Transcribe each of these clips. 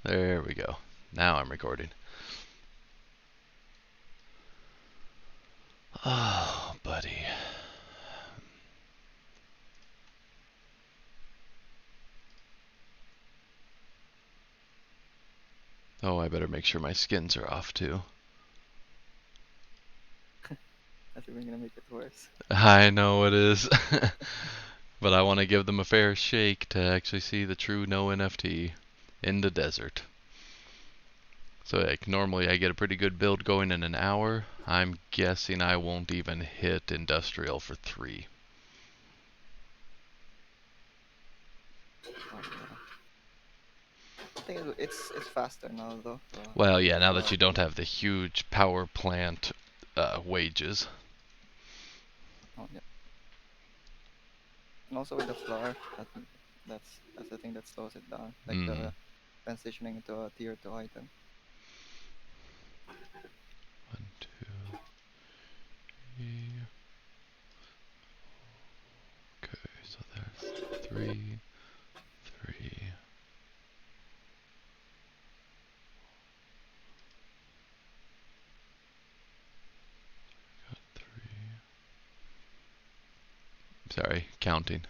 There we go. Now I'm recording. Oh, buddy. Oh, I better make sure my skins are off too. That's even gonna make it worse. I know it is. But I want to give them a fair shake to actually see the true no NFT in the desert. So like normally I get a pretty good build going in an hour. I'm guessing I won't even hit industrial for 3. Oh, yeah. I think it's faster now though. Well, yeah, now that you don't have the huge power plant wages. Oh yeah. And also with the floor, that's the thing that slows it down, like the transitioning into a tier 2 item. 1, 2, 3. Okay, so there's 3, 3. Got 3. Sorry, counting.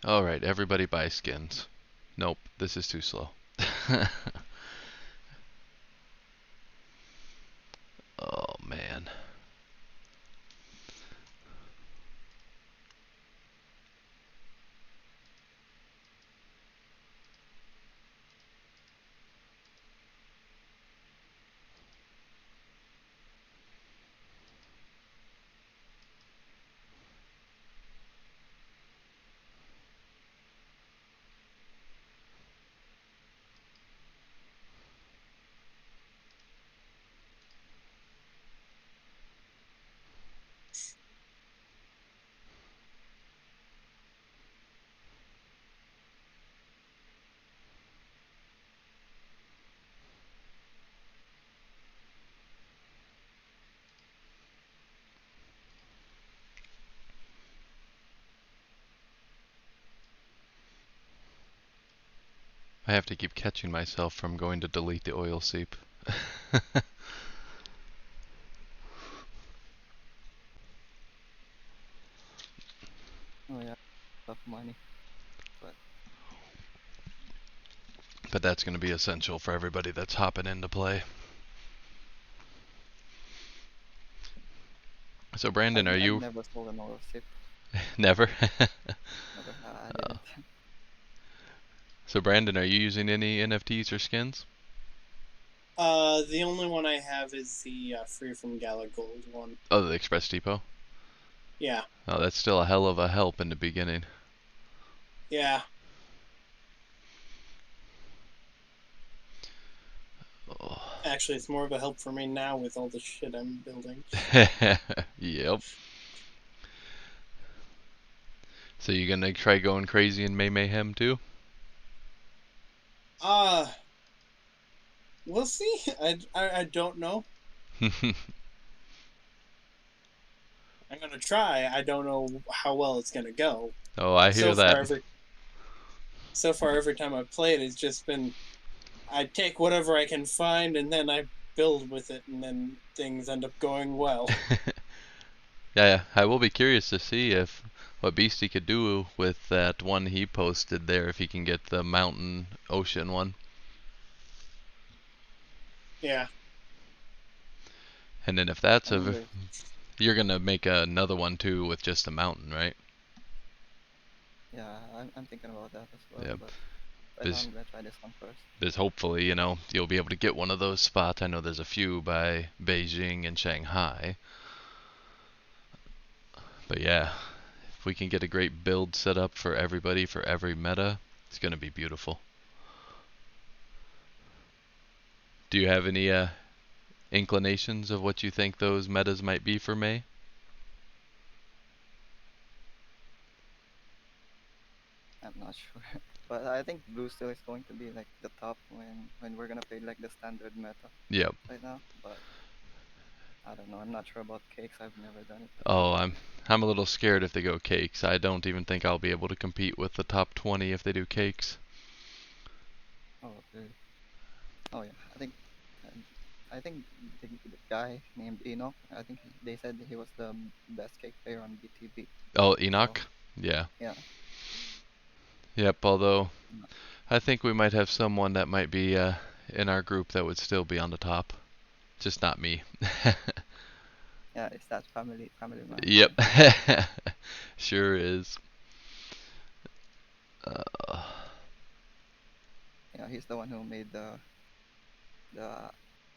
Alright, everybody buy skins. Nope, this is too slow. Oh, man. I have to keep catching myself from going to delete the oil seep. Oh yeah, tough money. But that's going to be essential for everybody that's hopping into play. So Brandon, are I've you never sold an oil sip. never? Never. I Oh. didn't. So Brandon, are you using any NFTs or skins? The only one I have is the free from Gala Gold one. Oh, the Express Depot? Yeah. Oh, that's still a hell of a help in the beginning. Yeah. Oh. Actually, it's more of a help for me now with all the shit I'm building. Yep. So you gonna try going crazy in May Mayhem too? We'll see. I don't know. I'm gonna try. I don't know how well it's gonna go. Oh, I hear that. So far, every time I've played, it's just been I take whatever I can find and then I build with it, and then things end up going well. Yeah, I will be curious to see if what Beastie could do with that one he posted there, if he can get the mountain ocean one. Yeah. And then if that's I wonder. you're gonna make another one too with just a mountain, right? Yeah, I'm thinking about that as well. Yep. But But Biz, I'm gonna try this one first. biz hopefully, you'll be able to get one of those spots. I know there's a few by Beijing and Shanghai. But yeah, if we can get a great build set up for everybody for every meta, it's gonna be beautiful. Do you have any inclinations of what you think those metas might be for May? I'm not sure. But I think blue still is going to be like the top when we're gonna play like the standard meta Yep. right now. But I don't know. I'm not sure about cakes. I've never done it Oh, before. I'm a little scared if they go cakes. I don't even think I'll be able to compete with the top 20 if they do cakes. Oh, really? Oh yeah. Uh, I think the guy named Enoch. I think they said he was the best cake player on BTB. Oh, So Enoch? Yeah. yeah. Yep, although Mm, I think we might have someone that might be in our group that would still be on the top. Just not me. yeah. It's that family man. Yep. Yeah. Sure is. Uh, Yeah. He's the one who made the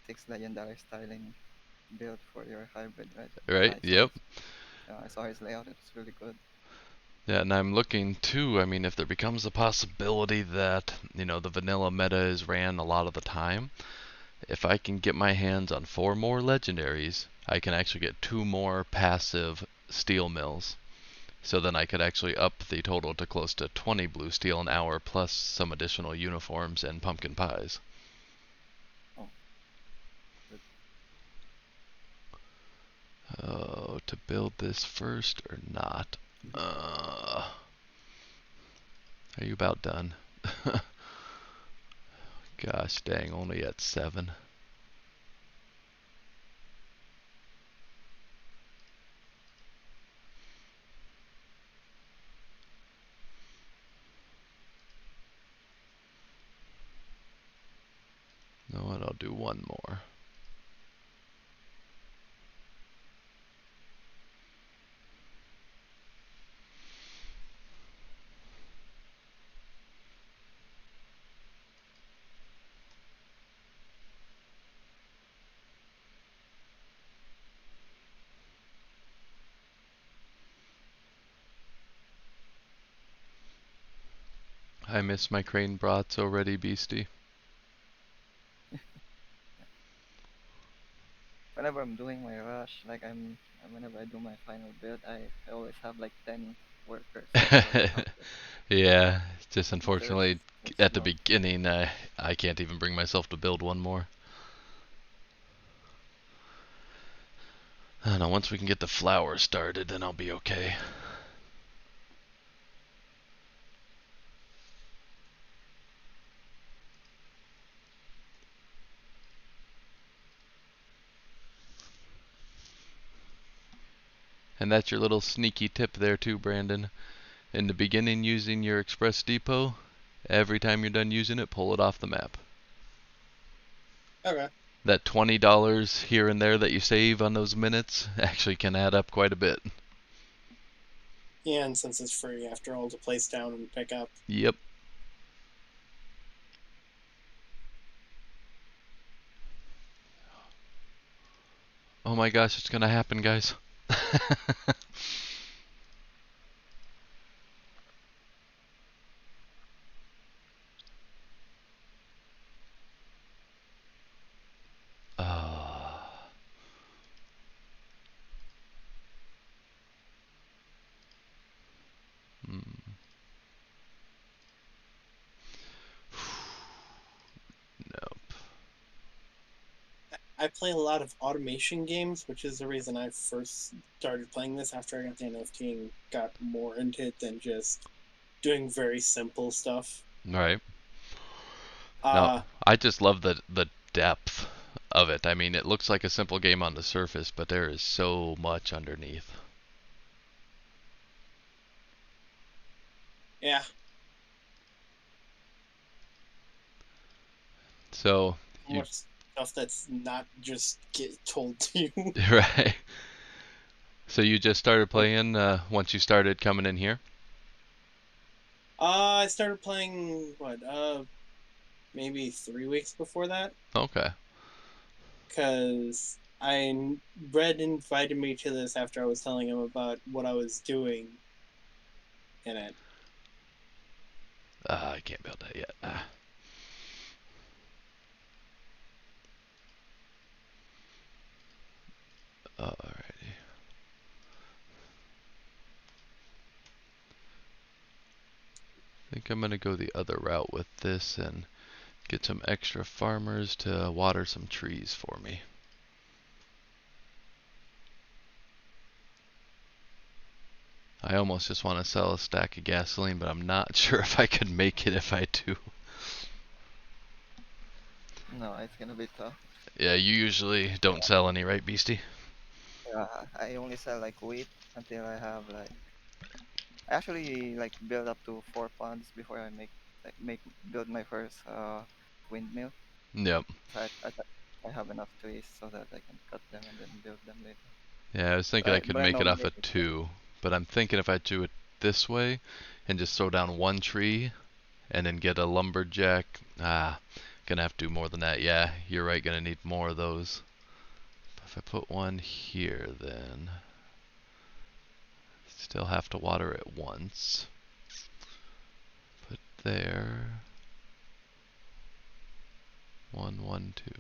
6 legendary styling build for your hybrid, right? Yeah, right? I saw Yep. his. Yeah, I saw his layout. It's really good. Yeah, and I'm looking too, I mean, if there becomes a possibility that, the vanilla meta is ran a lot of the time, if I can get my hands on 4 more legendaries, I can actually get 2 more passive steel mills. So then I could actually up the total to close to 20 blue steel an hour plus some additional uniforms and pumpkin pies. Oh, good. Oh, to build this first or not? Are you about done? Gosh dang, only at 7. No, what? I'll do one more. I miss my crane brats already, beastie. Whenever I'm doing my rush, like whenever I do my final build, I always have like 10 workers for the outfit. Yeah, just After it's unfortunately it's at the slow. beginning I can't even bring myself to build one more. I don't know, once we can get the flowers started, then I'll be okay. And that's your little sneaky tip there too, Brandon. In the beginning, using your Express Depot, every time you're done using it, pull it off the map. Okay. That $20 here and there that you save on those minutes actually can add up quite a bit. Yeah, and since it's free after all to place down and pick up. Yep. Oh my gosh, it's gonna happen, guys. Ah. Hmm. Nope. I play a lot of automation games, which is the reason I first started playing this after I got the NFT and got more into it than just doing very simple stuff. Right. No, Uh, I just love the depth of it. I mean, it looks like a simple game on the surface, but there is so much underneath. yeah, So you much stuff that's not just get told to you. right. So you just started Like, playing once you started coming in here? I started playing maybe 3 weeks before that, Okay. because Red invited me to this after I was telling him about what I was doing in it. I can't build that yet. Alrighty. I think I'm gonna go the other route with this and get some extra farmers to water some trees for me. I almost just want to sell a stack of gasoline, but I'm not sure if I could make it if I do. No, it's gonna be tough. Yeah, you usually don't sell any, right, Beastie? I only sell like wheat until I have like I actually like build up to 4 ponds before I make build my first windmill. Yep. So I have enough trees so that I can cut them and then build them later. Yeah, I was thinking I could But I make it off normally of two, but I'm thinking if I do it this way and just throw down one tree and then get a lumberjack, gonna have to do more than that. Yeah, you're right, gonna need more of those. If I put one here, then still have to water it once. Put there. 1, 1, 2.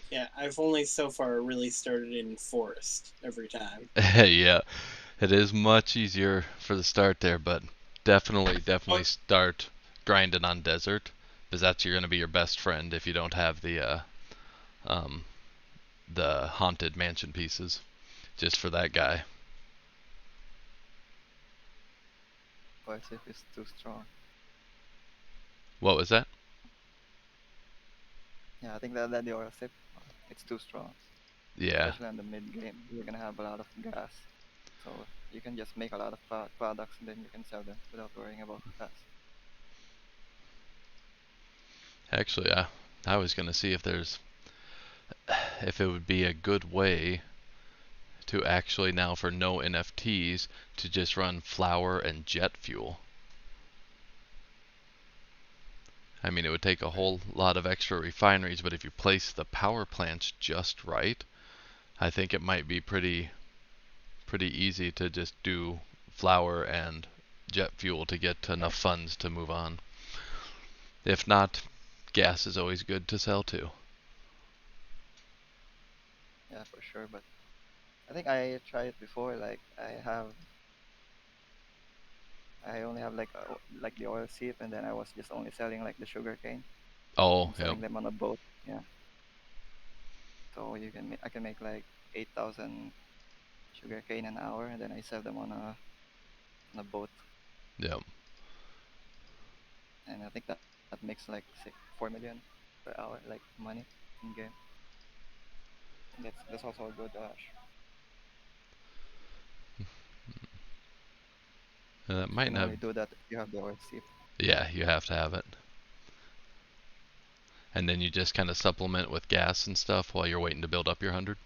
Yeah, I've only so far really started in forest every time. Yeah, it is much easier for the start there, but definitely Oh, start grinding on desert, because that's going to be your best friend if you don't have um, the haunted mansion pieces, just for that guy. if it's too strong. What was that? Yeah, I think that the oil sip it's too strong, Yeah, especially in the mid game. You're gonna have a lot of gas, so you can just make a lot of products and then you can sell them without worrying about gas. actually, I was going to see if it would be a good way to actually now for no NFTs to just run flour and jet fuel. I mean, it would take a whole lot of extra refineries, but if you place the power plants just right, I think it might be pretty easy to just do flour and jet fuel to get enough funds to move on. If not, gas is always good to sell too. Yeah, for sure. But I think I tried it before. I only have like the oil seep, and then I was just only selling like the sugar cane Oh, and yep. selling them on a boat. Yeah, so I can make like 8,000 sugar cane an hour, and then I sell them on a boat, Yep. and I think that makes like 4 million per hour like money in game. That's also a good That you might can have. only do that if you have the oil seep. Yeah, you have to have it. And then you just kind of supplement with gas and stuff while you're waiting to build up your 100.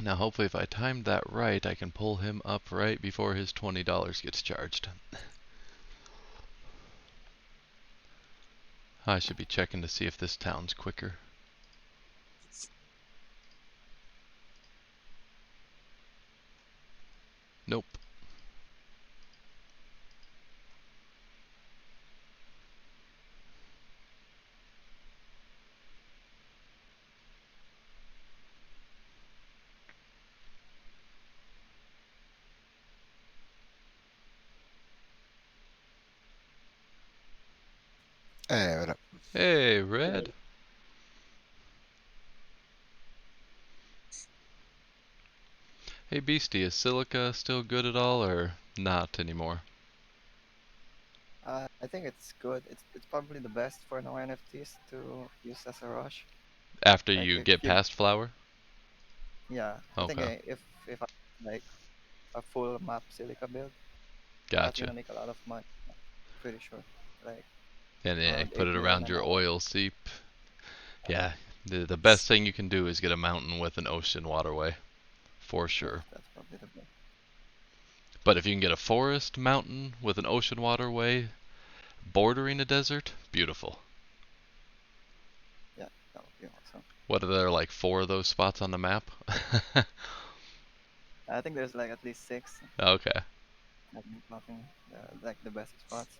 Now, hopefully, if I timed that right, I can pull him up right before his $20 gets charged. I should be checking to see if this town's quicker. Nope. Hey, what up? Hey, Red. Hey, Beastie, is silica still good at all or not anymore? I think it's good. It's probably the best for no NFTs to use as a rush. After Like you if get you, past flower? yeah, I think Okay, if I like a full map silica build, that's gotcha. gonna make a lot of money. Pretty sure, like And then around put 8 it million around an your hour. oil seep. Yeah, the best thing you can do is get a mountain with an ocean waterway, for Yeah, sure. that's probably the best. But if you can get a forest mountain with an ocean waterway bordering a desert, beautiful. Yeah, that would be awesome. What are there, like 4 of those spots on the map? I think there's like at least 6. Okay. I've been counting like the best spots.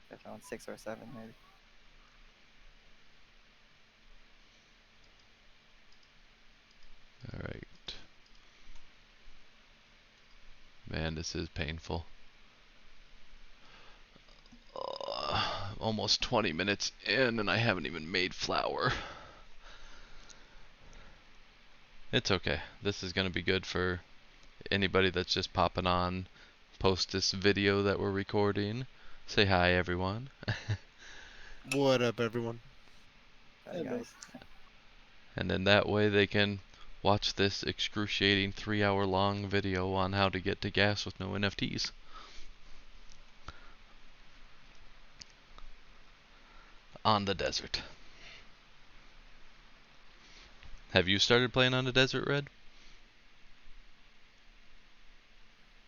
There's around 6 or 7 maybe. Alright. Man, this is painful. Almost 20 minutes in and I haven't even made flour. It's okay. This is going to be good for anybody that's just popping on, post this video that we're recording. Say hi, everyone. What up, everyone? Hi Hello. guys. And then that way they can watch this excruciating 3-hour long video on how to get to gas with no NFTs. On the desert. Have you started playing on the desert, Red?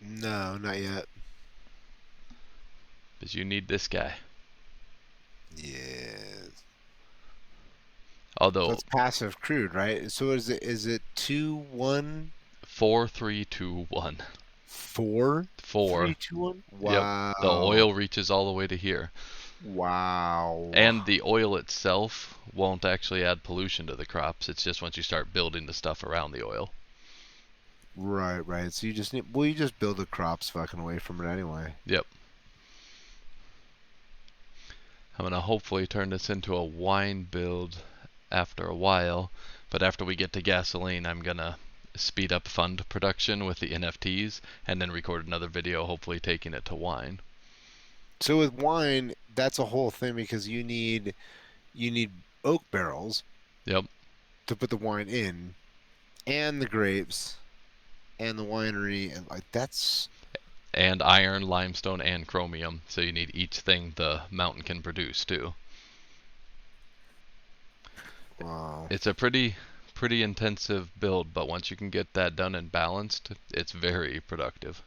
No, not yet. Because you need this guy. Yeah. So Although it's passive crude, right? So is it 2-1 4, 3, 2, 1. 4 3 4. 2 1? Yep. The Wow. oil reaches all the way to here. Wow. And the oil itself won't actually add pollution to the crops. It's just once you start building the stuff around the oil. Right. So you just build the crops fucking away from it anyway. Yep. I'm going to hopefully turn this into a wine build after a while. But after we get to gasoline, I'm going to speed up fund production with the NFTs and then record another video, hopefully taking it to wine. So with wine, that's a whole thing because you need oak barrels Yep. to put the wine in and the grapes and the winery and like that's And iron, limestone, and chromium. So you need each thing the mountain can produce too. wow. It's a pretty intensive build, but once you can get that done and balanced, it's very productive.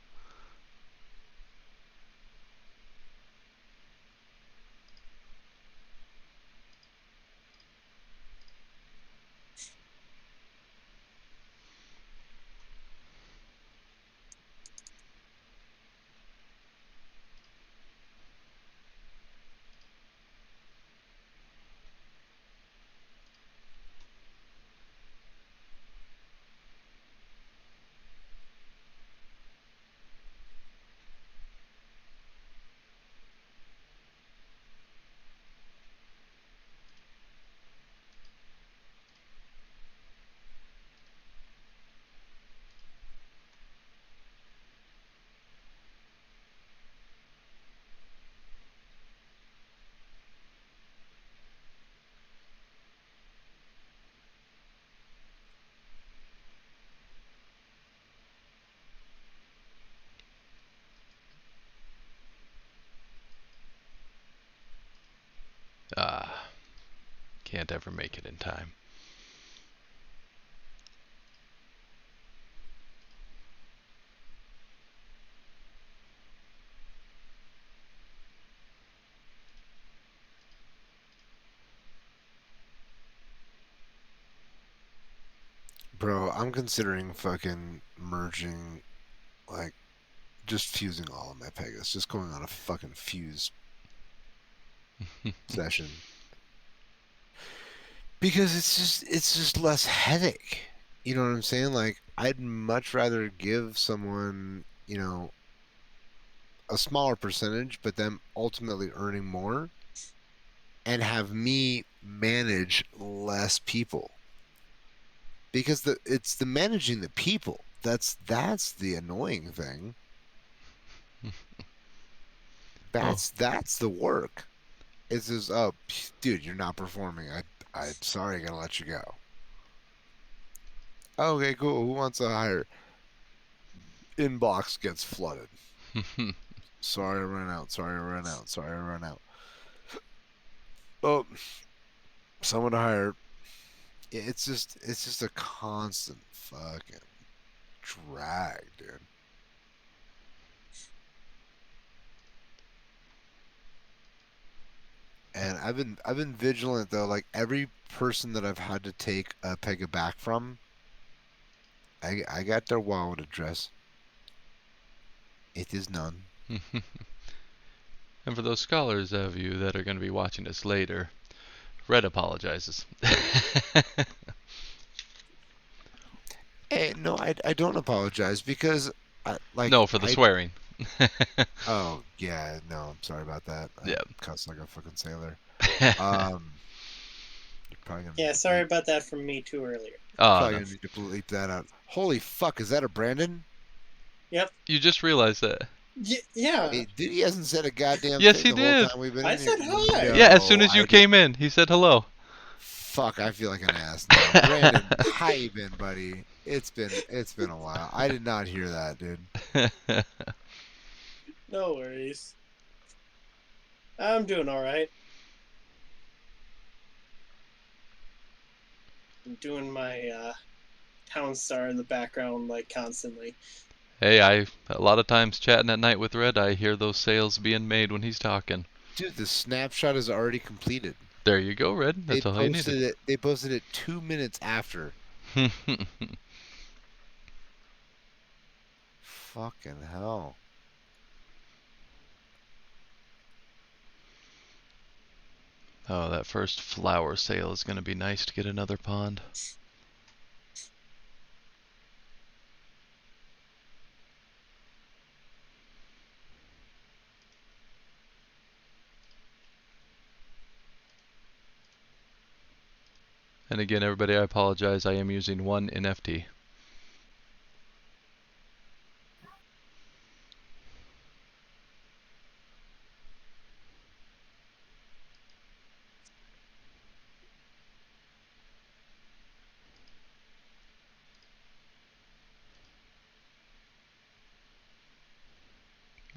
Ah, can't ever make it in time. Bro, I'm considering fucking merging, like, just fusing all of my Pegas, just going on a fucking fuse session. Because it's just less headache. You know what I'm saying? Like, I'd much rather give someone, a smaller percentage, but them ultimately earning more, and have me manage less people. Because it's the managing the people. That's the annoying thing. Oh, That's the work. It's just, oh, dude, you're not performing. I'm sorry, I gotta let you go. Okay, cool. Who wants to hire? Inbox gets flooded. Sorry, I ran out. Sorry, I ran out. Sorry, I ran out. Oh, someone to hire. It's just a constant fucking drag, dude. And I've been vigilant though. Like every person that I've had to take a peg back from, I got their wallet address. It is none. and for those scholars of you that are going to be watching this later, Red apologizes. Hey, no, I don't apologize because No, for the swearing. oh yeah, no, I'm sorry about that. I Yeah. cuss like a fucking sailor. You're probably gonna Yeah, need to sorry bleep, about that from me too earlier. Oh, probably no. gonna need to bleep that out. Holy fuck, is that a Brandon? Yep. You just realized that. Yeah. Hey, dude, he hasn't said a goddamn Yes, thing he the whole did. time we've been I in here. said hi. Yeah, as soon No, as you I did. came in, he said hello. Fuck, I feel like an ass now. Brandon, how you been, buddy? It's been a while. I did not hear that, dude. No worries. I'm doing all right. I'm doing my town star in the background like constantly. Hey, a lot of times chatting at night with Red, I hear those sales being made when he's talking. Dude, the snapshot is already completed. There you go, Red. That's all you needed. They posted it 2 minutes after. Fucking hell. Oh, that first flower sale is going to be nice to get another pond. And again, everybody, I apologize. I am using one NFT.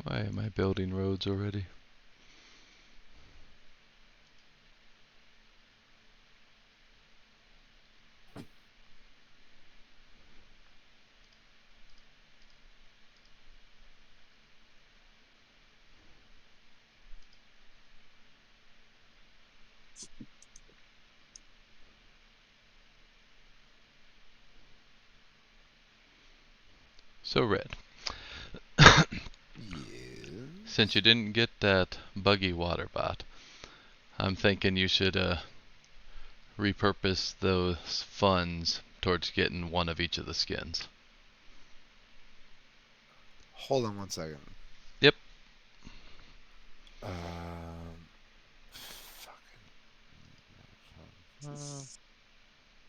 Why am I building roads already? So, Red, since you Yes. didn't get that buggy water bot, I'm thinking you should repurpose those funds towards getting one of each of the skins. Hold on 1 second. Yep. Fucking.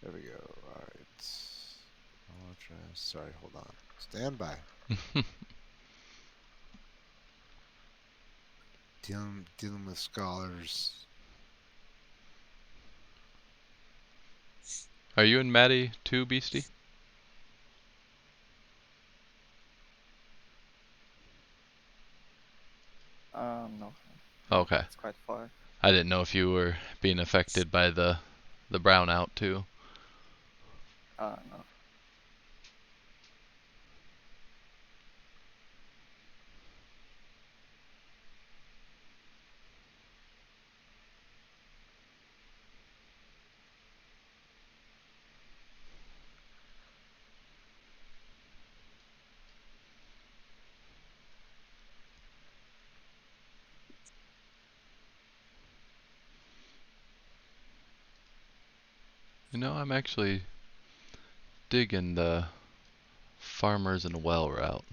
There we go. All right. Sorry, hold on. Stand by. Dealing with scholars. Are you and Maddie too, Beastie? No, Okay. it's quite far. I didn't know if you were being affected by the brownout too. No. You know, I'm actually digging the farmers and well route.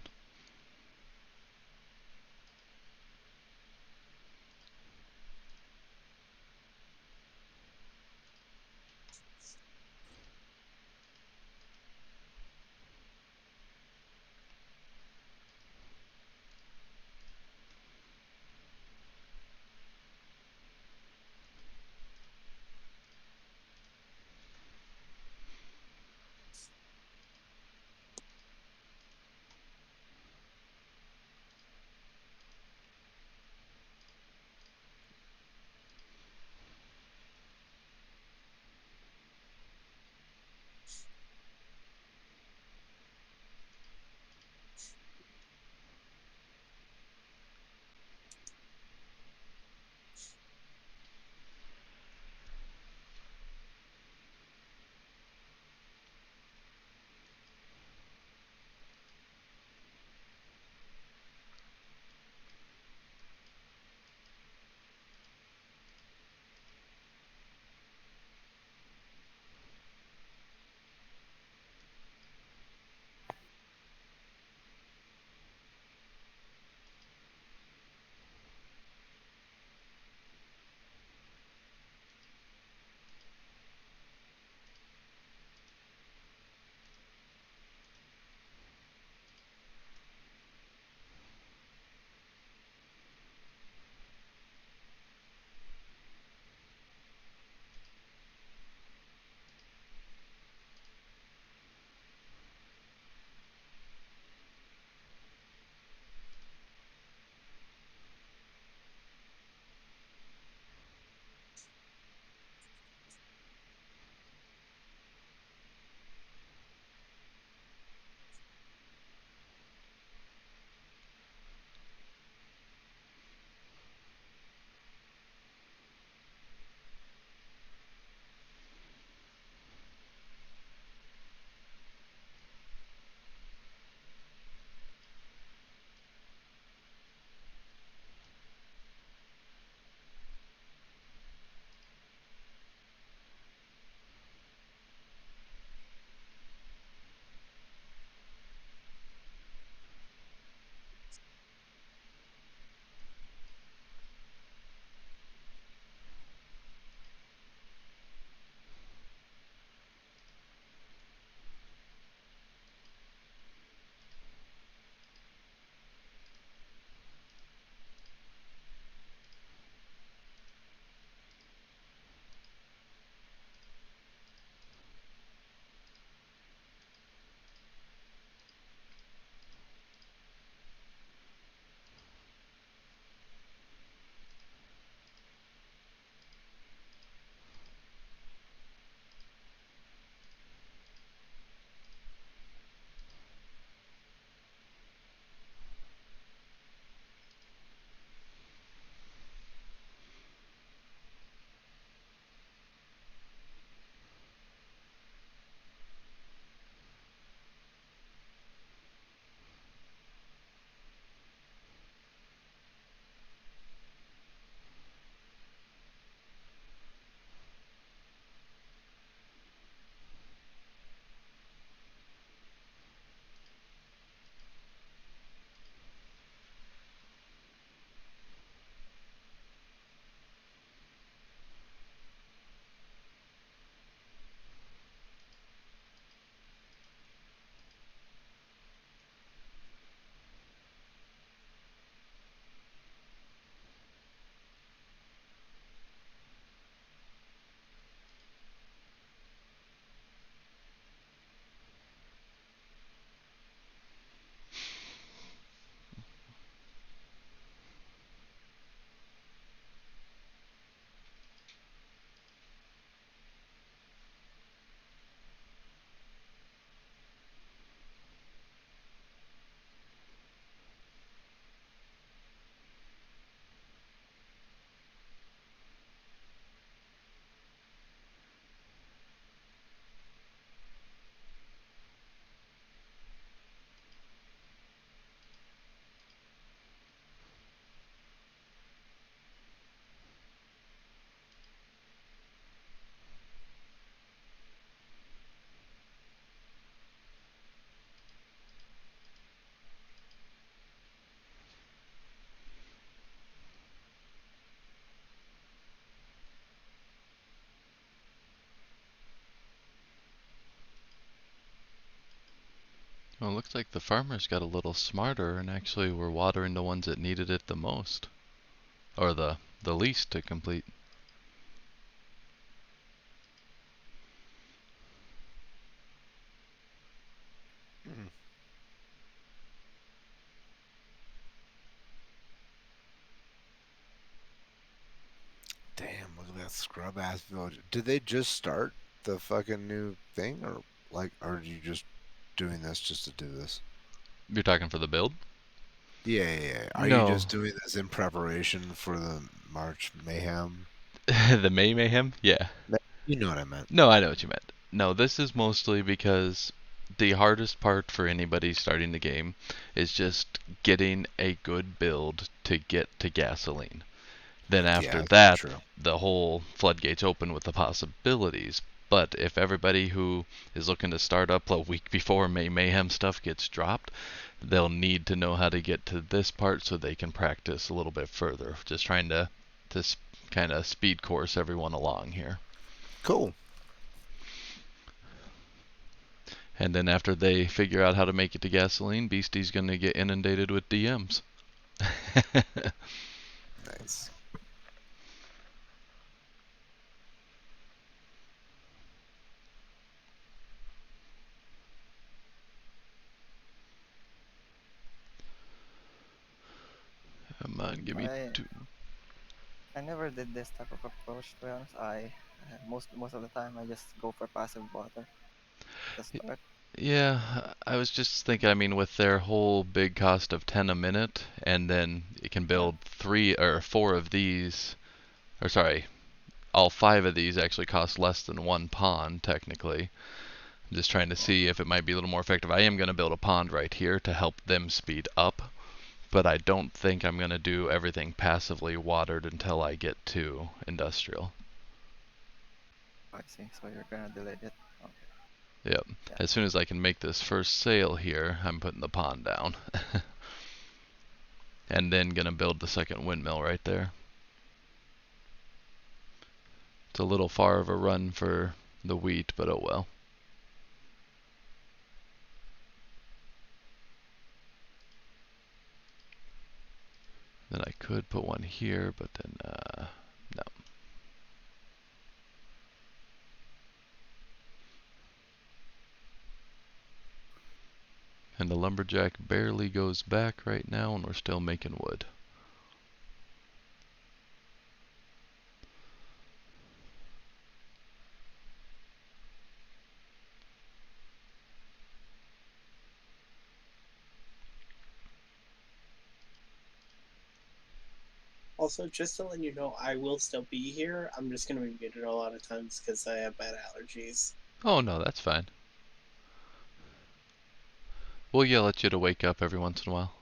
Well, it looks like the farmers got a little smarter and actually were watering the ones that needed it the most. Or the least to complete. Hmm. Damn, look at that scrub ass village. Did they just start the fucking new thing, or like, are you just doing this just to do this? You're talking for the build? Yeah, yeah, yeah. Are you No. just doing this in preparation for the March Mayhem? The May Mayhem? Yeah. You know what I meant. No, I know what you meant. No, this is mostly because the hardest part for anybody starting the game is just getting a good build to get to gasoline. Then after Yeah, that, true. the whole floodgates open with the possibilities. But if everybody who is looking to start up a week before May Mayhem stuff gets dropped, they'll need to know how to get to this part so they can practice a little bit further. Just trying to kind of speed course everyone along here. Cool. And then after they figure out how to make it to gasoline, Beastie's gonna get inundated with DMs. Nice. Come on, give me I two. I never did this type of approach, to be honest. Most of the time I just go for passive water to start. Yeah, I was just thinking, I mean, with their whole big cost of 10 a minute, and then you can Yeah, build 3 or 4 of these, or sorry, all 5 of these actually cost less than 1 pond, technically. I'm just trying to see if it might be a little more effective. I am going to build a pond right here to help them speed up, but I don't think I'm going to do everything passively watered until I get to industrial. I see. So you're gonna delay it. Okay. Yep. Yeah. As soon as I can make this first sale here, I'm putting the pond down. And then gonna build the second windmill right there. It's a little far of a run for the wheat, but oh well. Then I could put one here, but then, no. And the lumberjack barely goes back right now, and we're still making wood. Also, just to let you know, I will still be here. I'm just going to be muted a lot of times because I have bad allergies. Oh no, that's fine. We'll yell at you to wake up every once in a while.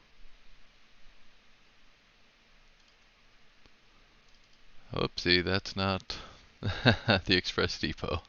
Oopsie, that's not the Express Depot.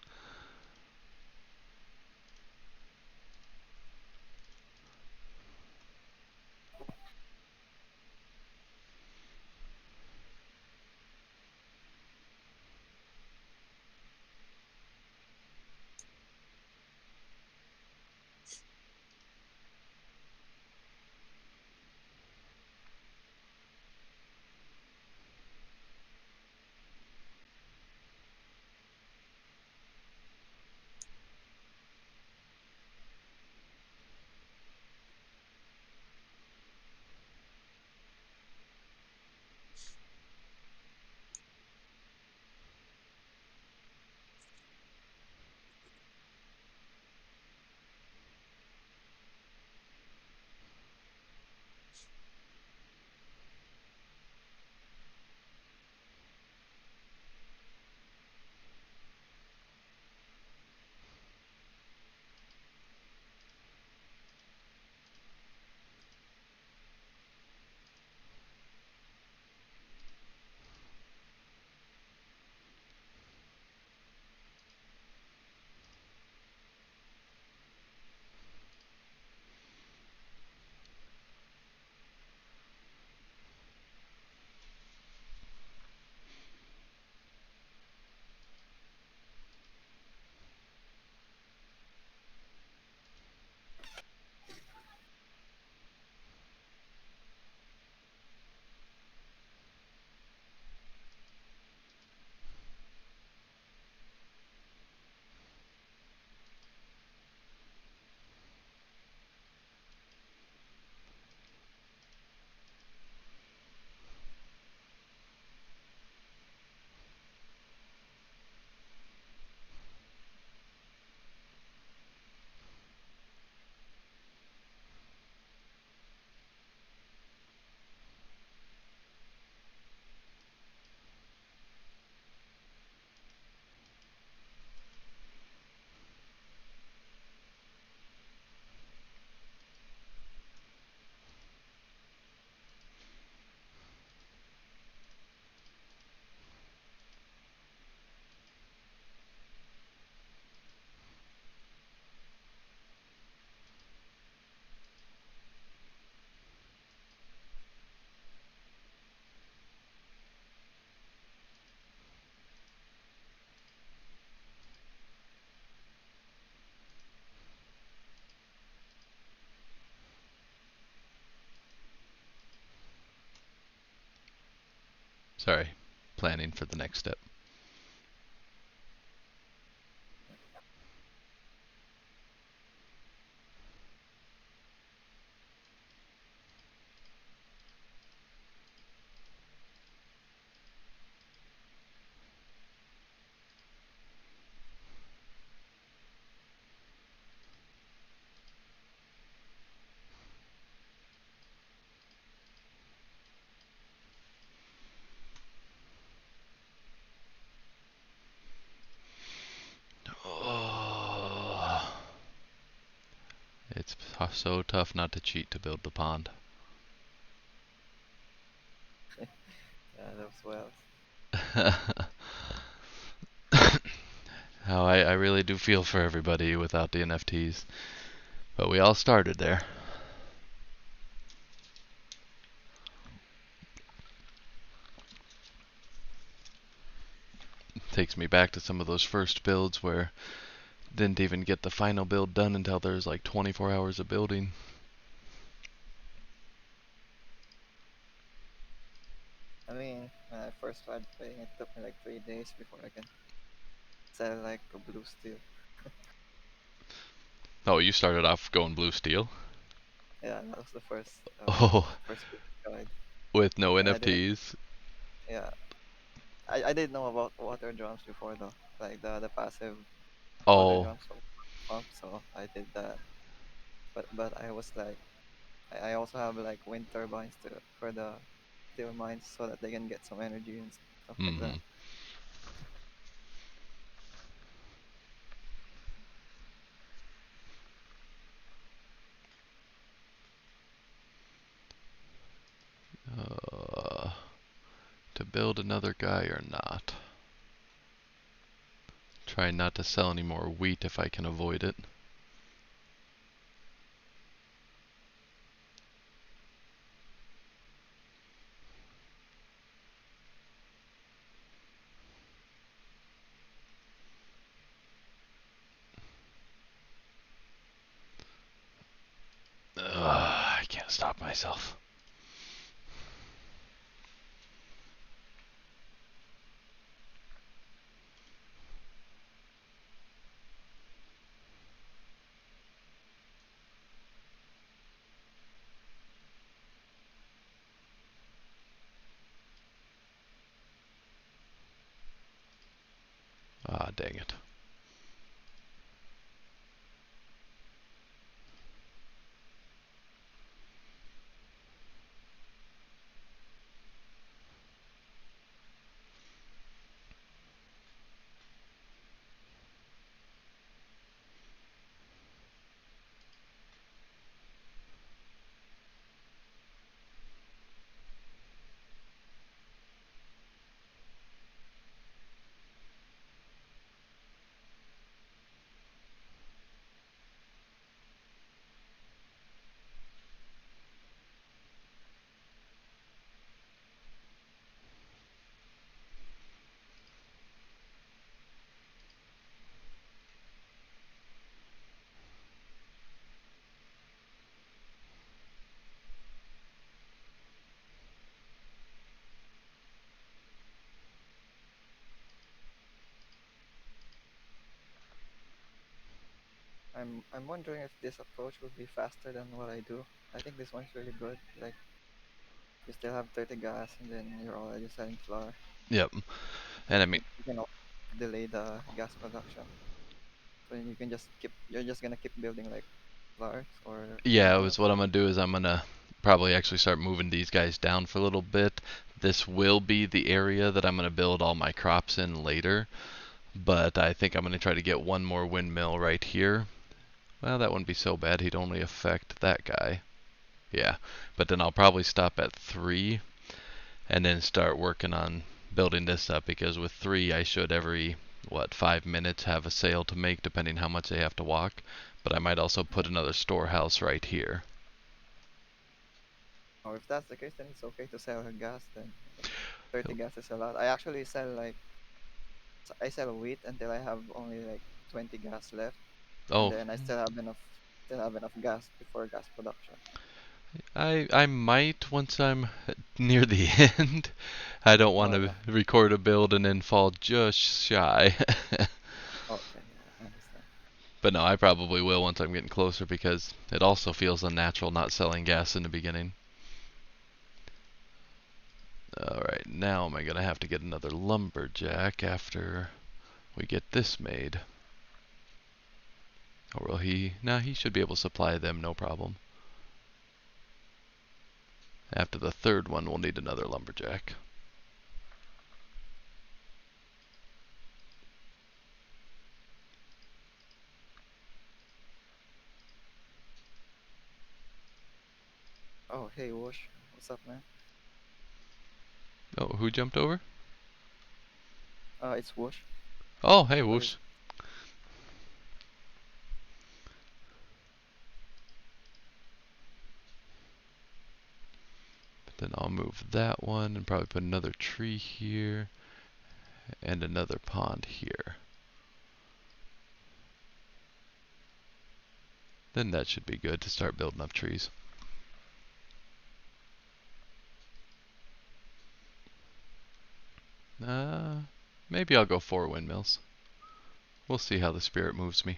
Sorry, planning for the next step. Oh, it's so tough not to cheat to build the pond. Yeah, those wells. How I really do feel for everybody without the NFTs. But we all started there. Takes me back to some of those first builds where didn't even get the final build done until there's like 24 hours of building. I mean, when I first started playing, it took me like 3 days before I can sell like a blue steel. Oh, you started off going blue steel? Yeah, that was the first Oh, first guide. with no And I didn't. NFTs? Yeah, I didn't know about water drums before though, like the passive water Oh, drums from pump. So I did that. But I was like, I also have like wind turbines to for the steel mines so that they can get some energy and stuff like mm-hmm. that. Uh, to build another guy or not? Try not to sell any more wheat if I can avoid it. I can't stop myself. Ah, dang it. I'm wondering if this approach would be faster than what I do. I think this one's really good. Like you still have 30 gas and then you're already selling flour. Yep. And I mean, You can also delay the gas production. So you can just keep. You're just gonna keep building like flours or yeah, it was windmills. what I'm gonna do is I'm gonna probably actually start moving these guys down for a little bit. This will be the area that I'm gonna build all my crops in later, but I think I'm gonna try to get one more windmill right here. Well, that wouldn't be so bad. He'd only affect that guy. Yeah, but then I'll probably stop at 3 and then start working on building this up because with 3 I should every 5 minutes have a sale to make depending how much they have to walk. But I might also put another storehouse right here. Or if that's the case, then it's okay to sell gas. Then 30 gas is a lot. I actually sell like I sell wheat until I have only like 20 gas left, and Oh, then I still have enough gas before gas production. I might once I'm near the end. I don't want Oh to yeah. record a build and then fall just shy. Okay, yeah, I understand. But no, I probably will once I'm getting closer because it also feels unnatural not selling gas in the beginning. Alright, now am I going to have to get another lumberjack after we get this made? Or will he? Nah, he should be able to supply them, no problem. After the third one, we'll need another lumberjack. Oh, hey, Whoosh. What's up, man? Oh, who jumped over? It's Whoosh. Oh, hey, What is whoosh. Then I'll move that one and probably put another tree here and another pond here. Then that should be good to start building up trees. Maybe I'll go 4 windmills. We'll see how the spirit moves me.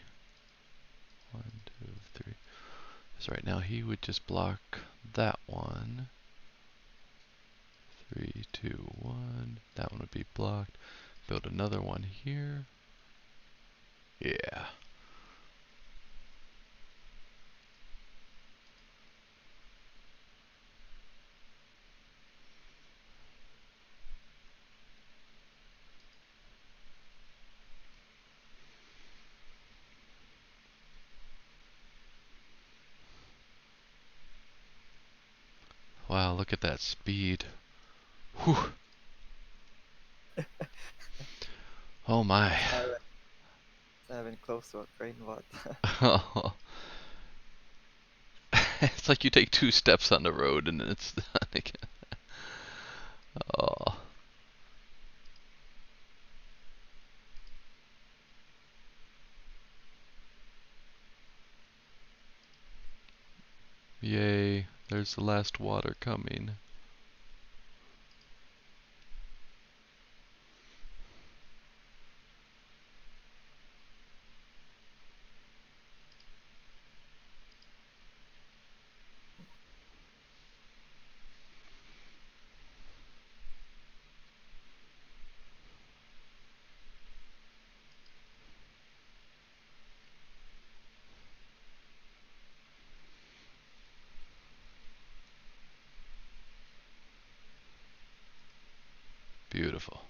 1, 2, 3. So right now he would just block that one. 3, 2, 1. That one would be blocked. Build another one here. Yeah. Wow, look at that speed. Whew. Oh my. it's not even close to a train, but It's like you take 2 steps on the road and then it's done again. Oh. Yay, there's the last water coming. Beautiful.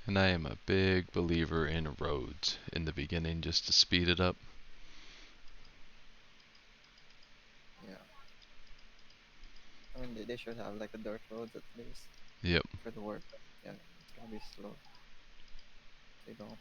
And I am a big believer in roads in the beginning just to speed it up. yeah. I mean, they should have like a dirt roads at least Yep. for the work. Yeah, it's gonna be slow. They don't.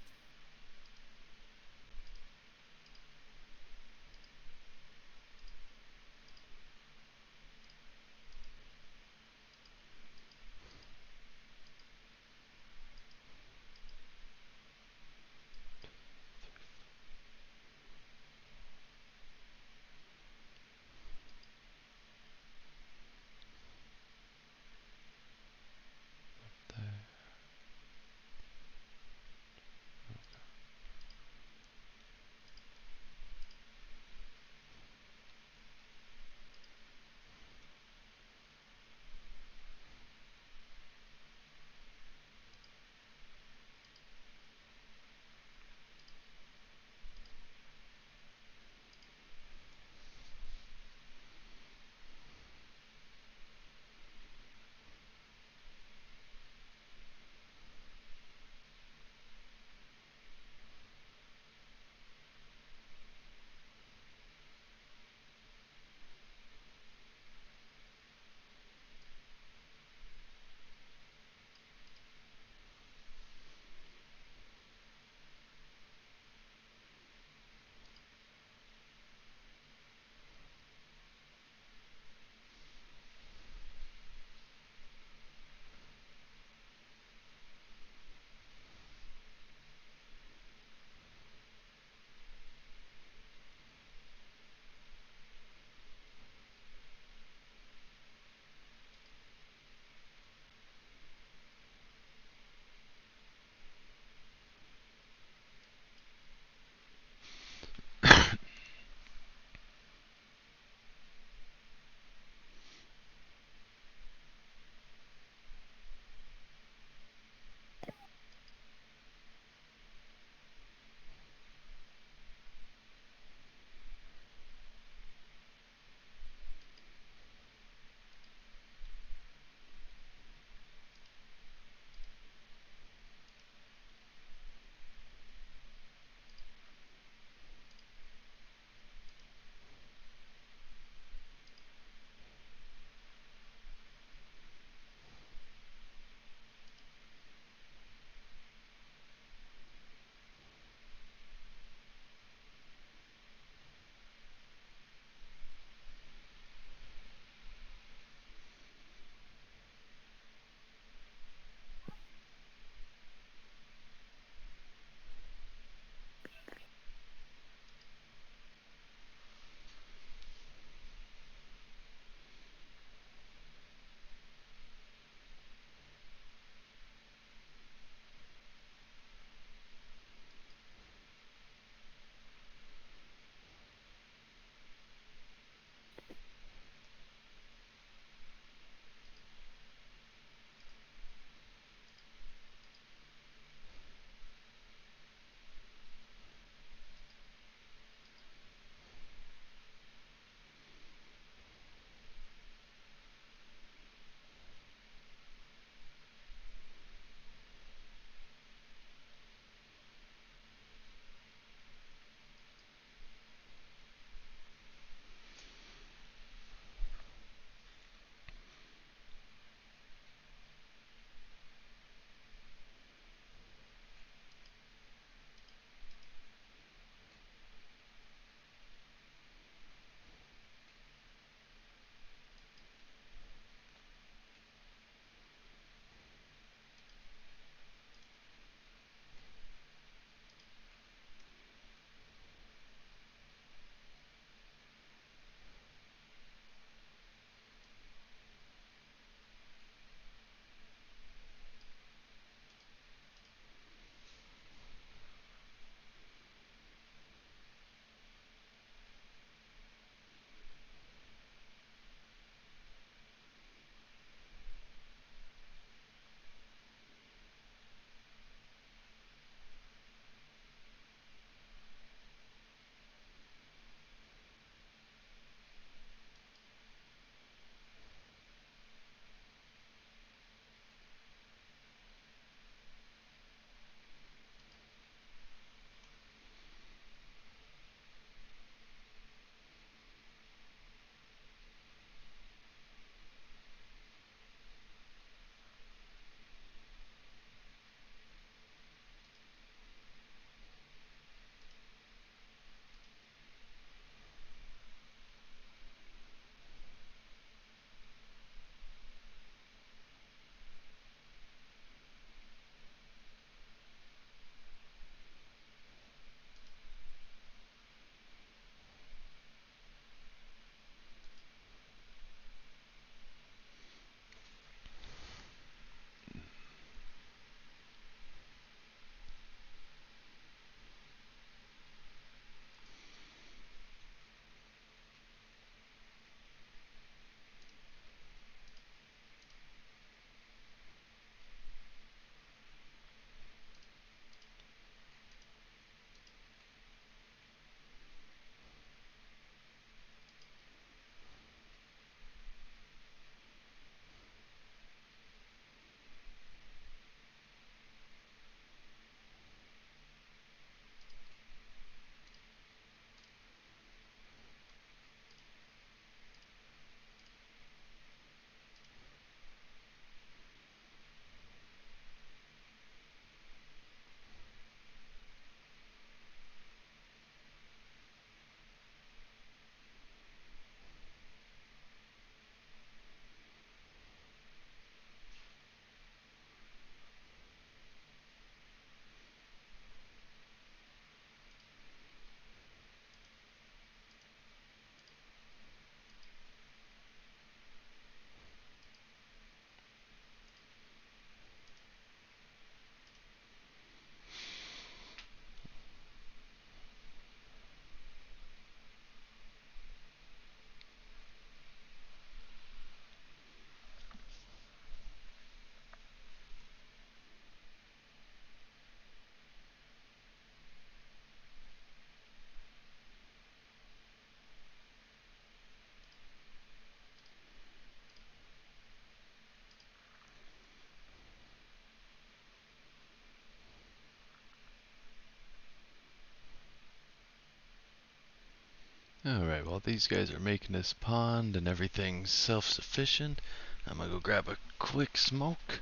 Alright, while these guys are making this pond and everything's self-sufficient, I'm gonna go grab a quick smoke.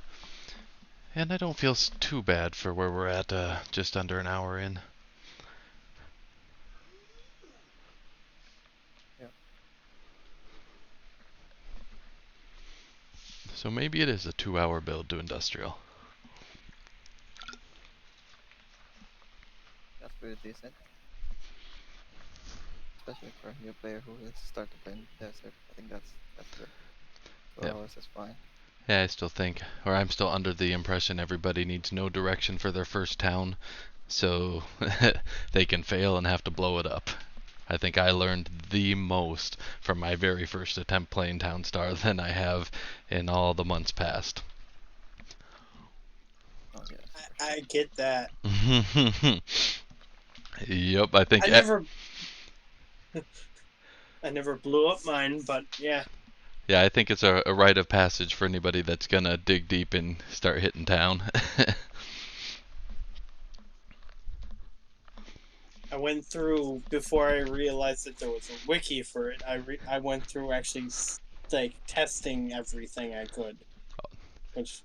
And I don't feel too bad for where we're at, just under an hour in. Yeah. So maybe it is a 2-hour build to industrial. That's pretty decent. Especially for a new player who is start to play in the desert. I think that's good. 2 Yep. hours is fine. Yeah, I still think, or I'm still under the impression everybody needs no direction for their first town, so they can fail and have to blow it up. I think I learned the most from my very first attempt playing Town Star than I have in all the months past. Oh yes, for sure. I get that. Yep, I think I never blew up mine, but yeah. yeah, I think it's a rite of passage for anybody that's gonna dig deep and start hitting town. I went through before I realized that there was a wiki for it. I went through actually like testing everything I could, which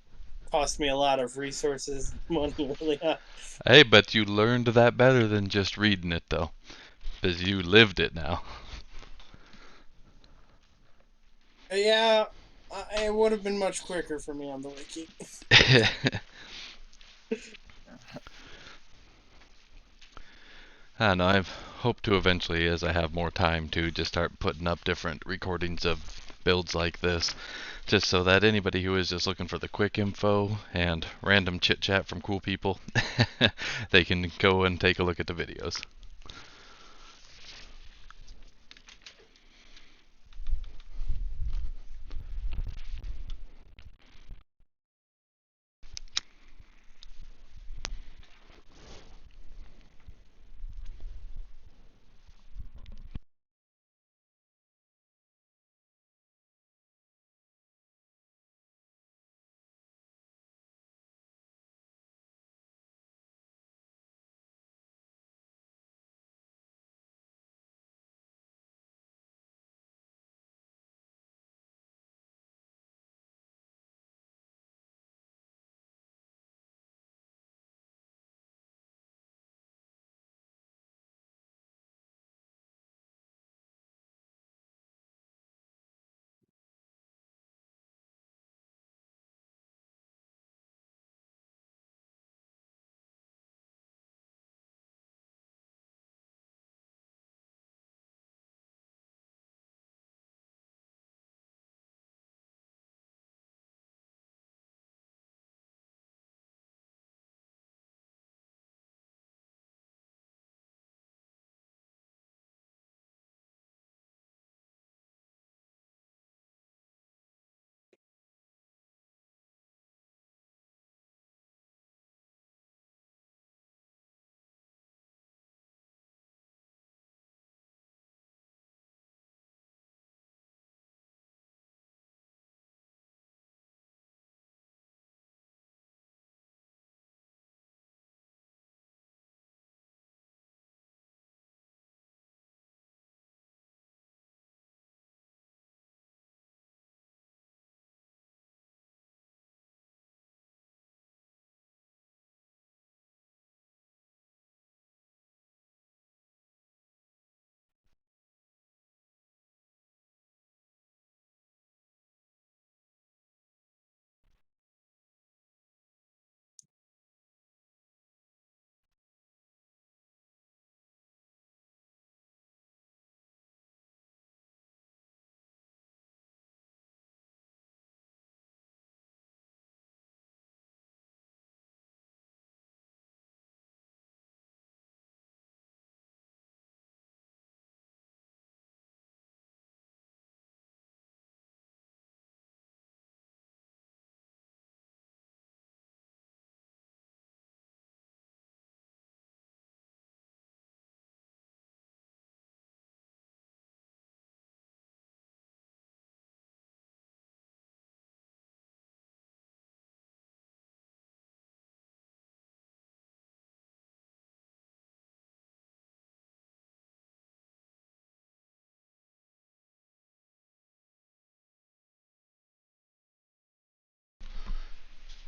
cost me a lot of resources, money early on. Hey, but you learned that better than just reading it, though, because you lived it now. Yeah, it would have been much quicker for me on the wiki. I don't know, I've hoped to eventually, as I have more time, to just start putting up different recordings of builds like this, just so that anybody who is just looking for the quick info and random chit chat from cool people, they can go and take a look at the videos.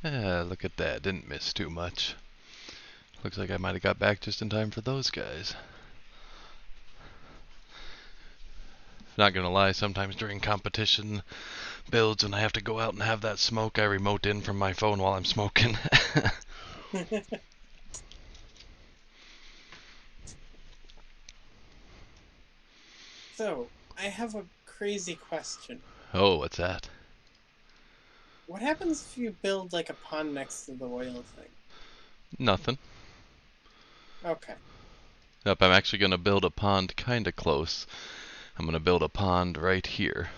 Look at that. Didn't miss too much. Looks like I might have got back just in time for those guys. Not gonna lie, sometimes during competition builds and I have to go out and have that smoke, I remote in from my phone while I'm smoking. So, I have a crazy question. Oh, what's that? What happens if you build like a pond next to the oil thing? Nothing. Okay. Nope, I'm actually gonna build a pond kinda close. I'm gonna build a pond right here.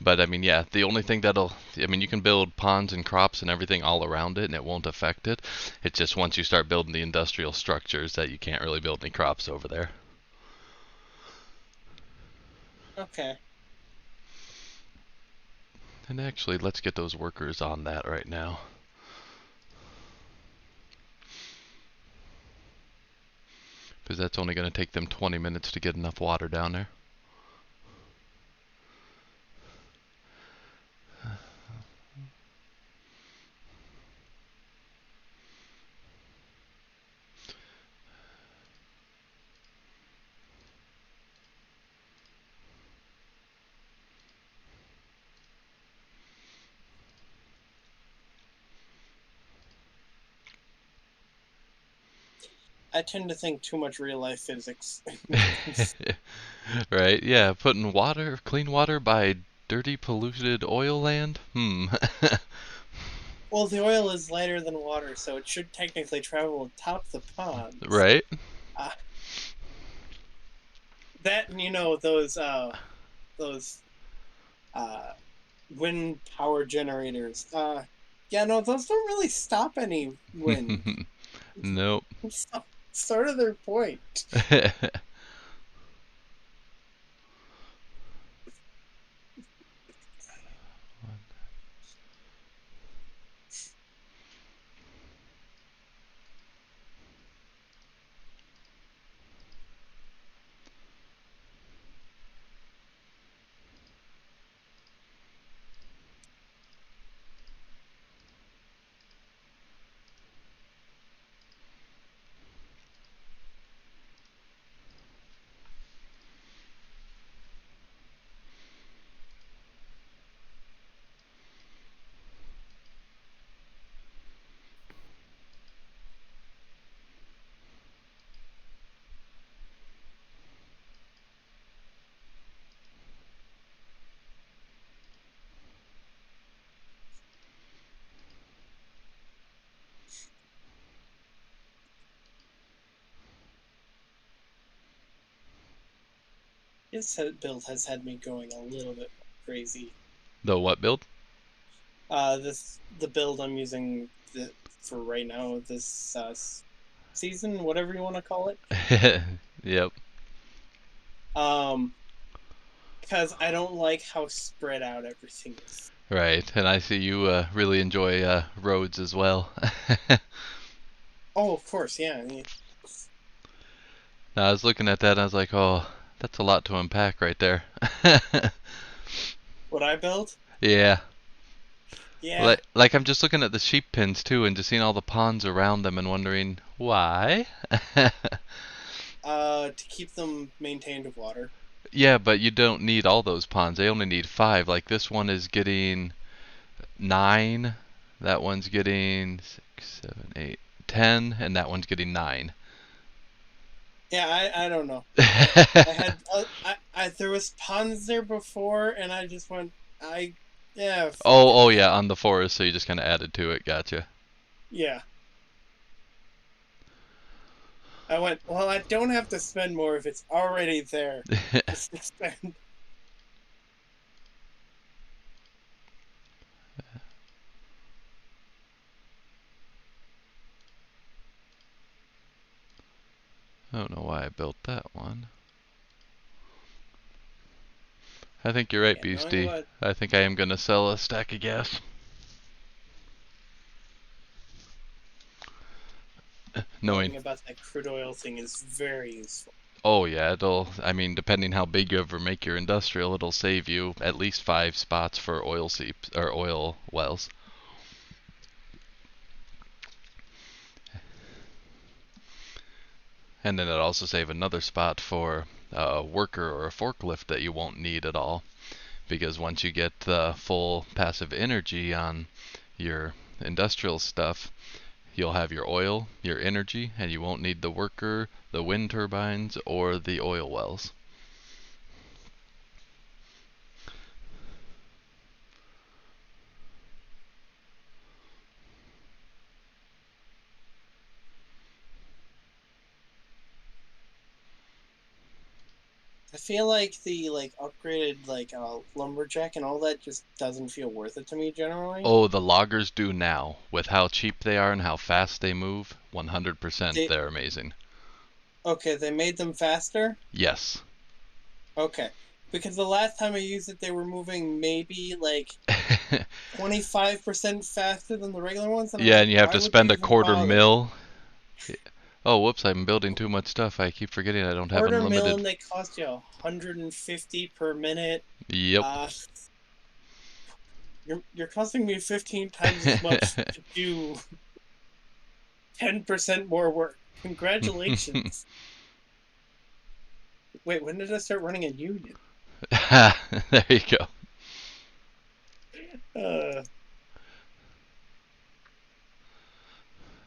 But I mean, yeah, the only thing I mean, you can build ponds and crops and everything all around it and it won't affect it. It's just once you start building the industrial structures that you can't really build any crops over there. Okay. And actually, let's get those workers on that right now. Because that's only going to take them 20 minutes to get enough water down there. I tend to think too much real life physics. Right? Yeah, putting clean water by dirty, polluted oil land? Well, the oil is lighter than water, so it should technically travel atop the ponds. Right? That and those wind power generators. Yeah, no, those don't really stop any wind. Nope. It's sort of their point. This build has had me going a little bit crazy. The what build? The build I'm using for right now, this season, whatever you want to call it. Yep. Because I don't like how spread out everything is. Right, and I see you really enjoy roads as well. Oh, of course, yeah. Now, I was looking at that and I was like, oh, that's a lot to unpack right there. What I built? Yeah. Yeah. Like I'm just looking at the sheep pens too and just seeing all the ponds around them and wondering why. To keep them maintained with water. Yeah, but you don't need all those ponds. They only need 5. Like this one is getting 9. That one's getting 6, 7, 8, 10, and that one's getting 9. Yeah, I don't know. I had there was ponds there before, and I just went yeah. Oh yeah, on the forest, so you just kind of added to it. Gotcha. Yeah. I went, well, I don't have to spend more if it's already there. Just spend. I don't know why I built that one. I think you're right, Yeah, Beastie. I think I am gonna sell a stack of gas. Knowing about that crude oil thing is very useful. Oh yeah, I mean, depending how big you ever make your industrial, it'll save you at least 5 spots for oil seeps or oil wells. And then it'll also save another spot for a worker or a forklift that you won't need at all. Because once you get the full passive energy on your industrial stuff, you'll have your oil, your energy, and you won't need the worker, the wind turbines, or the oil wells. I feel like the upgraded lumberjack and all that just doesn't feel worth it to me generally. Oh, the loggers do now. With how cheap they are and how fast they move, 100% They they're amazing. Okay, they made them faster. Yes. Okay, because the last time I used it, they were moving maybe like 25% faster than the regular ones, and I'm Yeah, like, and you have why to would you spend a even quarter bother? mil. Oh, whoops, I'm building too much stuff. I keep forgetting I don't have Quarter mil, unlimited. and they cost you 150 per minute. Yep. Uh, you're costing me 15 times as much to do 10% more work. Congratulations. Wait, when did I start running a union? There you go. Uh,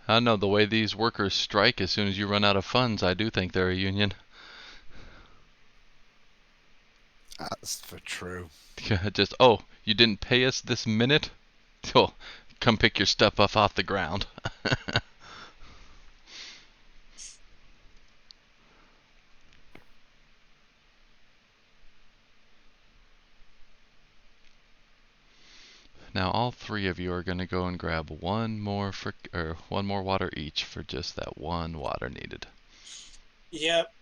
I don't know, the way these workers strike as soon as you run out of funds, I do think they're a union. That's for true. Just, oh, you didn't pay us this minute? Oh, come pick your stuff up off the ground. Now all 3 of you are going to go and grab one more water each for just that one water needed. yep.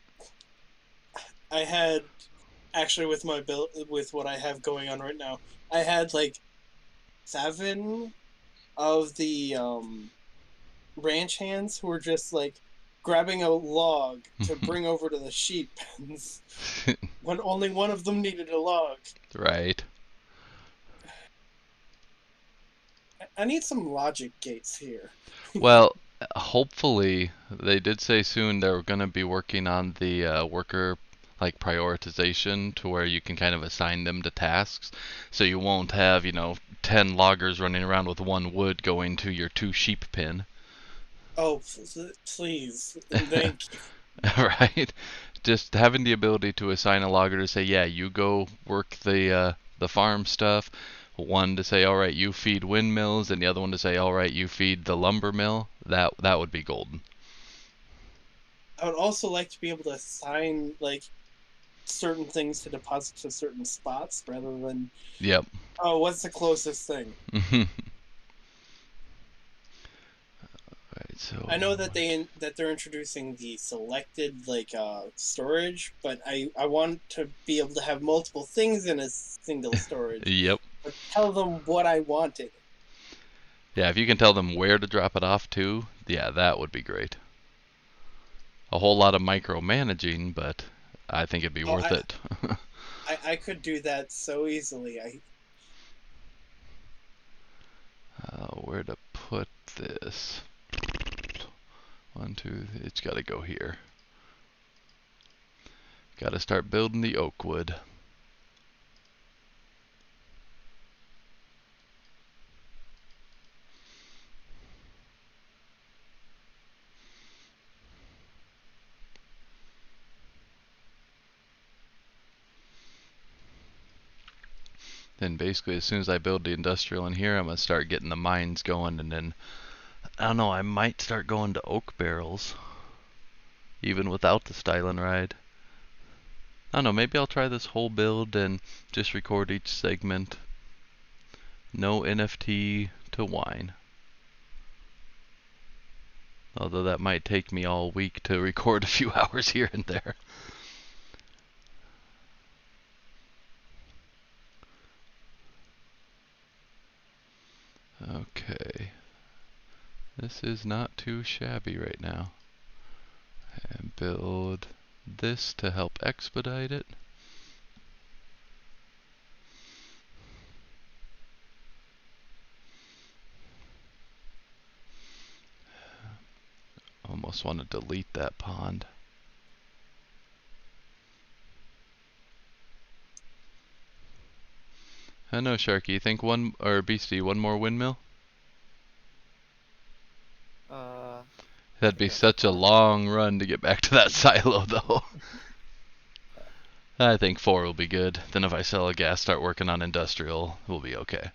I had actually with my build with what I have going on right now, I had like 7 of the ranch hands who were just like grabbing a log to bring over to the sheep pens when only one of them needed a log. Right. I need some logic gates here. Well, hopefully they did say soon they're going to be working on the worker like prioritization to where you can kind of assign them to tasks, so you won't have 10 loggers running around with 1 wood going to your 2 sheep pen. Oh, please and thank you. Right? Just having the ability to assign a logger to say, yeah, you go work the farm stuff. One to say, all right, you feed windmills, and the other one to say, all right, you feed the lumber mill. That would be golden. I would also like to be able to assign like certain things to deposit to certain spots rather than, Yep. oh, what's the closest thing? Right. So I know that they're introducing the selected storage, but I want to be able to have multiple things in a single storage. yep. But tell them what I wanted. Yeah, if you can tell them where to drop it off to, yeah, that would be great. A whole lot of micromanaging, but I think it'd be Oh, worth it. I could do that so easily. Where to put this? 1, 2, it's got to go here. Got to start building the oak wood. Then basically, as soon as I build the industrial in here, I'm gonna start getting the mines going, and then I don't know. I might start going to oak barrels, even without the styling ride. I don't know. Maybe I'll try this whole build and just record each segment. No NFT to wine. Although that might take me all week to record a few hours here and there. Okay. This is not too shabby right now. And build this to help expedite it. Almost want to delete that pond. I know, Sharky. You think one, or Beastie, one more windmill? That'd be Yes, such a four. long run to get back to that silo, though. I think 4 will be good. Then if I sell a gas, start working on industrial, we'll be okay.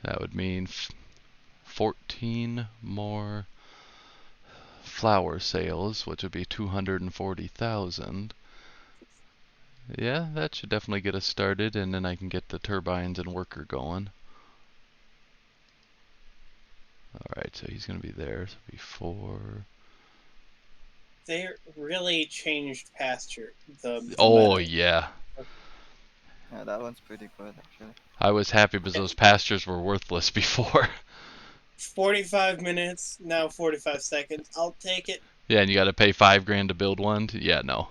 That would mean 14 more flower sales, which would be 240,000. Yeah, that should definitely get us started, and then I can get the turbines and worker going. Alright, so he's going to be there. So before. They really changed pasture. The Oh, meadow. yeah. Yeah, that one's pretty good actually. I was happy because those pastures were worthless before. 45 minutes, now 45 seconds. I'll take it. Yeah, and you got to pay $5,000 to build one? Yeah, no.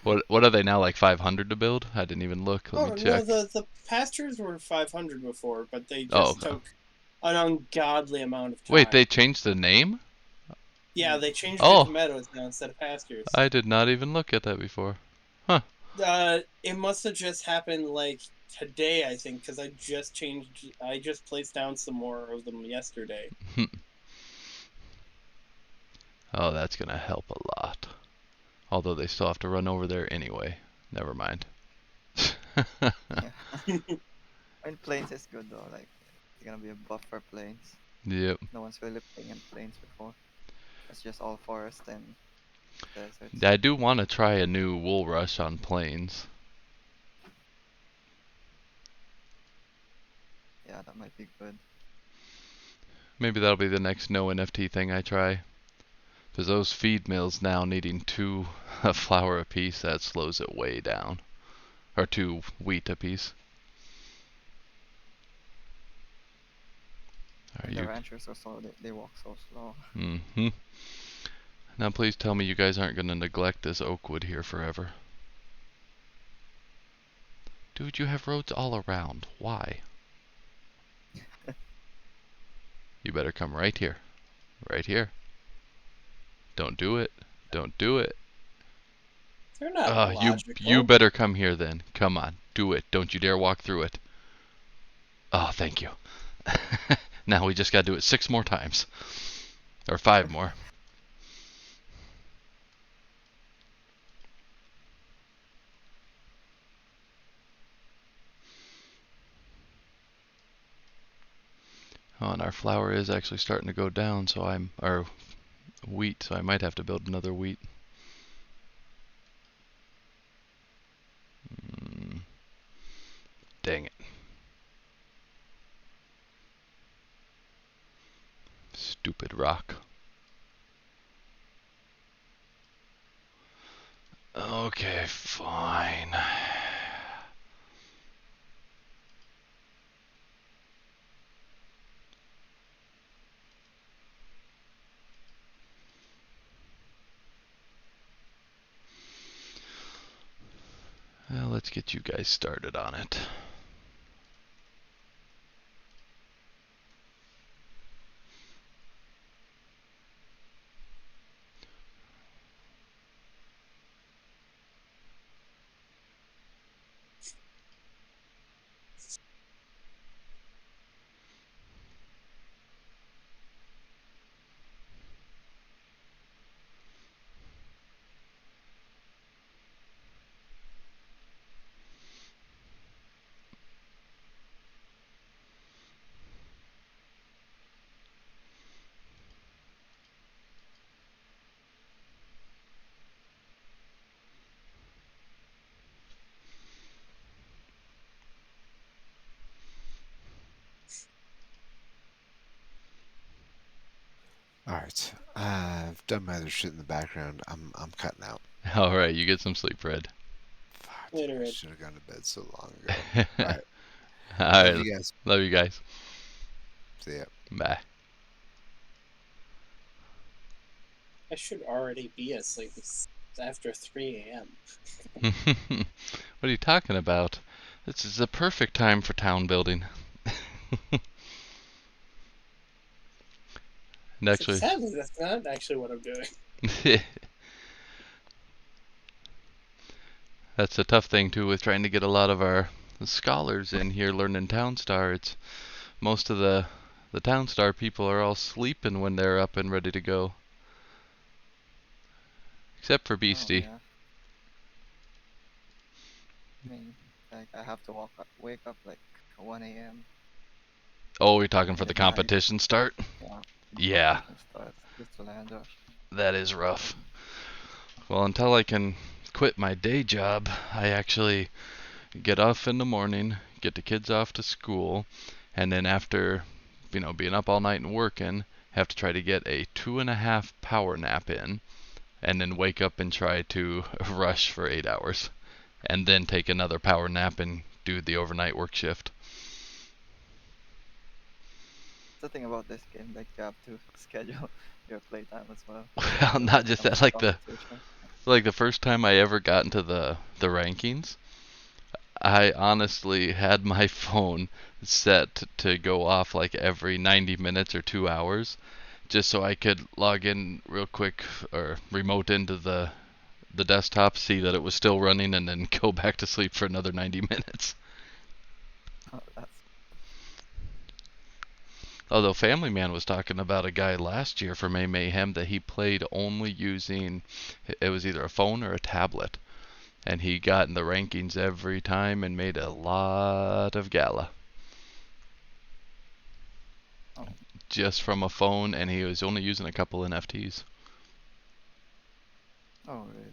What are they now, like 500 to build? I didn't even look. Let me Oh, check. no, the pastures were 500 before, but they Oh, just okay. took an ungodly amount of time. Wait, they changed the name? Yeah, they changed it Oh. to meadows now instead of pastures. I did not even look at that before. Huh. It must have just happened like today, I think, because I just placed down some more of them yesterday. Oh, that's gonna help a lot. Although they still have to run over there anyway. Never mind. Yeah. I mean, plains is good though. Like, it's gonna be a buff for plains. Yep. No one's really playing in plains before. It's just all forest and deserts. I do want to try a new wool rush on plains. Yeah, that might be good. Maybe that'll be the next no NFT thing I try. Because those feed mills now needing 2 flour a piece, that slows it way down. Or 2 wheat a piece. And the ranchers are so they walk so slow. Mm-hmm. Now please tell me you guys aren't going to neglect this oak wood here forever. Dude, you have roads all around. Why? You better come right here. Right here. Don't do it. Don't do it. They're not logical. You better come here then. Come on. Do it. Don't you dare walk through it. Oh, thank you. Now we just got to do it 6 more times. Or 5 more. Oh, and our flour is actually starting to go down, so or wheat, so I might have to build another wheat. Dang it. Stupid rock. Okay, fine. Well, let's get you guys started on it. All right. I've done my other shit in the background. I'm cutting out. Alright, you get some sleep, Fred. Fuck, Later, I Ed. should have gone to bed so long ago. All right. Alright, Love you guys. love you guys. See ya. Bye. I should already be asleep. It's after 3 a.m. What are you talking about? This is the perfect time for town building. And actually, Sadly, that's not actually what I'm doing. that's a tough thing too with trying to get a lot of our scholars in here learning Townstar. It's most of the Townstar people are all sleeping when they're up and ready to go. Except for Oh Beastie. yeah. I mean, like I have to wake up like 1 a.m. Oh, you're talking for the midnight. competition start? Yeah. Yeah, Competition starts. Just to land rush. that is rough. Well, until I can quit my day job, I actually get off in the morning, get the kids off to school, and then after, being up all night and working, have to try to get a 2.5 power nap in, and then wake up and try to rush for 8 hours, and then take another power nap and do the overnight work shift. The thing about this game, like you have to schedule your playtime as well. Well, It not just becomes that, a like competition. the first time I ever got into the rankings, I honestly had my phone set to go off like every 90 minutes or 2 hours, just so I could log in real quick or remote into the desktop, see that it was still running, and then go back to sleep for another 90 minutes. Oh, that's Although Family Man was talking about a guy last year for May Mayhem that he played only using, it was either a phone or a tablet, and he got in the rankings every time and made a lot of Gala oh, just from a phone, and he was only using a couple NFTs. oh really?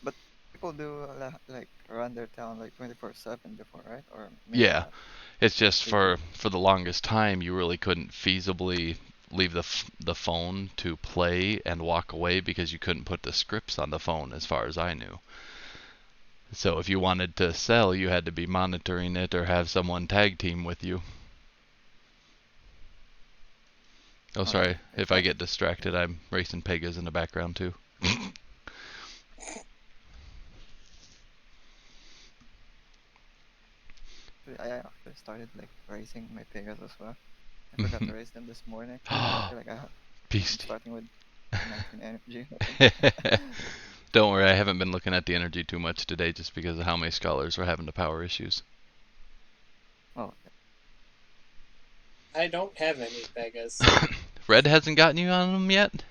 But people do like run their town like 24/7 before, right? Or maybe Yeah, not. it's just They do. for the longest time you really couldn't feasibly leave the phone to play and walk away because you couldn't put the scripts on the phone as far as I knew. So if you wanted to sell, you had to be monitoring it or have someone tag team with you. Oh, Oh yeah, sorry. If I get distracted, I'm racing Pegas in the background too. I actually started like racing my Pegas as well. I forgot to race them this morning. I feel like I'm Beastie. starting with 19 energy. I think. Don't worry, I haven't been looking at the energy too much today just because of how many scholars were having the power issues. Oh, okay. I don't have any Vegas. Red hasn't gotten you on them yet?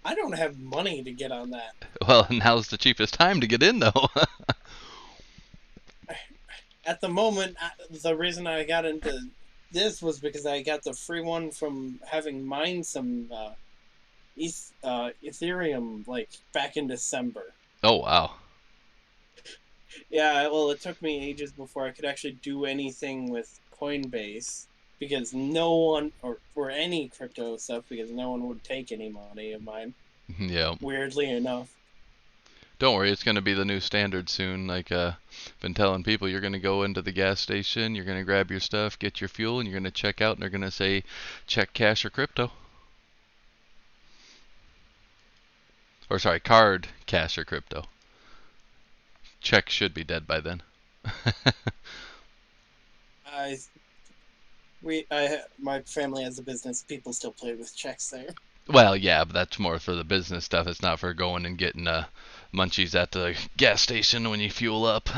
I don't have money to get on that. Well, now's the cheapest time to get in, though. At the moment, the reason I got into this was because I got the free one from having mined some Ethereum like back in December. Oh, wow. Yeah, well, it took me ages before I could actually do anything with Coinbase because no one, or any crypto stuff, because no one would take any money of mine. Yeah. Weirdly enough. Don't worry, it's going to be the new standard soon. Like, been telling people, you're going to go into the gas station, you're going to grab your stuff, get your fuel, and you're going to check out, and they're going to say, check, cash, or crypto. Or sorry, card, cash, or crypto. Check should be dead by then. My family has a business. People still play with checks there. Well, yeah, but that's more for the business stuff. It's not for going and getting munchies at the gas station when you fuel up.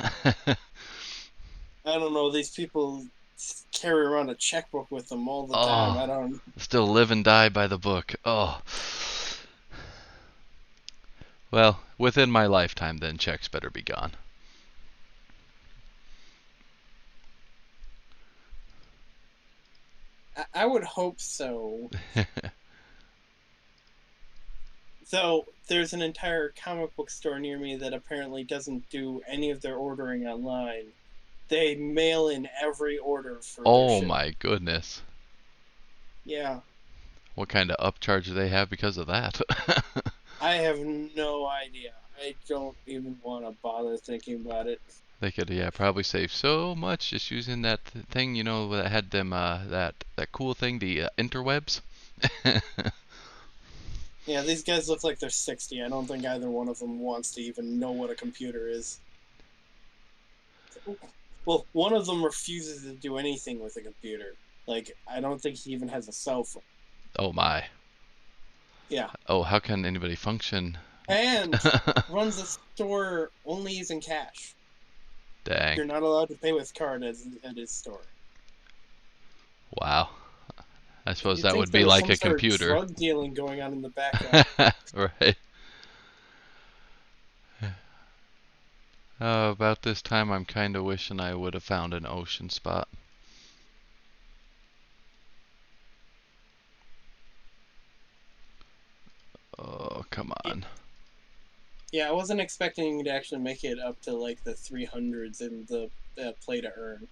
I don't know. These people carry around a checkbook with them all the time. I don't. Still live and die by the book. Oh. Well, within my lifetime, then checks better be gone. I would hope so. So there's an entire comic book store near me that apparently doesn't do any of their ordering online. They mail in every order for their Oh ship. my goodness. Yeah. What kind of upcharge do they have because of that? I have no idea. I don't even want to bother thinking about it. They could, yeah, probably save so much just using that thing, that had them, that cool thing, the interwebs. Yeah, these guys look like they're 60. I don't think either one of them wants to even know what a computer is. Well, one of them refuses to do anything with a computer. Like, I don't think he even has a cell phone. Oh my. Yeah. Oh, how can anybody function? And runs a store only using cash. Dang. You're not allowed to pay with card at his store. Wow. I suppose You'd that think would there be was like some a sort of computer. drug dealing going on in the background. Right. About this time, I'm kind of wishing I would have found an ocean spot. Oh, come on. Yeah, I wasn't expecting you to actually make it up to like the 300s in the play to earn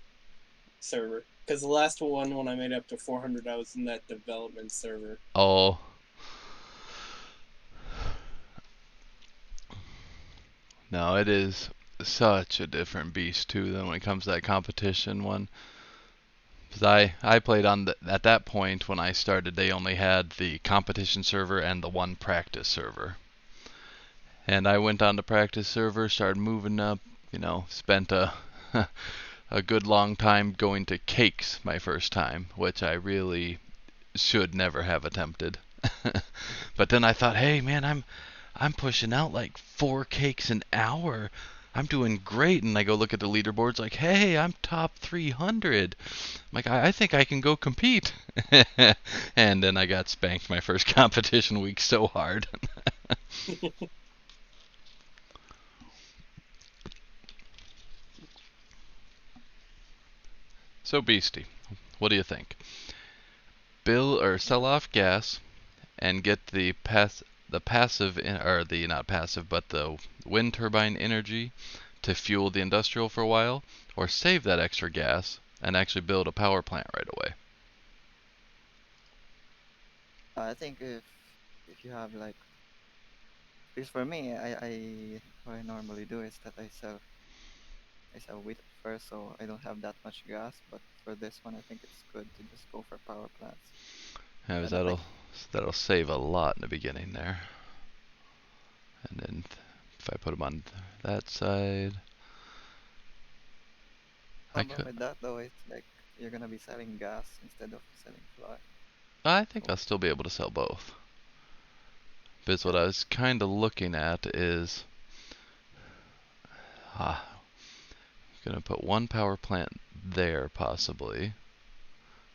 server. Because the last one, when I made it up to 400, I was in that development server. Oh. No, it is such a different beast too than when it comes to that competition one. Because I played on at that point when I started, they only had the competition server and the one practice server. And I went on to practice server, started moving up, spent a a good long time going to cakes my first time, which I really should never have attempted. But then I thought, hey man, I'm pushing out like 4 cakes an hour. I'm doing great, and I go look at the leaderboards like, hey, I'm top 300. I'm like, I think I can go compete. And then I got spanked my first competition week so hard. So Beastie, what do you think? Bill or sell off gas and get the passive or the not passive but the wind turbine energy to fuel the industrial for a while, or save that extra gas and actually build a power plant right away. I think if you have like, because for me, I what I normally do is that I sell wheat at first, so I don't have that much gas. But for this one, I think it's good to just go for power plants. Yeah, And I think that'll save a lot in the beginning there. And then if I put them on that side, I problem could. with that though is like you're gonna be selling gas instead of selling fly. I think So I'll still be able to sell both. Because what yeah, I was kind of looking at is, gonna put one power plant there possibly,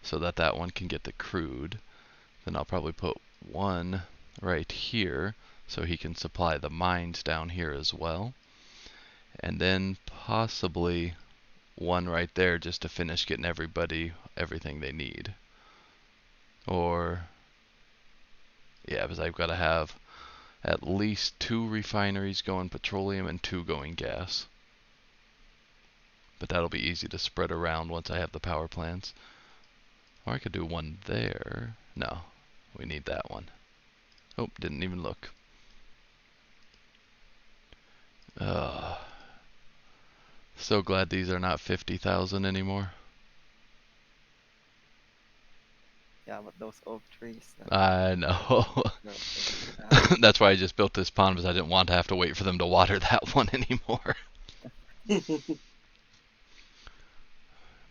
so that that one can get the crude. Then I'll probably put one right here, so he can supply the mines down here as well. And then possibly one right there just to finish getting everybody everything they need. Or, yeah, because I've got to have at least 2 refineries going petroleum and 2 going gas. But that'll be easy to spread around once I have the power plants. Or I could do one there. No, we need that one. Oh, didn't even look. So glad these are not 50,000 anymore. yeah, but those oak trees, I know. That's why I just built this pond, because I didn't want to have to wait for them to water that one anymore.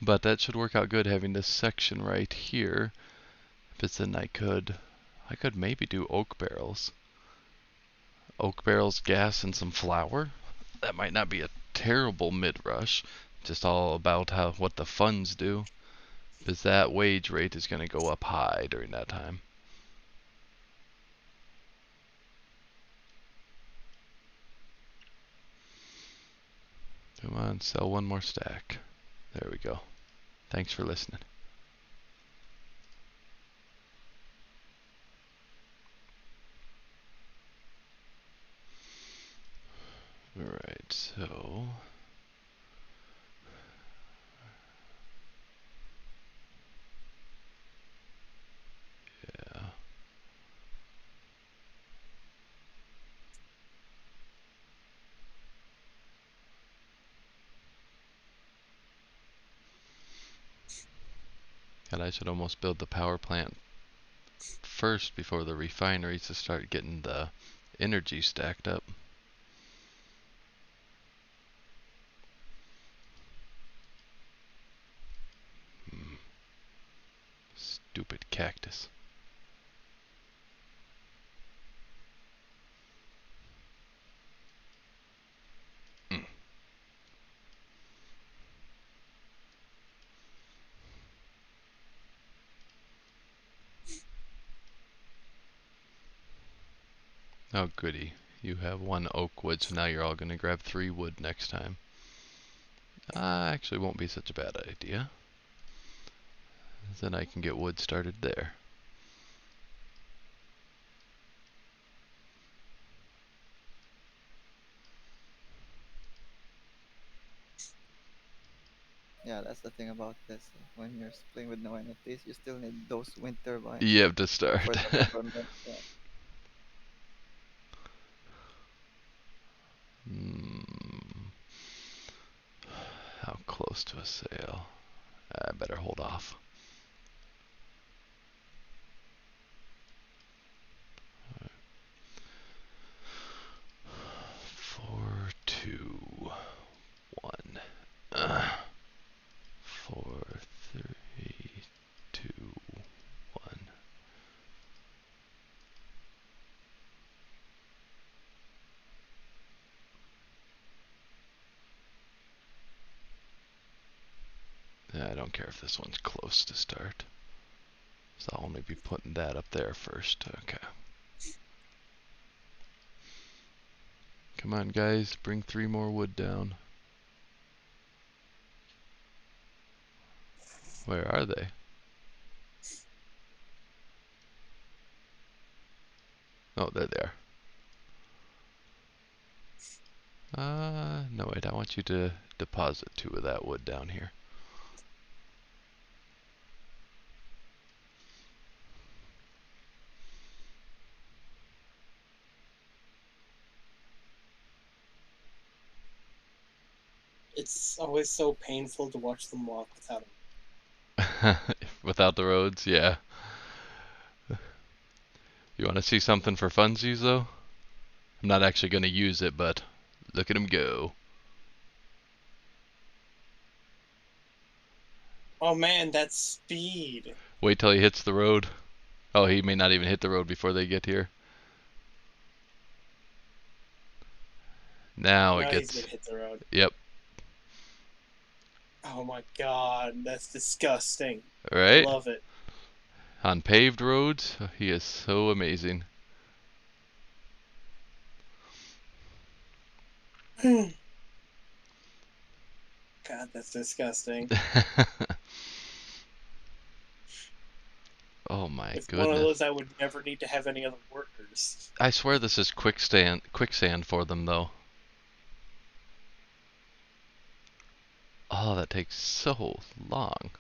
But that should work out good having this section right here. Because then I could maybe do oak barrels. Oak barrels, gas, and some flour. That might not be a terrible mid-rush. Just all about what the funds do. Because that wage rate is going to go up high during that time. Come on, sell one more stack. There we go. Thanks for listening. Alright, so yeah. God, I should almost build the power plant first before the refineries to start getting the energy stacked up. Stupid cactus. Oh goody. You have 1 oak wood, so now you're all going to grab 3 wood next time. Actually won't be such a bad idea. Then I can get wood started there. Yeah, that's the thing about this. When you're playing with no NFTs, you still need those wind turbines You have to for start. the government. Yeah. How close to a sale? I better hold off. Four, two, one. 4, 3, 2, 1. I don't care if this one's close to start. So I'll only be putting that up there first. Okay. Come on, guys. Bring 3 more wood down. Where are they? Oh, there they are. No, wait. I want you to deposit 2 of that wood down here. It's always so painful to watch them walk without Without the roads, yeah. You want to see something for funsies, though? I'm not actually going to use it, but look at him go. Oh man, that's speed. Wait till he hits the road. Oh, he may not even hit the road before they get here. Now it Now he's gets... gonna hit the road. Yep. Oh my god, that's disgusting. Right? Love it. On paved roads, he is so amazing. God, that's disgusting. Oh my It's one of goodness. those I would never need to have any other workers. I swear this is quicksand for them, though. Oh, that takes so long.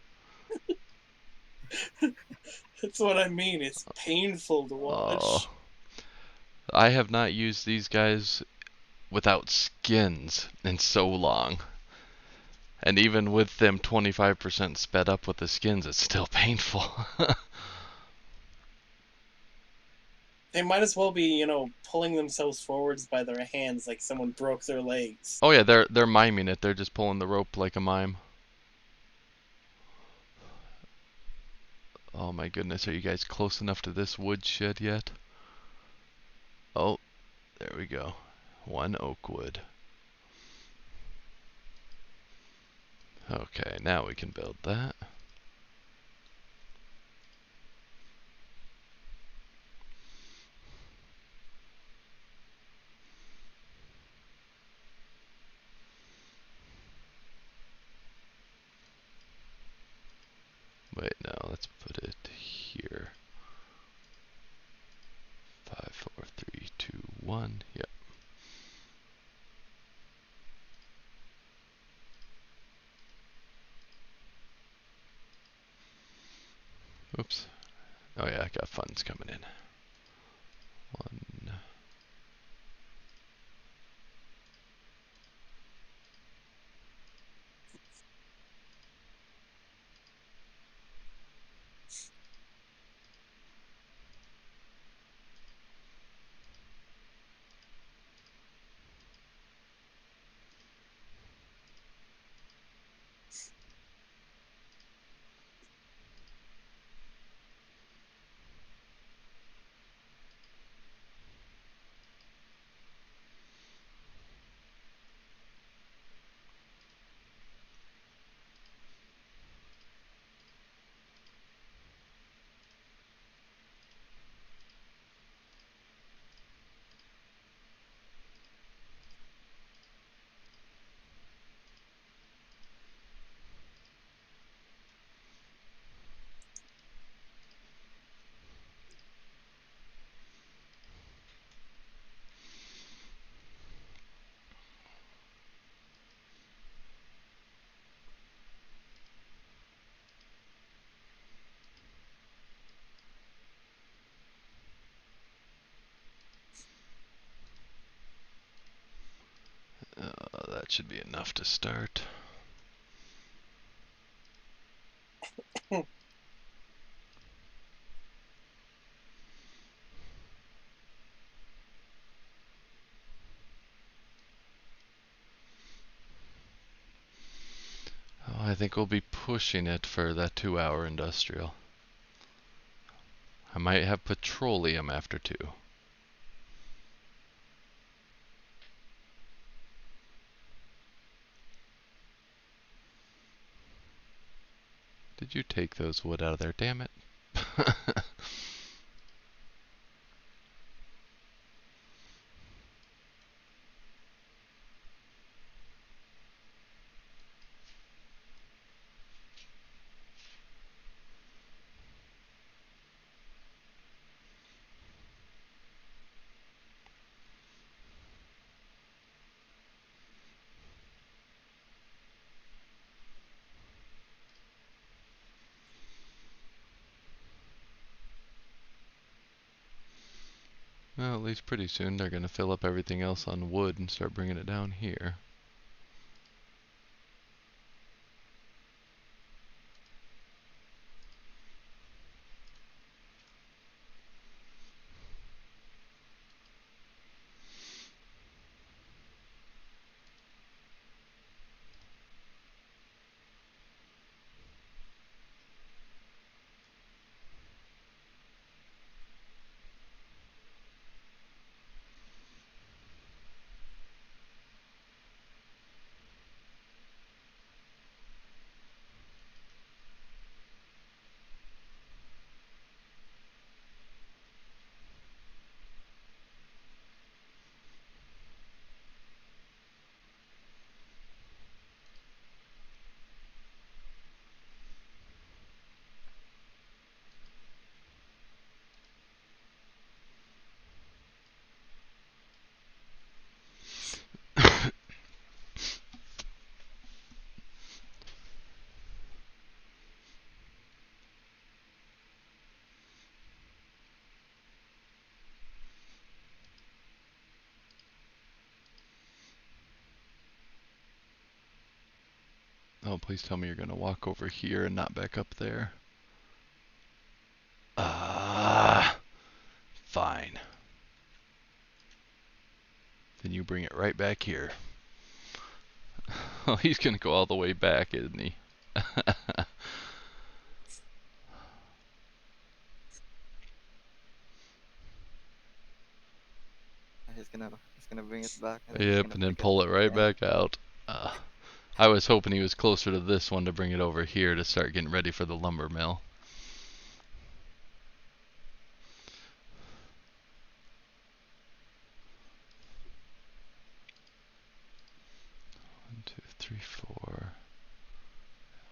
That's what I mean. It's painful to watch. Oh, I have not used these guys without skins in so long. And even with them 25% sped up with the skins, it's still painful. They might as well be, pulling themselves forwards by their hands like someone broke their legs. Oh yeah, they're miming it. They're just pulling the rope like a mime. Oh my goodness, are you guys close enough to this woodshed yet? Oh, there we go. 1 oak wood. Okay, now we can build that. Wait, no, let's put it here. 5, 4, 3, 2, 1. Yep. Oops. Oh yeah, I got funds coming in. 1. that should be enough to start. Oh, I think we'll be pushing it for that 2-hour industrial. I might have petroleum after 2. Did you take those wood out of there? Damn it. Well, at least pretty soon they're going to fill up everything else on wood and start bringing it down here. Oh, please tell me you're going to walk over here and not back up there. Ah, fine. Then you bring it right back here. Oh, he's going to go all the way back, isn't he? He's gonna bring it back and then he's Yep, gonna and then pick it. pull it right Yeah. back out. I was hoping he was closer to this one to bring it over here to start getting ready for the lumber mill. One, two, three, 4,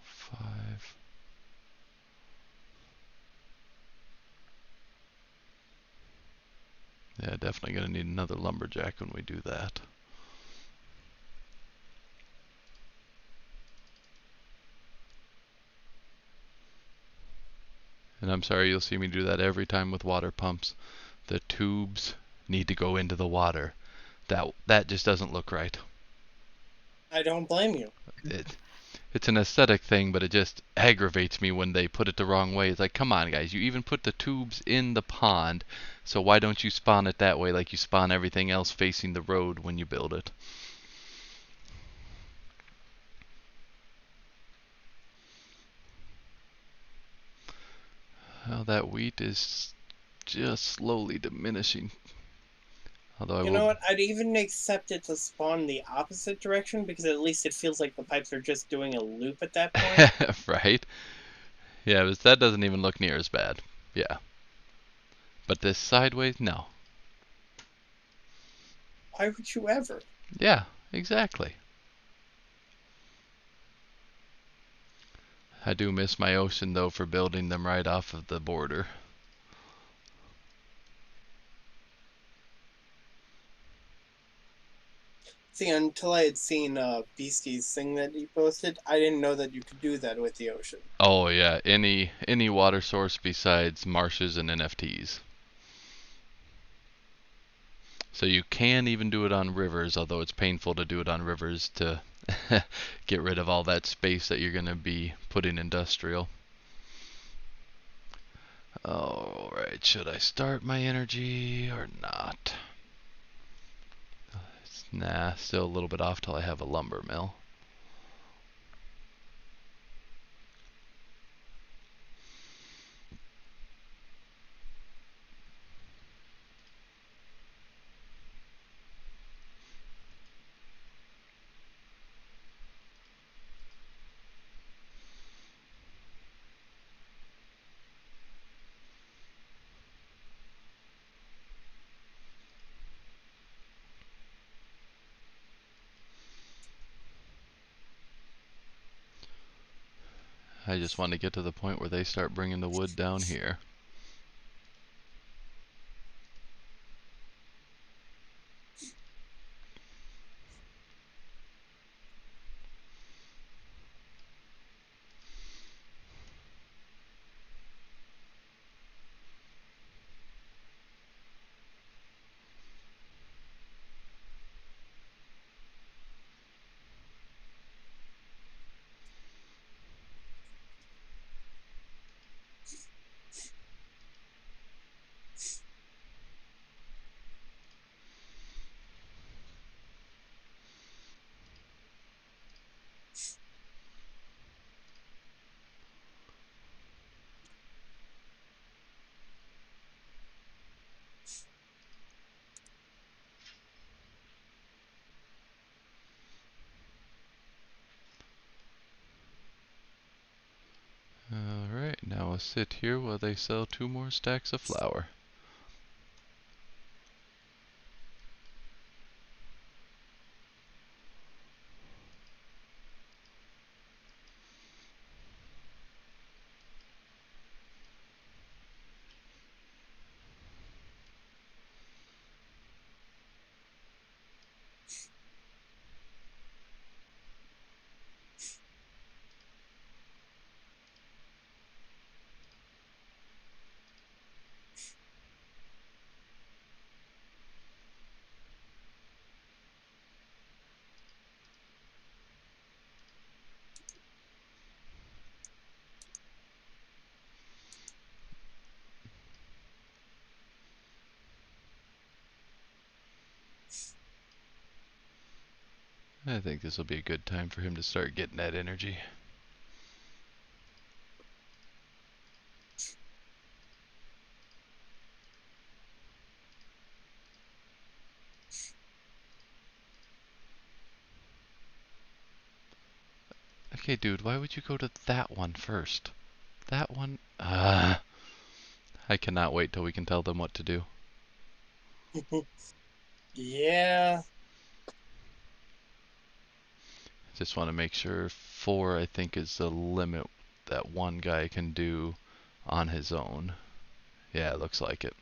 5. Yeah, definitely gonna need another lumberjack when we do that. And I'm sorry, you'll see me do that every time with water pumps. The tubes need to go into the water. That just doesn't look right. I don't blame you. It's an aesthetic thing, but it just aggravates me when they put it the wrong way. It's like, come on, guys, you even put the tubes in the pond, so why don't you spawn it that way like you spawn everything else facing the road when you build it? Well, that wheat is just slowly diminishing. Although I You know will... what? I'd even accept it to spawn the opposite direction because at least it feels like the pipes are just doing a loop at that point. Right? Yeah, but that doesn't even look near as bad. Yeah. But this sideways, no. Why would you ever? Yeah, exactly. I do miss my ocean, though, for building them right off of the border. See, until I had seen Beastie's thing that he posted, I didn't know that you could do that with the ocean. Oh yeah, any water source besides marshes and NFTs. So you can even do it on rivers, although it's painful to do it on rivers to get rid of all that space that you're going to be putting industrial. Alright, should I start my energy or not? Nah, still a little bit off till I have a lumber mill. I just want to get to the point where they start bringing the wood down here. Alright, now we'll sit here while they sell 2 more stacks of flour. I think this will be a good time for him to start getting that energy. Okay, dude, why would you go to that one first? That one? I cannot wait till we can tell them what to do. Yeah. Just want to make sure 4, I think, is the limit that one guy can do on his own. Yeah, it looks like it.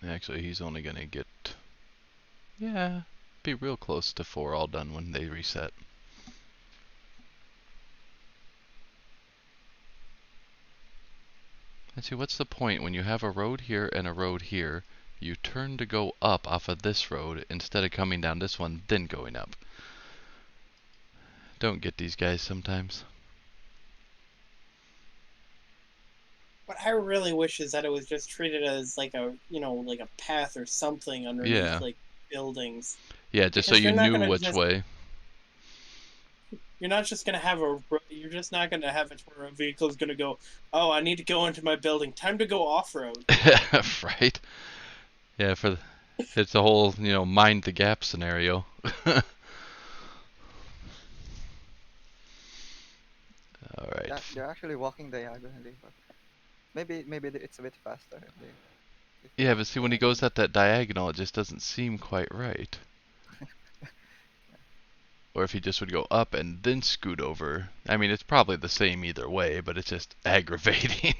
Actually, he's only going to get, yeah, be real close to 4 all done when they reset. And see, what's the point when you have a road here and a road here? You turn to go up off of this road instead of coming down this one, then going up. Don't get these guys sometimes. What I really wish is that it was just treated as like a, like a path or something underneath Yeah. like buildings. Yeah, just so Because you you're not knew gonna which just way. you're not just gonna have you're just not gonna have it where a vehicle's gonna go, oh, I need to go into my building. Time to go off road. Right? Yeah, it's a whole, mind the gap scenario. Alright. Yeah, they're actually walking diagonally, but maybe it's a bit faster if they Yeah, walk but see, when he goes diagonally. at that diagonal, it just doesn't seem quite right. Or if he just would go up and then scoot over. I mean, it's probably the same either way, but it's just aggravating.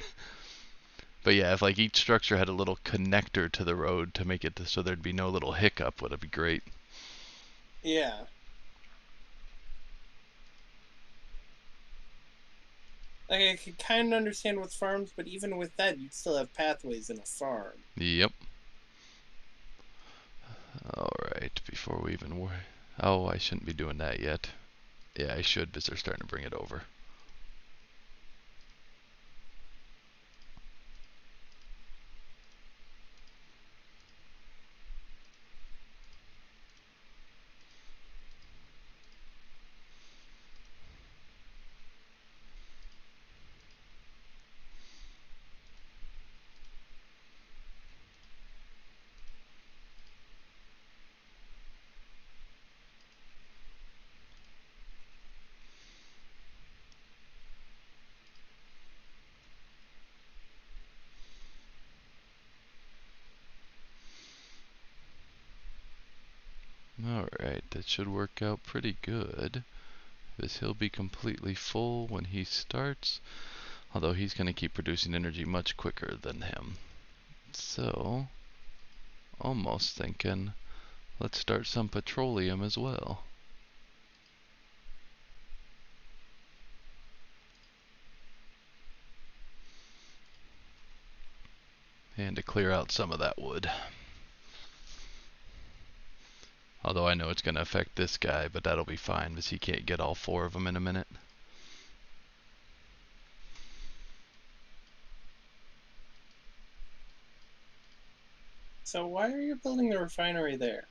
But yeah, if like each structure had a little connector to the road to make it so there'd be no little hiccup, would be great. Yeah. Like, I could kind of understand with farms, but even with that, you'd still have pathways in a farm. Yep. Alright, before we even worry. Oh, I shouldn't be doing that yet. Yeah, I should, because they're starting to bring it over. Alright, that should work out pretty good. Because he'll be completely full when he starts. Although he's going to keep producing energy much quicker than him. So, almost thinking, let's start some petroleum as well. And to clear out some of that wood. Although I know it's going to affect this guy, but that'll be fine because he can't get all 4 of them in a minute. So why are you building the refinery there?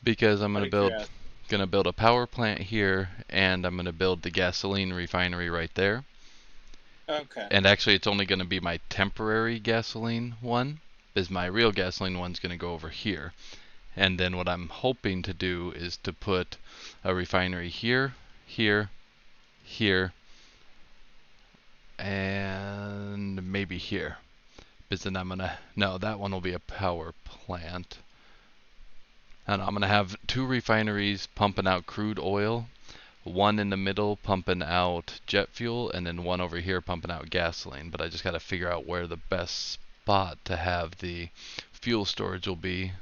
Because I'm Out going of to curiosity. build a power plant here, and I'm going to build the gasoline refinery right there. Okay. And actually, it's only going to be my temporary gasoline one, because my real gasoline one's going to go over here. And then what I'm hoping to do is to put a refinery here, here, here, and maybe here. Because then I'm going to, no, that one will be a power plant. And I'm going to have 2 refineries pumping out crude oil, one in the middle pumping out jet fuel, and then one over here pumping out gasoline. But I just got to figure out where the best spot to have the fuel storage will be.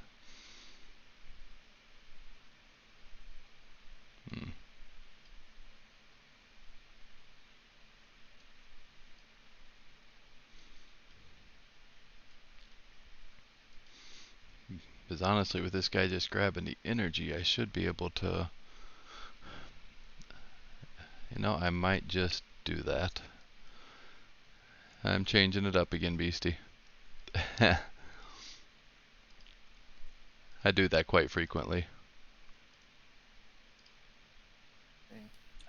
Because honestly, with this guy just grabbing the energy, I should be able to... You know, I might just do that. I'm changing it up again, Beastie. I do that quite frequently.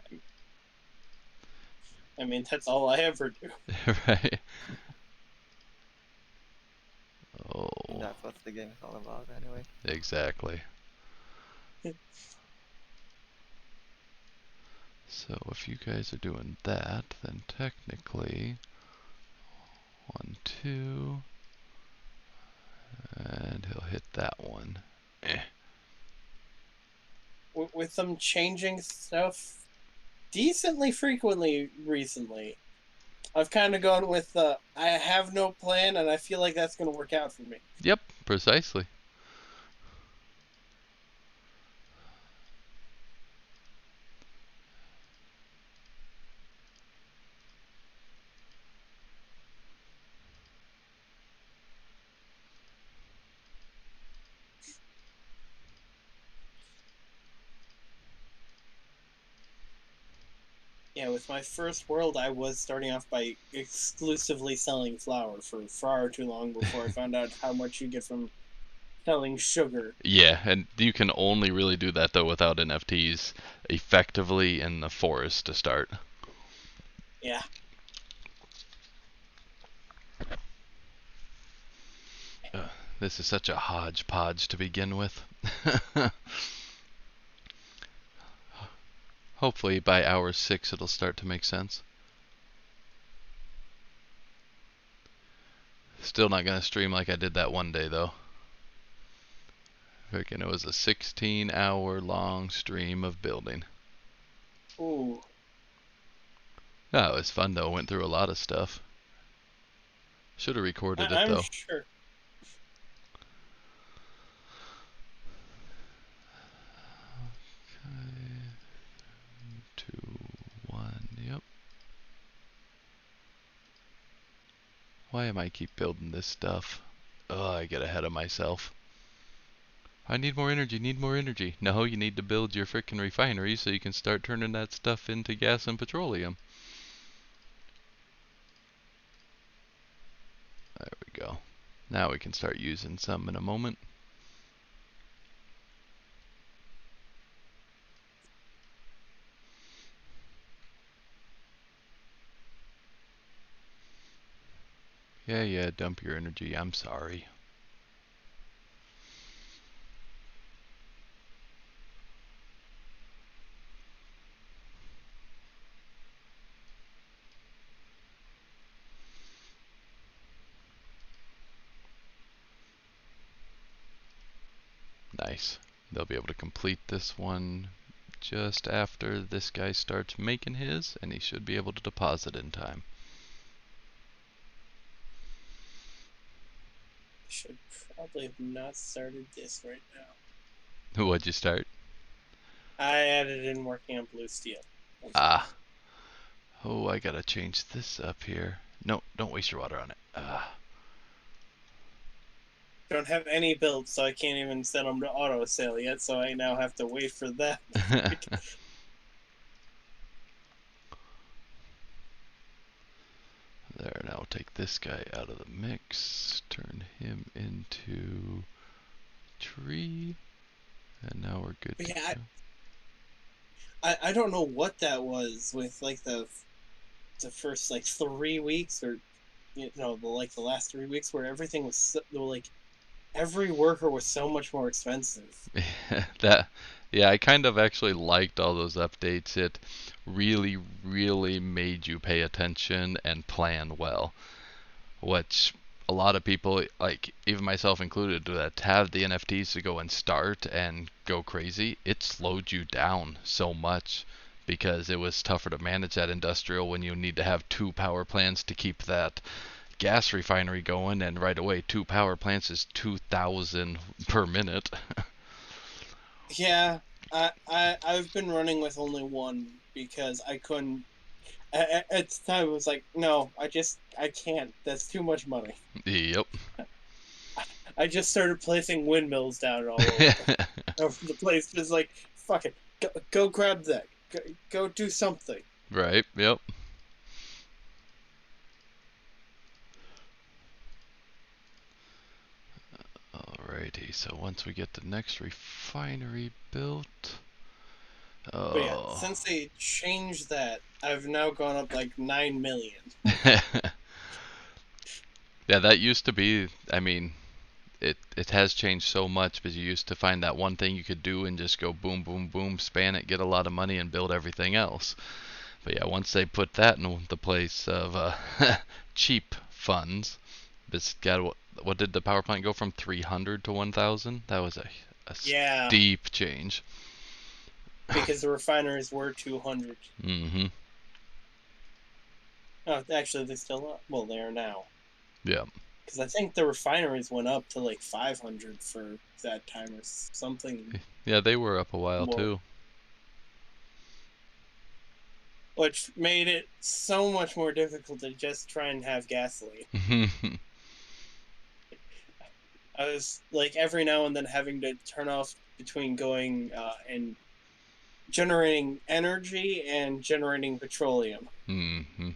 Okay. I mean, that's all I ever do. Right? And Oh, that's what the game is all about, anyway. exactly. So if you guys are doing that, then technically 1, 2, and he'll hit that one. With them changing stuff decently frequently recently, I've kind of gone with I have no plan, and I feel like that's going to work out for me. Yep, precisely. Yeah, with my first world, I was starting off by exclusively selling flour for far too long before I found out how much you get from selling sugar. Yeah, and you can only really do that though without NFTs effectively in the forest to start. Yeah. This is such a hodgepodge to begin with. Hopefully by hour 6 it'll start to make sense. Still not gonna stream like I did that one day though. Freaking it was a 16-hour long stream of building. Ooh. Oh, it was fun though. Went through a lot of stuff. Should have recorded it I'm though. sure. Okay. 2, 1, yep. Why am I keep building this stuff? Oh, I get ahead of myself. I need more energy, need more energy. No, you need to build your frickin' refinery so you can start turning that stuff into gas and petroleum. There we go. Now we can start using some in a moment. Yeah, dump your energy. I'm sorry. Nice. They'll be able to complete this one just after this guy starts making his, and he should be able to deposit in time. Should probably have not started this right now. What'd you start? I added in working on blue steel. Ah. Oh, I gotta change this up here. No, don't waste your water on it. Ah. Don't have any builds, so I can't even set them to auto sale yet, so I now have to wait for that. There, now take this guy out of the mix, turn him into tree, and now we're good to Yeah, go. I don't know what that was with like the first like 3 weeks, or the last 3 weeks, where everything was so, like every worker was so much more expensive. Yeah, I kind of actually liked all those updates. It really made you pay attention and plan well, which a lot of people, like even myself included, that have the NFTs to go and start and go crazy, it slowed you down so much because it was tougher to manage that industrial when you need to have 2 power plants to keep that gas refinery going, and right away 2 power plants is 2,000 per minute. Yeah, I've been running with only one because I couldn't. At the time, it was like, no, I can't. That's too much money. Yep. I just started placing windmills down all over the place. Just like, fuck it, go grab that. Go do something. Right, yep. Alrighty, so once we get the next refinery built, But yeah, since they changed that, I've now gone up like 9 million. yeah, that used to be, I mean, it has changed so much, because you used to find that one thing you could do and just go boom, boom, boom, span it, get a lot of money, and build everything else. But yeah, once they put that in the place of cheap funds, this got what did the power plant go from 300 to 1,000? That was a Yeah, steep change. because the refineries were 200. Mm-hmm. Oh, actually, they still are. Well, they are now. Yeah. Because I think the refineries went up to like 500 for that time or something. Yeah, they were up a while more, too. which made it so much more difficult to just try and have gasoline. I was like every now and then having to turn off between going and generating energy and generating petroleum. Mm-hmm.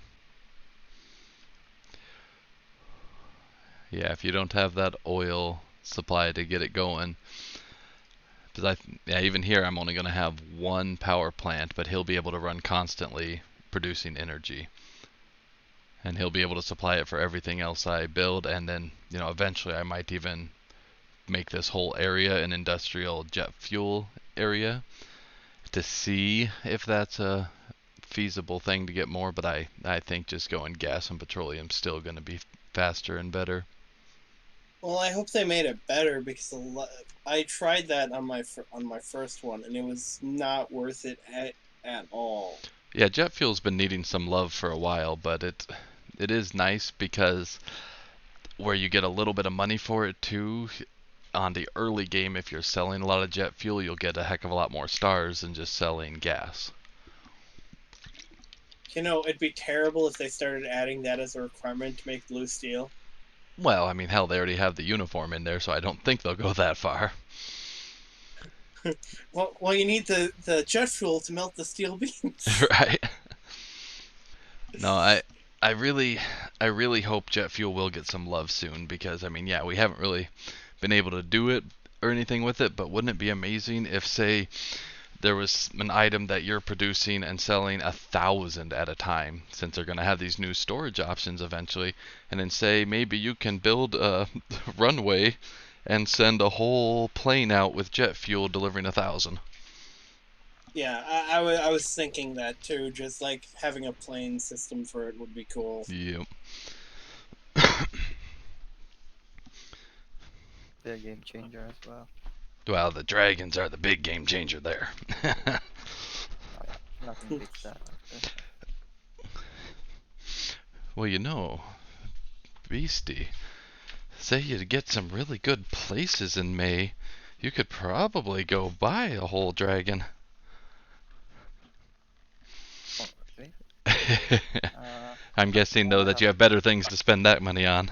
Yeah, if you don't have that oil supply to get it going, because yeah, even here I'm only going to have 1 power plant, but he'll be able to run constantly producing energy, and he'll be able to supply it for everything else I build, and then eventually I might even make this whole area an industrial jet fuel area to see if that's a feasible thing to get more, but I think just going gas and petroleum is still going to be faster and better. Well, I hope they made it better, because I tried that on my first one, and it was not worth it at all. Yeah, jet fuel's been needing some love for a while, but it is nice because where you get a little bit of money for it too. On the early game, if you're selling a lot of jet fuel, you'll get a heck of a lot more stars than just selling gas. You know, it'd be terrible if they started adding that as a requirement to make blue steel. Well, I mean, hell, they already have the uniform in there, so I don't think they'll go that far. Well, you need the jet fuel to melt the steel beams. Right? No, I really hope jet fuel will get some love soon, because I mean, yeah, we haven't really been able to do it or anything with it, but wouldn't it be amazing if, say, there was an item that you're producing and selling 1,000 at a time, since they're going to have these new storage options eventually, and then say maybe you can build a runway and send a whole plane out with jet fuel delivering 1,000. Yeah, I was thinking that too. Just like having a plane system for it would be cool. Yep. Be a game changer as well. Well, the dragons are the big game changer there. Oh yeah, nothing beats that. After. Well, you know, Beastie, say you get some really good places in May, you could probably go buy a whole dragon. Oh, okay. I'm guessing, though, I that you have haven't. better things to spend that money on.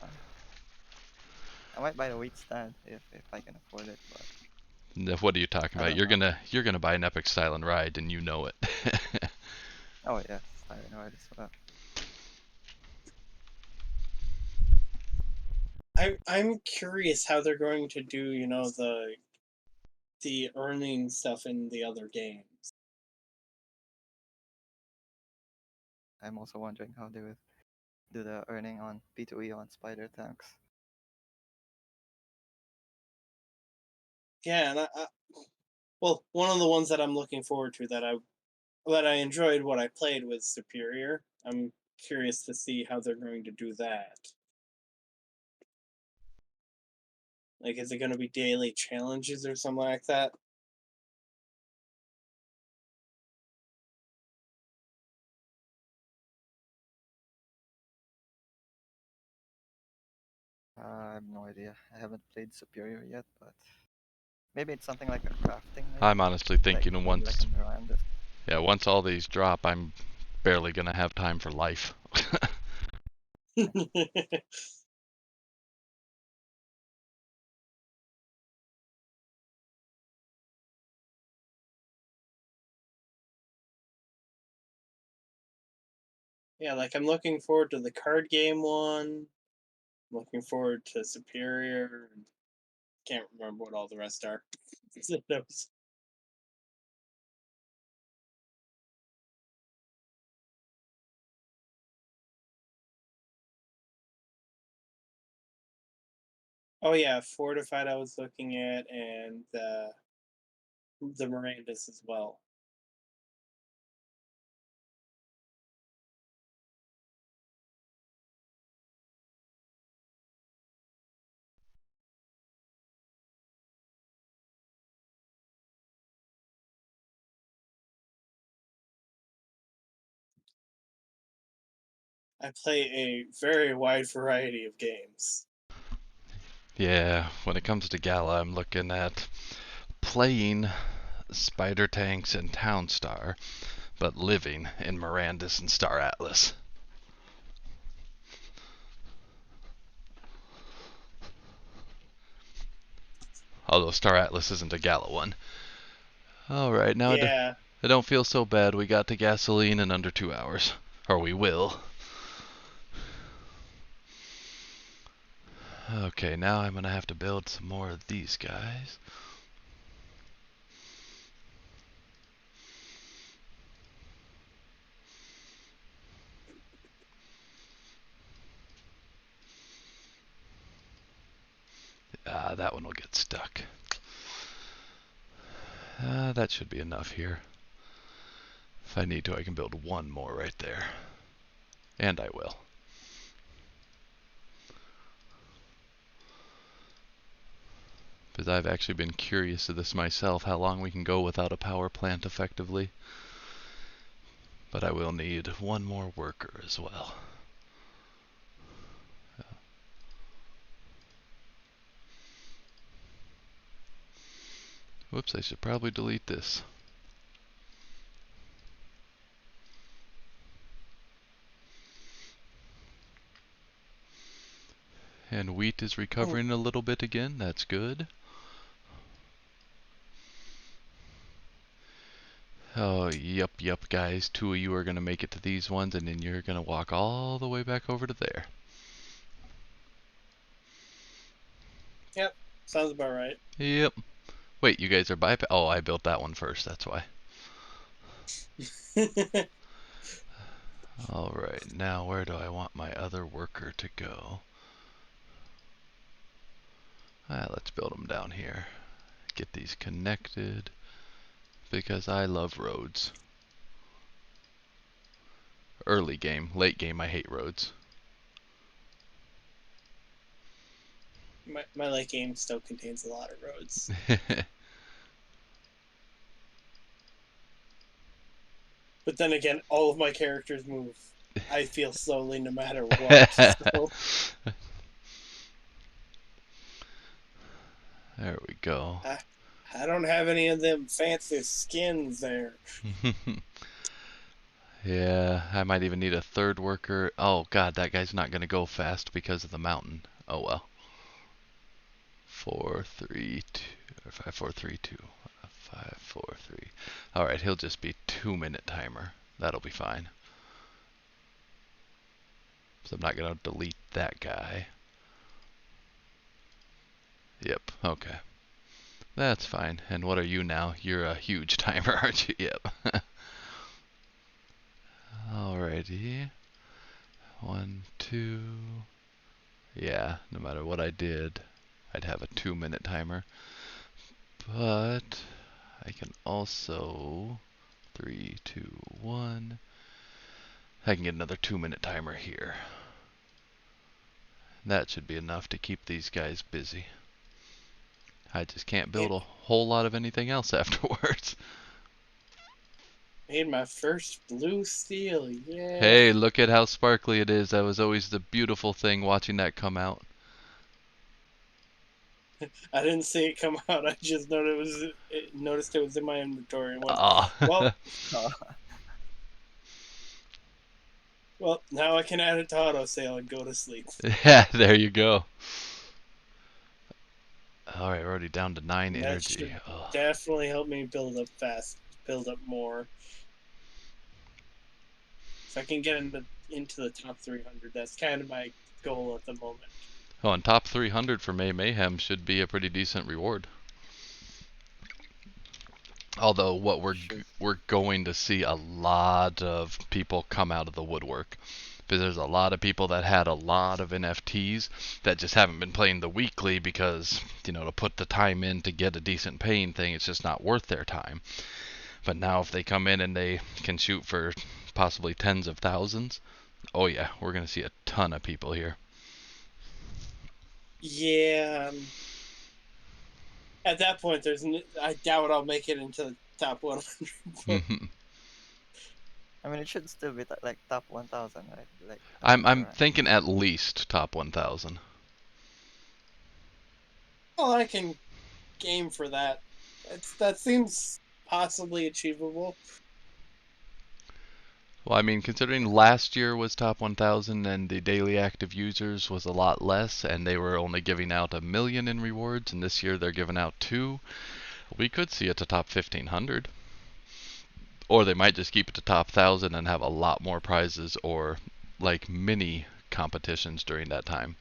Uh, I might buy the wheat stand if I can afford it, but What are you talking I about? don't know. You're gonna buy an epic style and ride, and you know it. Oh yes, I know it as well. I'm curious how they're going to do, you know, the earning stuff in the other games. I'm also wondering how they would do the earning on P2E on spider tanks. Yeah, and well, one of the ones that I'm looking forward to that I enjoyed what I played with Superior. I'm curious to see how they're going to do that. Like, is it going to be daily challenges or something like that? I have no idea. I haven't played Superior yet, but maybe it's something like a crafting, I'm maybe honestly thinking maybe like a once, Miranda. yeah, once all these drop, I'm barely gonna have time for life. Yeah, like I'm looking forward to the card game one. I'm looking forward to Superior. Can't remember what all the rest are. Those- Oh yeah, Fortified I was looking at, and the Mirandas as well. I play a very wide variety of games. Yeah, when it comes to Gala, I'm looking at playing Spider Tanks and Townstar, but living in Mirandus and Star Atlas. Although Star Atlas isn't a Gala one. Alright, now Yeah, I don't feel so bad. We got to gasoline in under 2 hours. Or we will. Okay, now I'm gonna have to build some more of these guys. Ah, that one will get stuck. That should be enough here. If I need to, I can build one more right there. And I will. Because I've actually been curious of this myself, how long we can go without a power plant effectively. But I will need one more worker as well. Whoops, I should probably delete this. And wheat is recovering a little bit again. That's good. Oh, yep, guys. 2 of you are going to make it to these ones, and then you're going to walk all the way back over to there. Yep, sounds about right. Yep. Wait, you guys are bypass. Oh, I built that one first. That's why. Alright, now where do I want my other worker to go? Let's build them down here. Get these connected. Because I love roads. Early game. Late game, I hate roads. My late game still contains a lot of roads. But then again, all of my characters move. I feel slowly no matter what. So. There we go. I don't have any of them fancy skins there. Yeah, I might even need a third worker. Oh god, that guy's not going to go fast because of the mountain. Oh well. 4, 3, 2, or 5, 4, 3, 2, 5, 4, 3. Alright, he'll just be 2-minute timer. That'll be fine. So I'm not going to delete that guy. Yep, okay. That's fine. And what are you now? You're a huge timer, aren't you? Yep. Alrighty. 1, 2. Yeah, no matter what I did, I'd have a 2-minute timer. But I can also 3, 2, 1. I can get another 2-minute timer here. That should be enough to keep these guys busy. I just can't build a whole lot of anything else afterwards. Made my first blue steel, yeah. Hey, look at how sparkly it is. That was always the beautiful thing watching that come out. I didn't see it come out. I just noticed it was in my inventory. And went, well, well, now I can add it to autosale and go to sleep. Yeah, there you go. Alright, we're already down to 9 That energy. should definitely help me build up fast, build up more. If I can get into the top 300, that's kind of my goal at the moment. Oh, and top 300 for May Mayhem should be a pretty decent reward. Although what we're going to see a lot of people come out of the woodwork. Because there's a lot of people that had a lot of NFTs that just haven't been playing the weekly because, you know, to put the time in to get a decent paying thing, it's just not worth their time. But now if they come in and they can shoot for possibly tens of thousands, oh yeah, we're going to see a ton of people here. Yeah. At that point, I doubt I'll make it into the top 100. I mean, it should still be like top 1,000, right? Like I'm thinking at least top 1,000. Well, I can game for that. That seems possibly achievable. Well, I mean, considering last year was top 1,000 and the daily active users was a lot less, and they were only giving out 1 million in rewards, and this year they're giving out 2, we could see it to top 1,500. Or they might just keep it to top 1,000 and have a lot more prizes or like mini competitions during that time.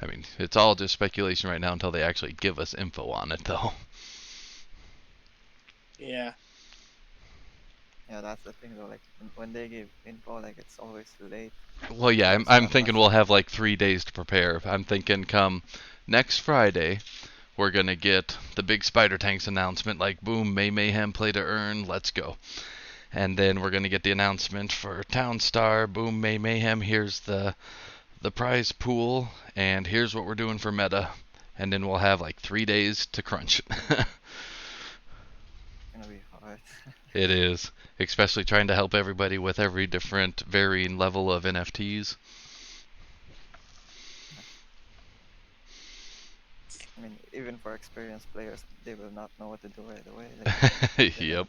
I mean, it's all just speculation right now until they actually give us info on it, though. Yeah. Yeah, that's the thing though. Like when they give info, like it's always late. Well, yeah, I'm thinking we'll have like 3 days to prepare. I'm thinking come next Friday, we're going to get the big Spider Tanks announcement, like, boom, May Mayhem play to earn, let's go. And then we're going to get the announcement for Town Star, boom, May Mayhem, here's the prize pool, and here's what we're doing for meta. And then we'll have like 3 days to crunch. It's gonna be hard. It is, especially trying to help everybody with every different varying level of NFTs. I mean, even for experienced players, they will not know what to do right away. Like, Yep.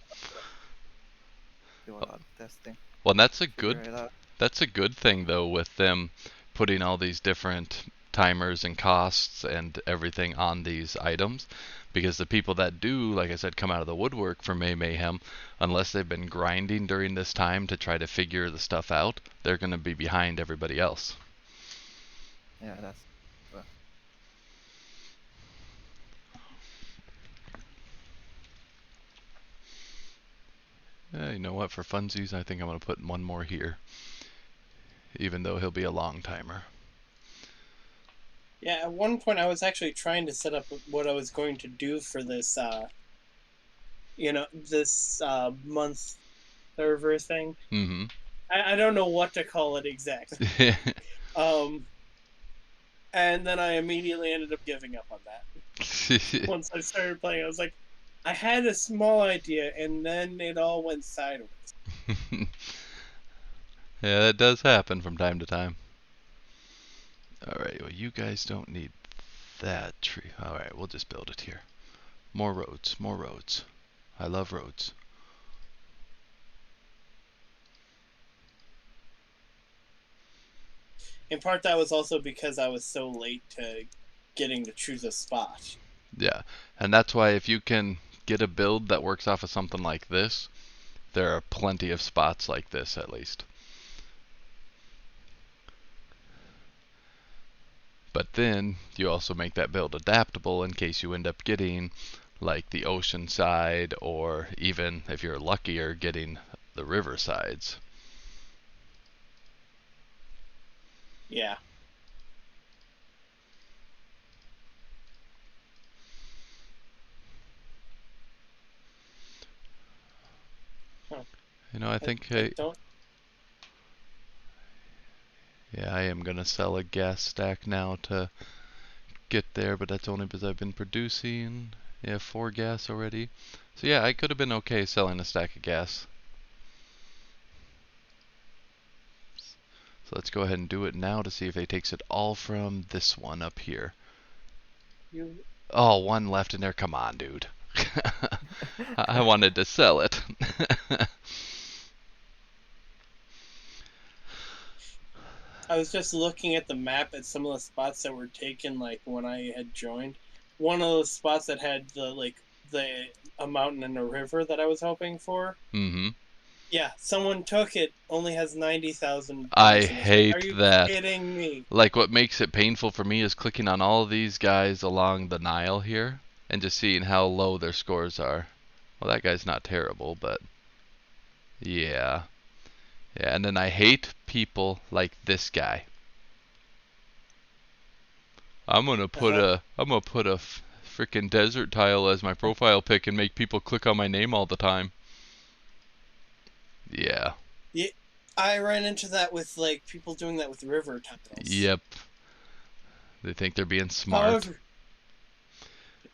do a lot of testing. Well, and that's a Figure it out. good thing though with them putting all these different timers and costs and everything on these items, because the people that do, like I said, come out of the woodwork for May Mayhem, unless they've been grinding during this time to try to figure the stuff out, they're going to be behind everybody else. Yeah, that's well, You know what, for funsies, I think I'm going to put one more here, even though he'll be a long timer. Yeah, at one point I was actually trying to set up what I was going to do for this, this month server thing. Mm-hmm. I don't know what to call it exactly. And then I immediately ended up giving up on that. Once I started playing, I was like, I had a small idea, and then it all went sideways. Yeah, that does happen from time to time. Alright, well, you guys don't need that tree. Alright, we'll just build it here. More roads, more roads. I love roads. In part, that was also because I was so late to getting to choose a spot. Yeah, and that's why if you can get a build that works off of something like this, there are plenty of spots like this at least. But then you also make that build adaptable in case you end up getting like the ocean side, or even if you're luckier, getting the river sides. Yeah. You know, I think yeah, I am gonna sell a gas stack now to get there, but that's only because I've been producing 4 gas already. So yeah, I could have been okay selling a stack of gas. So let's go ahead and do it now to see if he takes it all from this one up here. Oh, one left in there. Come on, dude. I wanted to sell it. I was just looking at the map at some of the spots that were taken, like when I had joined. One of those spots that had a mountain and a river that I was hoping for. Mm-hmm. Yeah, someone took it. Only has 90,000. I hate Are you that. kidding me? Like, what makes it painful for me is clicking on all these guys along the Nile here and just seeing how low their scores are. Well, that guy's not terrible, but yeah. Yeah, and then I hate people like this guy. I'm gonna put a freaking desert tile as my profile pic and make people click on my name all the time. Yeah. Yeah, I ran into that with like people doing that with river tiles. Yep. They think they're being smart. However,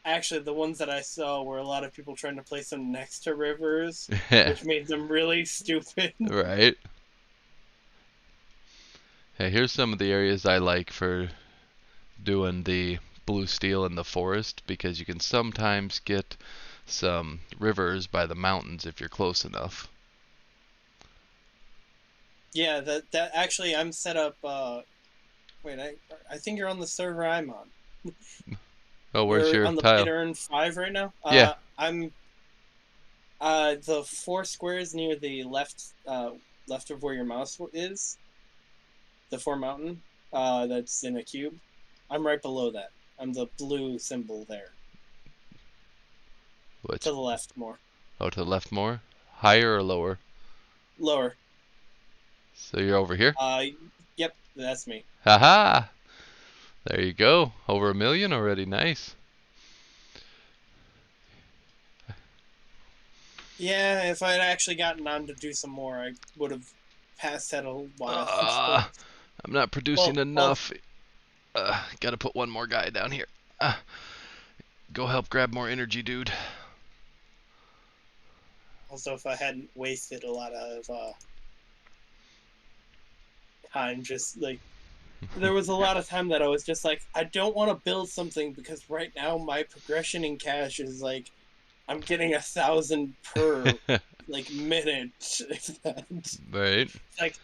actually, the ones that I saw were a lot of people trying to place them next to rivers, which made them really stupid. Right. Hey, here's some of the areas I like for doing the blue steel in the forest, because you can sometimes get some rivers by the mountains if you're close enough. Yeah, that actually I'm set up. Wait, I think you're on the server I'm on. Oh, where's You're your on the tile? Pit 5 right now? Yeah. I'm the 4 squares near the left of where your mouse is. The 4 mountain that's in a cube. I'm right below that. I'm the blue symbol there. Which? To the left more. Oh, to the left more? Higher or lower? Lower. So you're over here? Yep, that's me. Haha! There you go. Over 1 million already. Nice. Yeah, if I'd actually gotten on to do some more, I would have passed that a while. I'm not producing enough. Gotta put one more guy down here. Go help grab more energy, dude. Also, if I hadn't wasted a lot of time, just like there was a lot of time that I was just like, I don't want to build something because right now my progression in cash is like I'm getting 1,000 per like minute. Right. Like,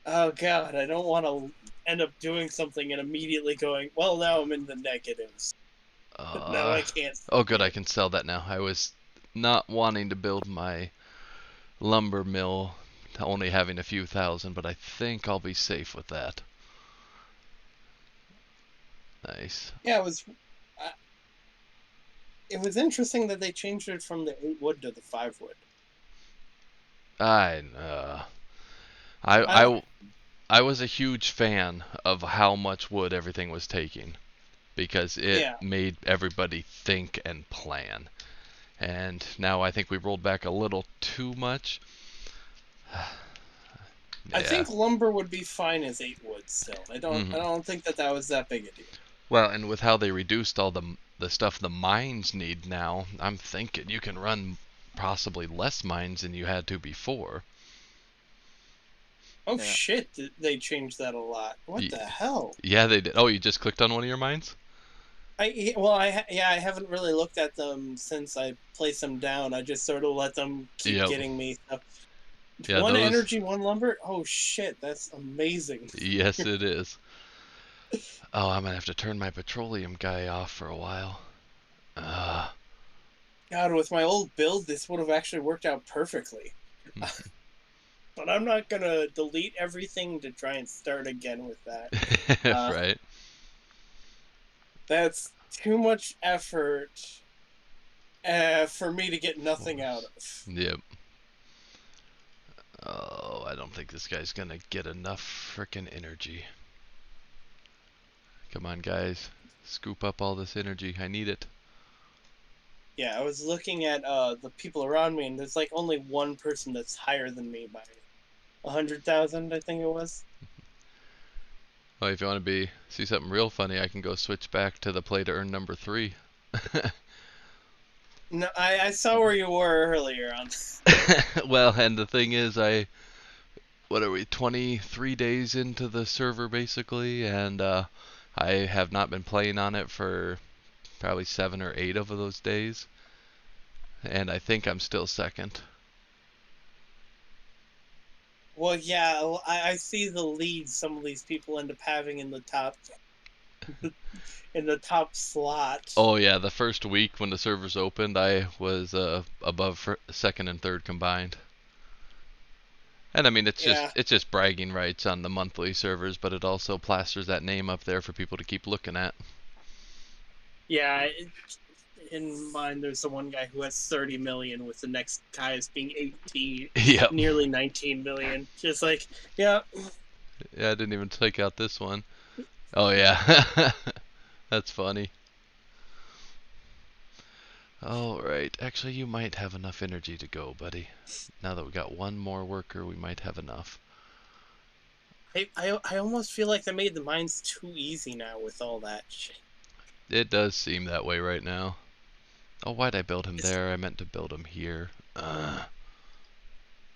oh god, I don't want to end up doing something and immediately going, well, now I'm in the negatives. Now I can't. Oh, good, I can sell that now. I was not wanting to build my lumber mill, only having a few thousand, but I think I'll be safe with that. Nice. Yeah, it was interesting that they changed it from the 8 wood to the 5 wood. I I I was a huge fan of how much wood everything was taking because it Yeah. made everybody think and plan. And now I think we rolled back a little too much. I Yeah. think lumber would be fine as 8 wood still. I Mhm. don't think that was that big a deal. Well, and with how they reduced all the stuff the mines need now, I'm thinking you can run possibly less mines than you had to before. Oh Yeah. shit, they changed that a lot. What the hell? Yeah, they did. Oh, you just clicked on one of your mines? I haven't really looked at them since I placed them down. I just sort of let them keep Yep. getting me stuff. Yeah, One those. energy, one lumber. Oh shit, that's amazing. Yes, it is. Oh, I'm gonna have to turn my petroleum guy off for a while. God, with my old build, this would have actually worked out perfectly. But I'm not gonna delete everything to try and start again with that. Right. That's too much effort for me to get nothing out of. Yep. Oh, I don't think this guy's gonna get enough frickin' energy. Come on, guys. Scoop up all this energy. I need it. Yeah, I was looking at the people around me, and there's like only one person that's higher than me by 100,000, I think it was. Well, if you want to see something real funny, I can go switch back to the play to earn number 3. No, I saw where you were earlier on. Well, and the thing is, what are we, 23 days into the server basically, and I have not been playing on it for probably 7 or 8 of those days, and I think I'm still second. Well, yeah, I see the leads some of these people end up having in the top slot. Oh yeah, the first week when the servers opened, I was above second and third combined. And I mean, it's Yeah. just bragging rights on the monthly servers, but it also plasters that name up there for people to keep looking at. Yeah, in mine, there's the one guy who has 30 million, with the next guy as being 18, Yep. nearly 19 million. Just like, yeah. Yeah, I didn't even take out this one. Oh yeah, that's funny. All right, actually, you might have enough energy to go, buddy. Now that we got one more worker, we might have enough. I almost feel like they made the mines too easy now with all that shit. It does seem that way right now. Oh, why'd I build him there? I meant to build him here. Oh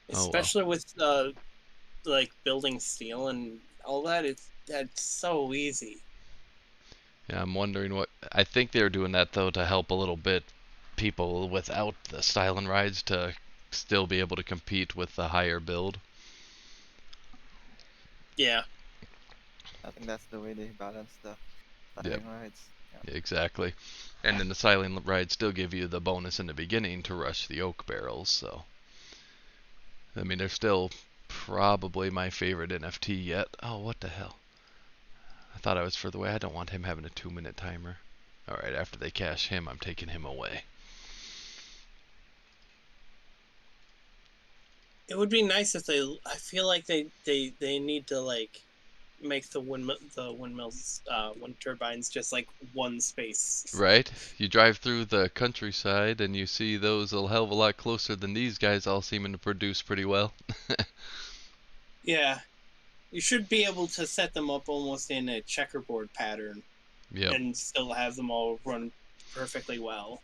well. Especially with like building steel and all that. That's so easy. Yeah, I'm wondering what. I think they're doing that though to help a little bit people without the style and rides to still be able to compete with the higher build. Yeah. I think that's the way they balance the Yep. firing rides. Yeah. Exactly. And then the silent rides still give you the bonus in the beginning to rush the oak barrels, so I mean they're still probably my favorite NFT yet. Oh, what the hell? I thought I was further away. I don't want him having a 2-minute timer. Alright, after they cash him, I'm taking him away. It would be nice if they. I feel like they need to like make the windmills, wind turbines just like one space. Right? You drive through the countryside and you see those a hell of a lot closer than these guys all seeming to produce pretty well. Yeah. You should be able to set them up almost in a checkerboard pattern. Yep. And still have them all run perfectly well.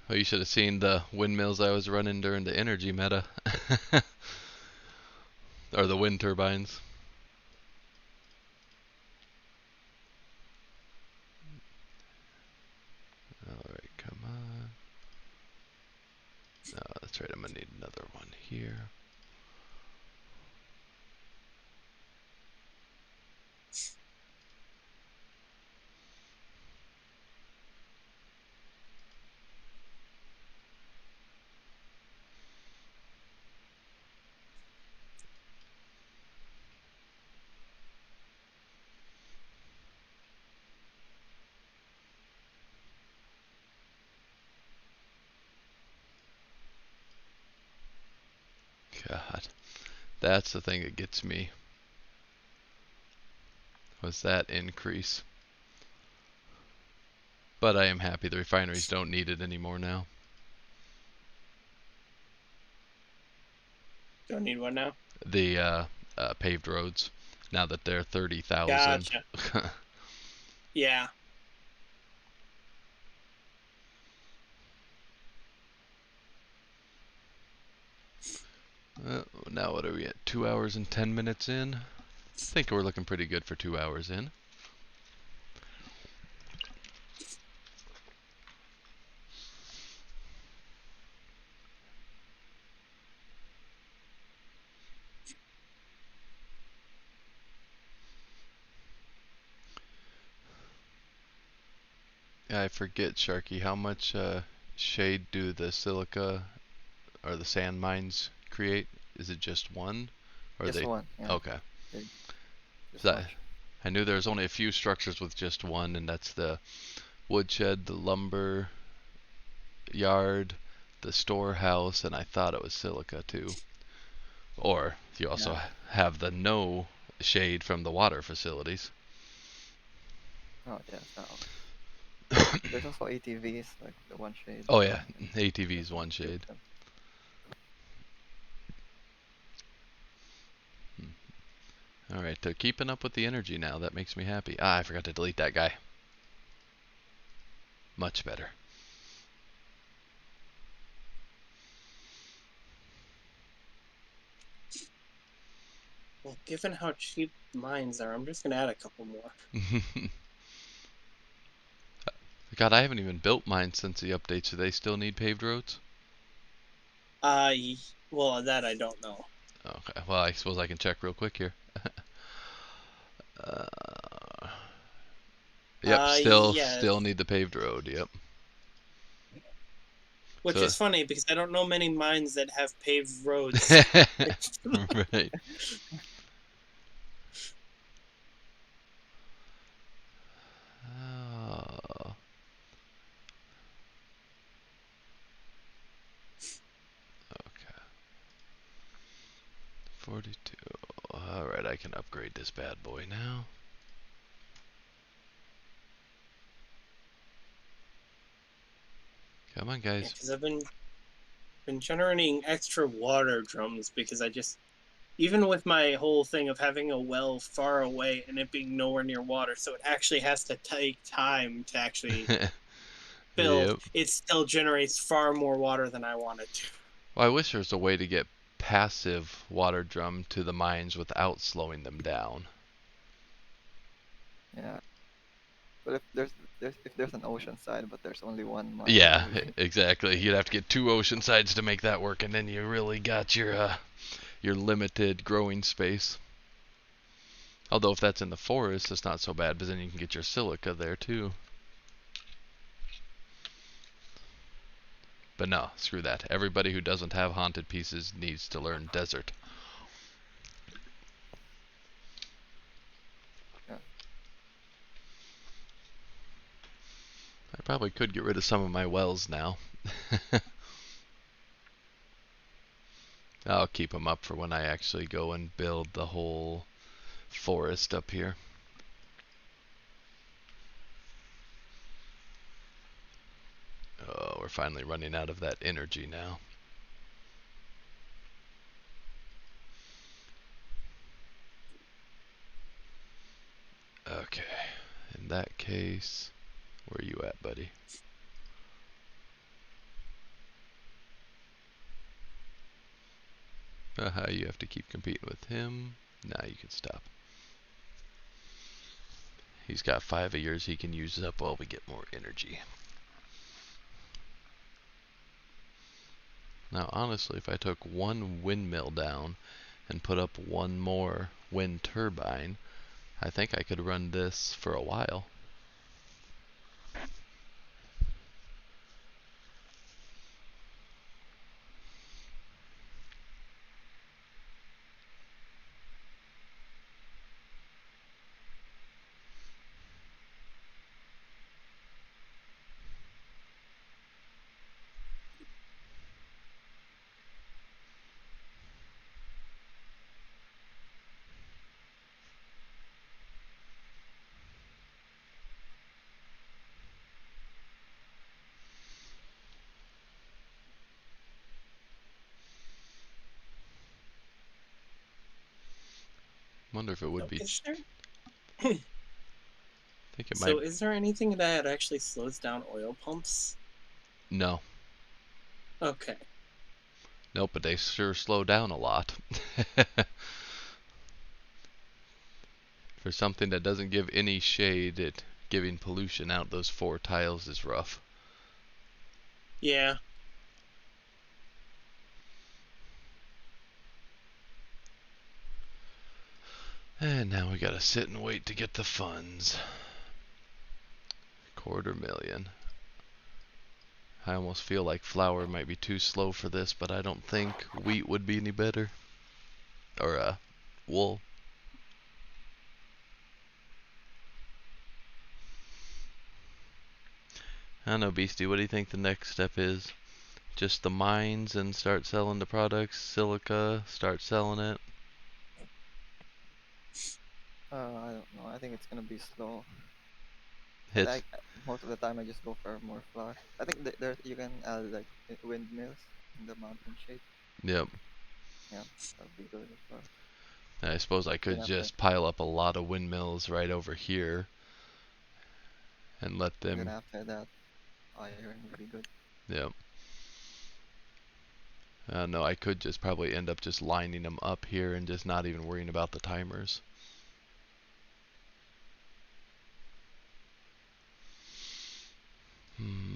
Well, you should have seen the windmills I was running during the energy meta. Or the wind turbines. Alright, come on. Oh, that's right, I'm gonna need another one here. God, that's the thing that gets me. Was that increase? But I am happy the refineries don't need it anymore now. Don't need one now. The paved roads, now that they're 30,000. Gotcha. Yeah. Now what are we at? 2 hours and 10 minutes in? I think we're looking pretty good for 2 hours in. I forget, Sharky, how much shade do the silica or the sand mines create? Is it just one? Or Just they? one. Yeah. Okay. Just So one. I knew there was only a few structures with just one, and that's the woodshed, the lumber yard, the storehouse, and I thought it was silica too. Or you also Yeah. have the no shade from the water facilities. Oh yes. There's also ATVs, like the one shade. Oh So yeah, ATV is there's one two of shade. them. Alright, they're keeping up with the energy now. That makes me happy. Ah, I forgot to delete that guy. Much better. Well, given how cheap mines are, I'm just gonna add a couple more. God, I haven't even built mine since the updates. Do they still need paved roads? Well, that I don't know. Okay, well, I suppose I can check real quick here. uh, yep, Yeah. still need the paved road. Yep. Which So, is funny because I don't know many mines that have paved roads. right. Oh, okay. 42. Alright, I can upgrade this bad boy now. Come on, Yeah, guys. because I've been generating extra water drums because I just, even with my whole thing of having a well far away and it being nowhere near water, so it actually has to take time to actually build, Yep. it still generates far more water than I want it to. Well, I wish there was a way to get passive water drum to the mines without slowing them down. Yeah. But if there's an ocean side, but there's only one mine, then Yeah, really. exactly. You'd have to get 2 ocean sides to make that work, and then you really got your limited growing space. Although if that's in the forest, it's not so bad, but then you can get your silica there too. But no, screw that. Everybody who doesn't have haunted pieces needs to learn desert. Yeah. I probably could get rid of some of my wells now. I'll keep them up for when I actually go and build the whole forest up here. Oh, we're finally running out of that energy now. Okay, in that case, where are you at, buddy? You have to keep competing with him. Now you can stop. He's got 5 of yours he can use up while we get more energy. Now, honestly, if I took one windmill down and put up one more wind turbine, I think I could run this for a while. Wonder if it would be. Is there, I think it so might. is there anything that actually slows down oil pumps? No. Okay. Nope, but they sure slow down a lot. For something that doesn't give any shade, giving pollution out those 4 tiles is rough. Yeah. And now we gotta sit and wait to get the funds. $250,000. I almost feel like flour might be too slow for this, but I don't think wheat would be any better. Or, wool. I don't know, Beastie, what do you think the next step is? Just the mines and start selling the products? Silica, start selling it? I don't know. I think it's gonna be slow. Hits. Most of the time I just go for more flour. I think there you can add like windmills in the mountain shade. Yep. Yeah, that'll be good as well. I suppose I could Then after, just pile up a lot of windmills right over here and let and then them. after that, iron would be good. Yep. No, I could just probably end up just lining them up here and just not even worrying about the timers.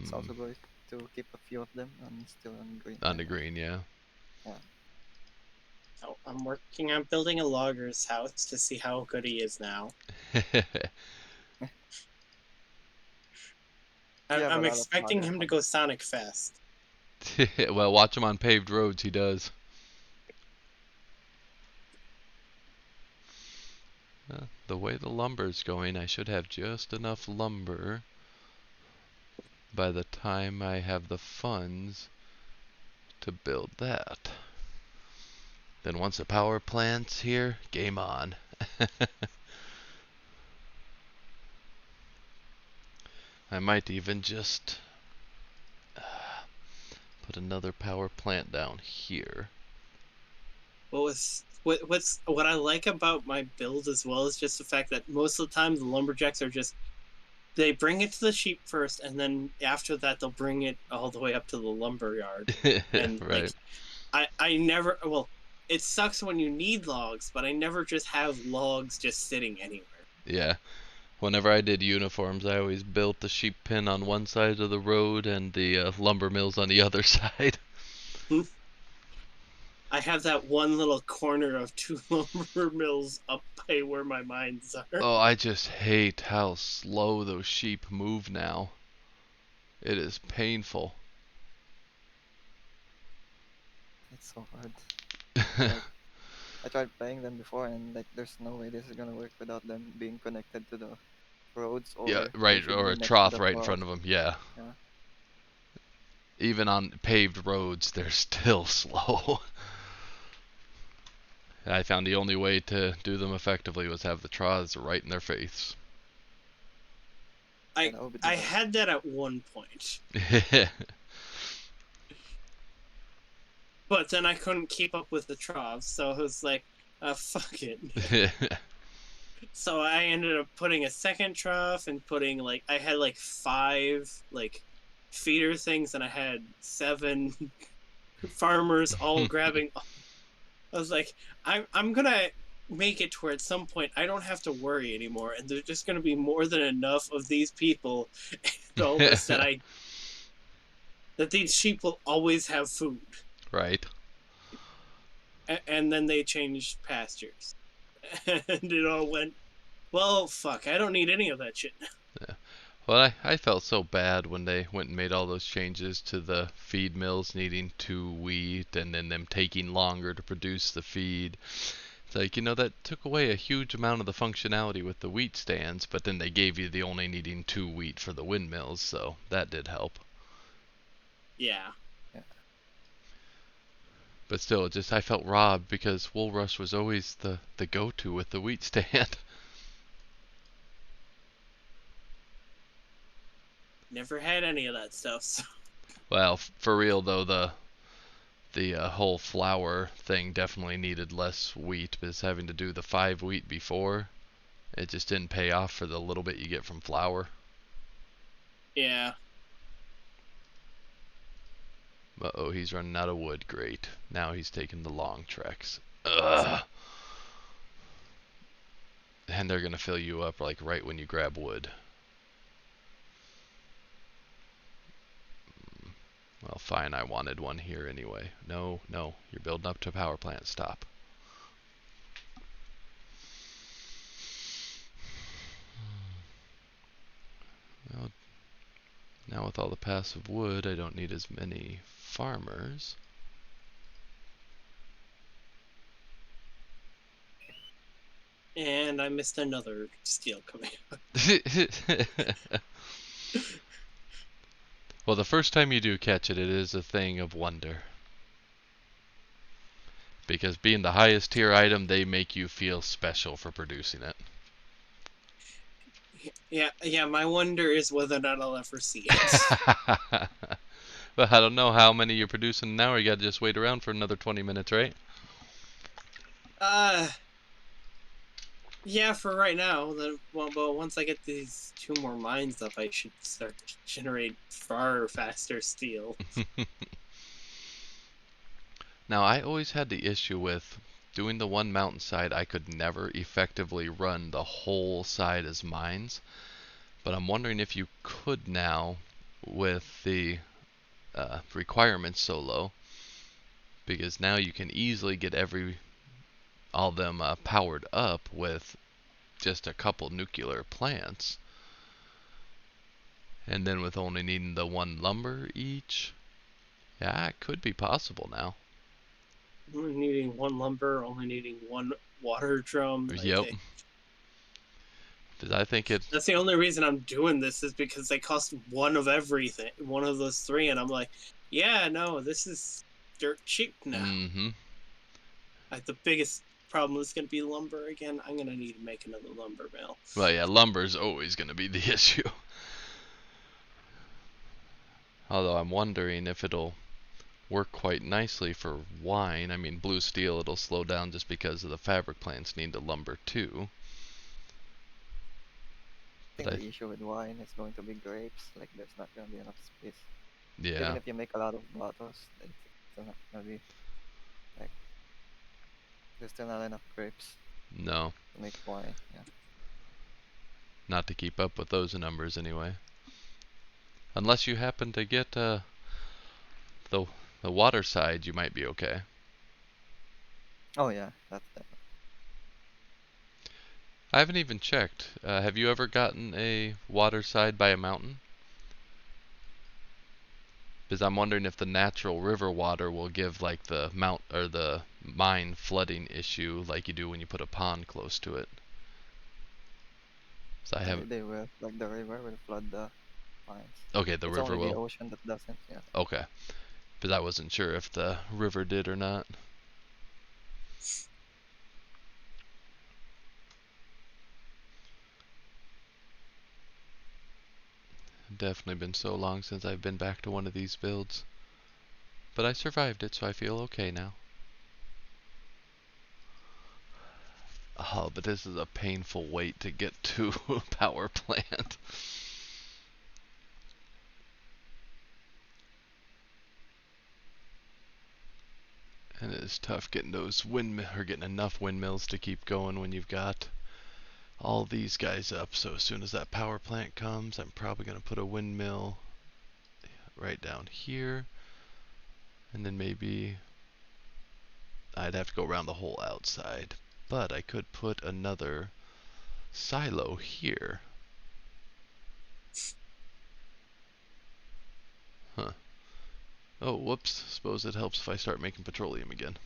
It's also good to keep a few of them and still on green. On the green, yeah. Yeah. Oh, I'm working on building a logger's house to see how good he is now. You have a I'm lot of expecting logger him to farms. go Sonic fast. Well, watch him on paved roads, he does. The way the lumber's going, I should have just enough lumber by the time I have the funds to build that. Then once the power plant's here, game on. I might even just put another power plant down here. What I like about my build as well is just the fact that most of the time the lumberjacks are just, they bring it to the sheep first, and then after that they'll bring it all the way up to the lumber yard. And Right. like I never, well, it sucks when you need logs, but I never just have logs just sitting anywhere. Yeah. Whenever I did uniforms, I always built the sheep pen on one side of the road and the lumber mills on the other side. I have that one little corner of 2 lumber mills up by where my mines are. Oh, I just hate how slow those sheep move now. It is painful. It's so hard. Like I tried playing them before, and like there's no way this is gonna work without them being connected to the roads, Yeah, or they right, should or be a next to trough the right in cross. front of them, yeah. Yeah. Even on paved roads, they're still slow. I found the only way to do them effectively was have the troughs right in their face. Yeah, that would be the I best. had that at one point, but then I couldn't keep up with the troughs, so I was like, fuck it. So I ended up putting a second trough and putting like, I had like 5 like feeder things, and I had 7 farmers all grabbing. I was like, I'm gonna make it to where at some point I don't have to worry anymore, and there's just gonna be more than enough of these people and all this that these sheep will always have food. Right. And then they changed pastures, and it all went, well, fuck, I don't need any of that shit. Yeah. Well, I felt so bad when they went and made all those changes to the feed mills needing 2 wheat and then them taking longer to produce the feed. It's like, that took away a huge amount of the functionality with the wheat stands, but then they gave you the only needing 2 wheat for the windmills, so that did help. Yeah. But still, I felt robbed because Wool Rush was always the go-to with the wheat stand. Never had any of that stuff. So. Well, for real though, the the whole flour thing definitely needed less wheat, because having to do the 5 wheat before, it just didn't pay off for the little bit you get from flour. Yeah. Uh-oh, he's running out of wood. Great. Now he's taking the long treks. Ugh. And they're gonna fill you up like right when you grab wood. Well, fine, I wanted one here anyway. No, no, you're building up to a power plant. Stop. Well, now with all the passive wood, I don't need as many farmers. And I missed another steel coming up. Well, the first time you do catch it, it is a thing of wonder. Because being the highest tier item, they make you feel special for producing it. Yeah, my wonder is whether or not I'll ever see it. Well, I don't know how many you're producing now, or you gotta just wait around for another 20 minutes, right? Yeah, for right now. But once I get these 2 more mines up, I should start to generate far faster steel. Now, I always had the issue with doing the one mountainside. I could never effectively run the whole side as mines. But I'm wondering if you could now with the requirements so low. Because now you can easily get all of them powered up with just a couple nuclear plants. And then with only needing the 1 lumber each. Yeah, it could be possible now. Only needing 1 lumber, only needing 1 water drum. Yep. Because I think it. That's the only reason I'm doing this, is because they cost 1 of everything, 1 of those 3, and I'm like, yeah, no, this is dirt cheap now. Mm-hmm. Like, the biggest problem is going to be lumber again. I'm going to need to make another lumber mill. Well, yeah, lumber's always going to be the issue. Although I'm wondering if it'll work quite nicely for wine. I mean, blue steel, it'll slow down just because of the fabric plants need the lumber too. I think the issue with wine is going to be grapes. Like, there's not going to be enough space. Yeah. Even if you make a lot of bottles, it's still not going to be, like, there's still not enough grapes No. to make wine. Yeah. Not to keep up with those numbers anyway. Unless you happen to get the water side, you might be okay. Oh yeah, that's that. I haven't even checked. Have you ever gotten a water side by a mountain? Because I'm wondering if the natural river water will give like the mount or the mine flooding issue like you do when you put a pond close to it. So I have. They will, like, the river will flood the mines. Okay, the It's river only the will. ocean that doesn't. Yeah. Okay, because I wasn't sure if the river did or not. Definitely been so long since I've been back to one of these builds. But I survived it, so I feel okay now. Oh, but this is a painful wait to get to a power plant. And it is tough getting those getting enough windmills to keep going when you've got all these guys up. So as soon as that power plant comes, I'm probably going to put a windmill right down here. And then maybe I'd have to go around the whole outside. But I could put another silo here. Huh. Oh, whoops. Suppose it helps if I start making petroleum again.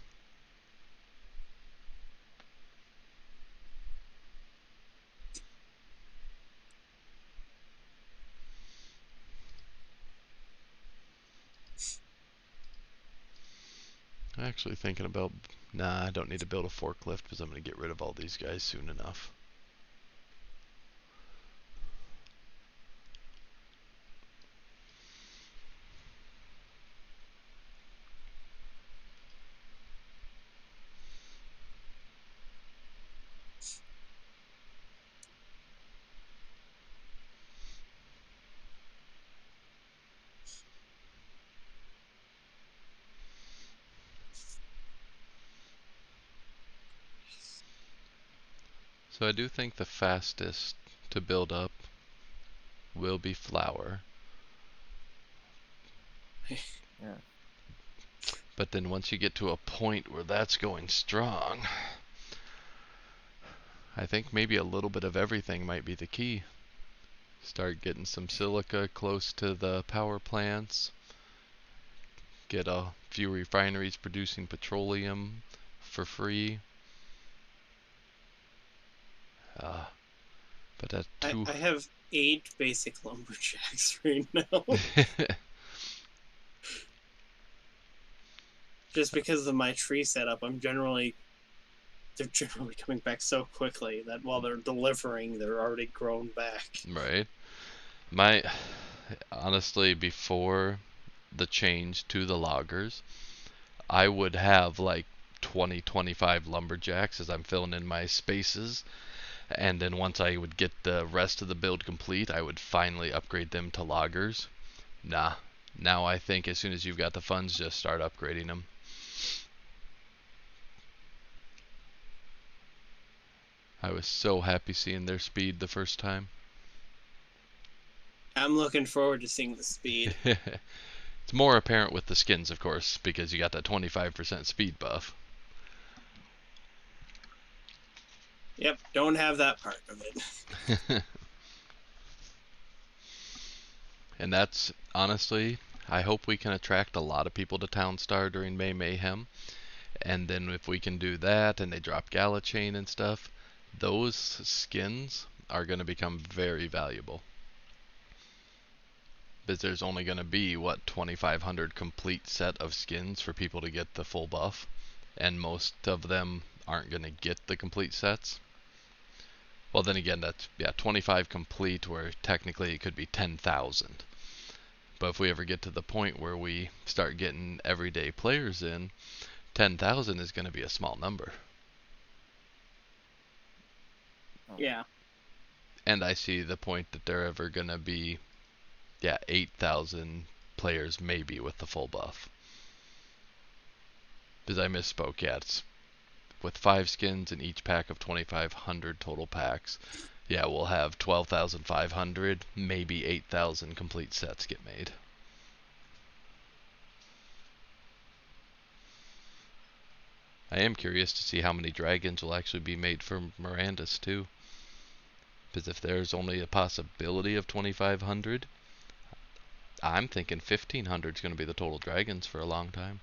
Actually thinking about, nah, I don't need to build a forklift because I'm going to get rid of all these guys soon enough. So I do think the fastest to build up will be flour. Yeah. But then once you get to a point where that's going strong, I think maybe a little bit of everything might be the key. Start getting some silica close to the power plants. Get a few refineries producing petroleum for free. But at I have 8 basic lumberjacks right now. Just because of my tree setup, they're generally coming back so quickly that while they're delivering, they're already grown back. Right. Honestly, before the change to the loggers, I would have like 20, 25 lumberjacks as I'm filling in my spaces. And then once I would get the rest of the build complete, I would finally upgrade them to loggers. Nah. Now I think as soon as you've got the funds, just start upgrading them. I was so happy seeing their speed the first time. I'm looking forward to seeing the speed. It's more apparent with the skins, of course, because you got that 25% speed buff. Yep, don't have that part of it. And that's, honestly, I hope we can attract a lot of people to Townstar during May Mayhem. And then if we can do that and they drop Gala chain and stuff, those skins are going to become very valuable. Because there's only going to be, what, 2,500 complete set of skins for people to get the full buff. And most of them aren't going to get the complete sets. Well, then again, that's, 25 complete, where technically it could be 10,000. But if we ever get to the point where we start getting everyday players in, 10,000 is going to be a small number. Yeah. And I see the point that they're ever going to be, 8,000 players maybe with the full buff. Because I misspoke, it's with 5 skins in each pack of 2,500 total packs. Yeah, we'll have 12,500, maybe 8,000 complete sets get made. I am curious to see how many dragons will actually be made for Miranda's too. Because if there's only a possibility of 2,500, I'm thinking 1,500 is going to be the total dragons for a long time.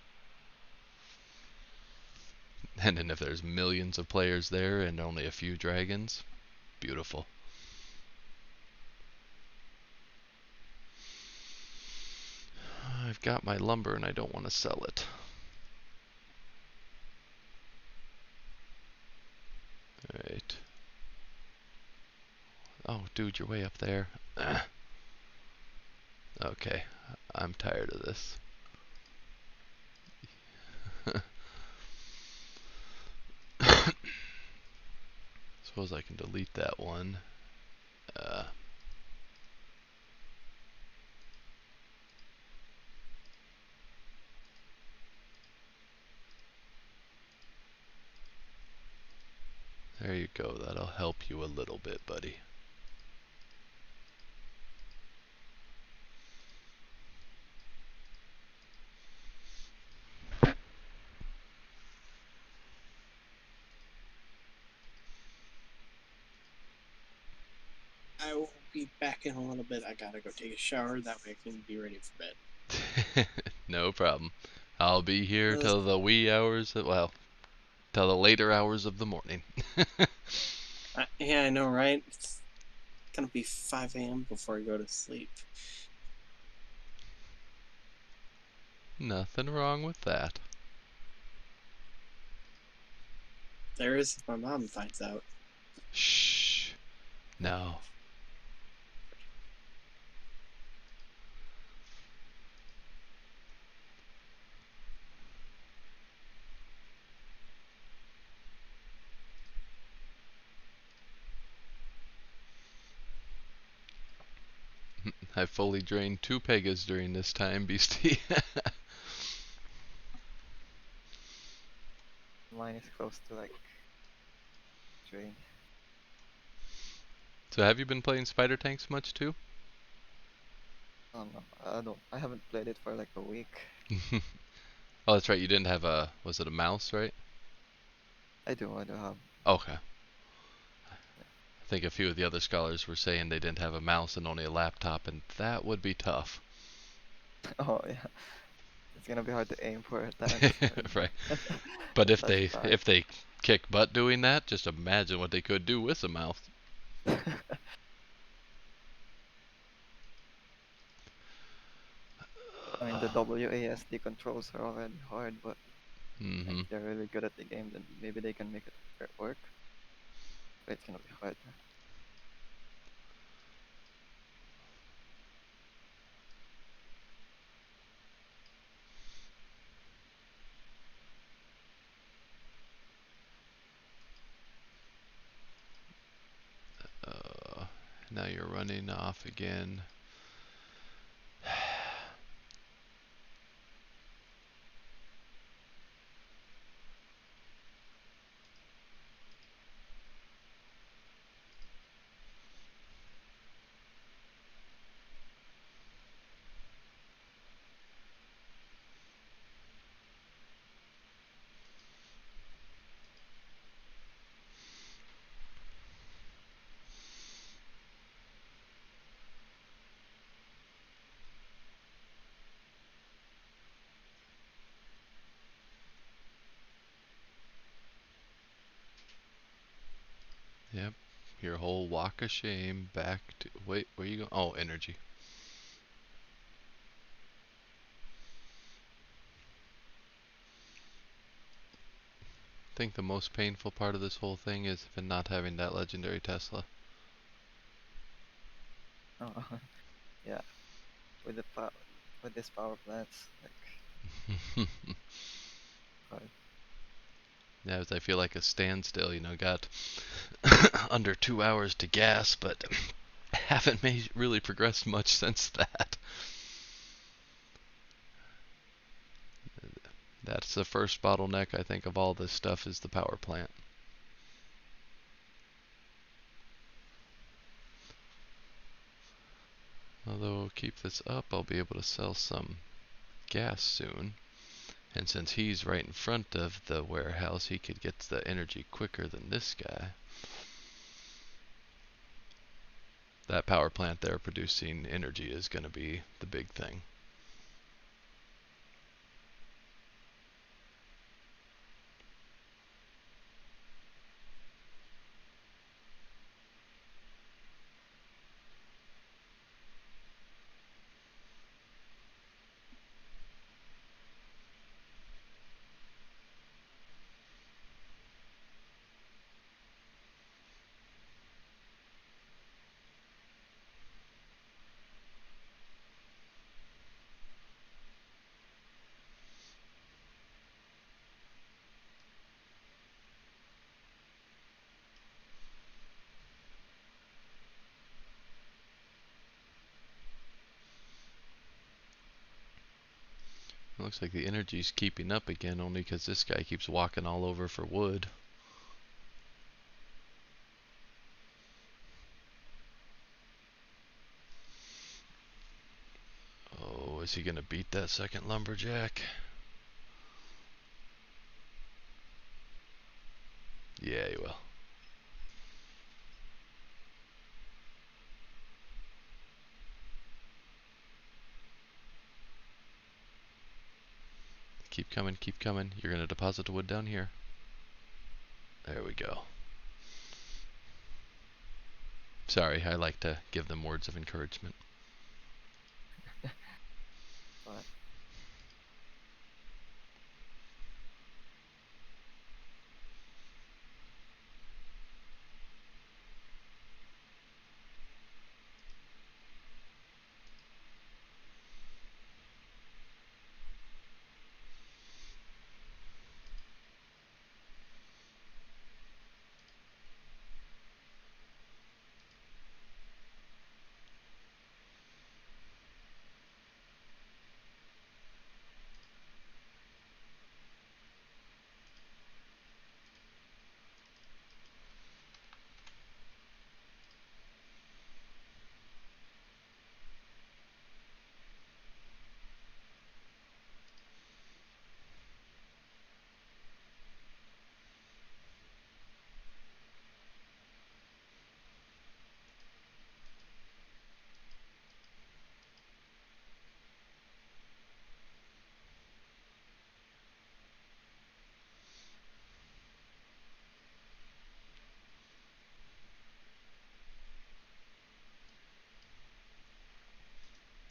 And then if there's millions of players there and only a few dragons, beautiful. I've got my lumber and I don't want to sell it. Alright. Oh, dude, you're way up there. Okay, I'm tired of this. Suppose I can delete that one. There you go, that'll help you a little bit, buddy. I will be back in a little bit. I gotta go take a shower. That way I can be ready for bed. No problem. I'll be here till the wee hours, well, till the later hours of the morning. Yeah, I know, right? It's gonna be 5 a.m. before I go to sleep. Nothing wrong with that. There is if my mom finds out. Shh. No. I fully drained 2 Pegas during this time, Beastie. Mine is close to like drain. So have you been playing Spider Tanks much too? No, I don't. I haven't played it for like a week. Oh, that's right. You didn't have a, was it a mouse, right? I do. I do have. Okay. I think a few of the other scholars were saying they didn't have a mouse and only a laptop, and that would be tough. Oh yeah, it's gonna be hard to aim for tanks. Right. But if That's they bad. if they kick butt doing that, just imagine what they could do with a mouse. I mean, the WASD controls are already hard, but like, Mm-hmm. if they're really good at the game, then maybe they can make it work. But it's gonna be hard. Now you're running off again. Yep. Your whole walk of shame back to, wait, where you go? Oh, energy. I think the most painful part of this whole thing is even not having that legendary Tesla. Oh, yeah. With the with this power plants, like, hard. Yeah, as I feel like a standstill, got under 2 hours to gas, but haven't really progressed much since that. That's the first bottleneck, I think, of all this stuff is the power plant. Although, keep this up, I'll be able to sell some gas soon. And since he's right in front of the warehouse, he could get the energy quicker than this guy. That power plant there producing energy is going to be the big thing. It looks like the energy's keeping up again only because this guy keeps walking all over for wood. Oh, is he going to beat that second lumberjack? Yeah, he will. Keep coming, keep coming. You're going to deposit the wood down here. There we go. Sorry, I like to give them words of encouragement. But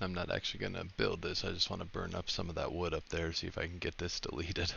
I'm not actually going to build this. I just want to burn up some of that wood up there, see if I can get this deleted.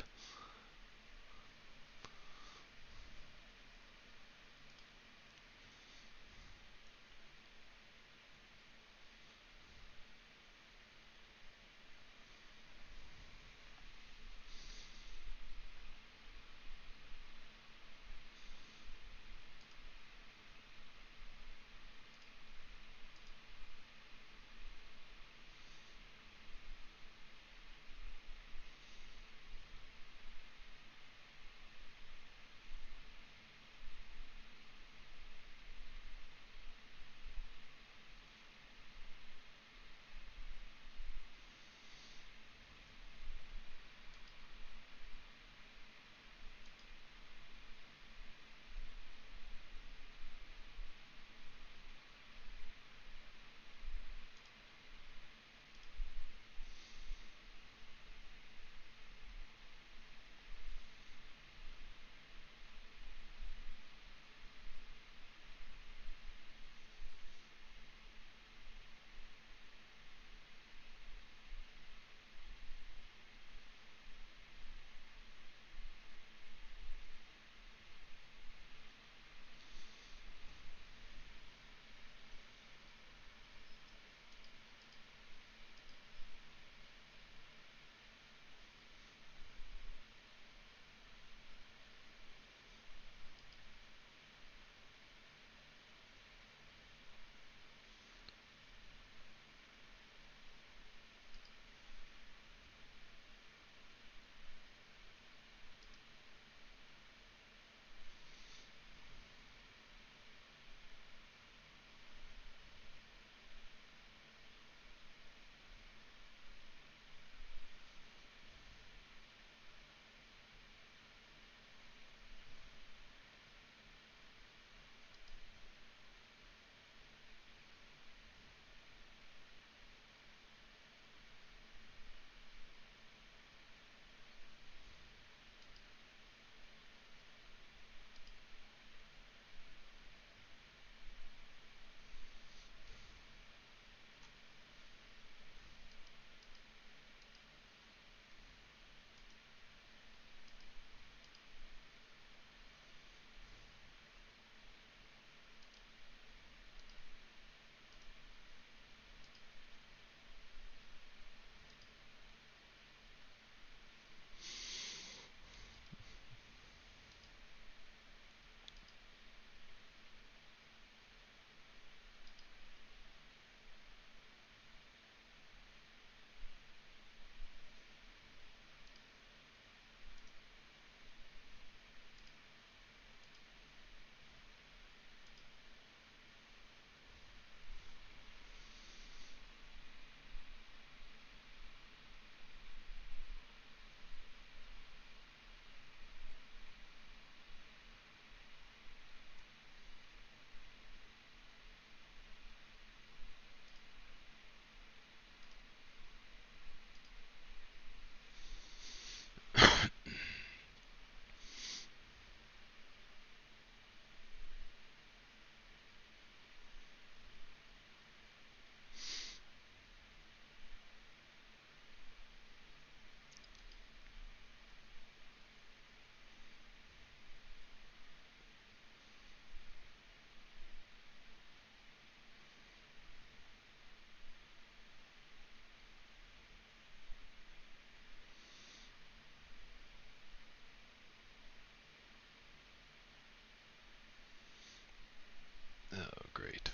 Oh, great.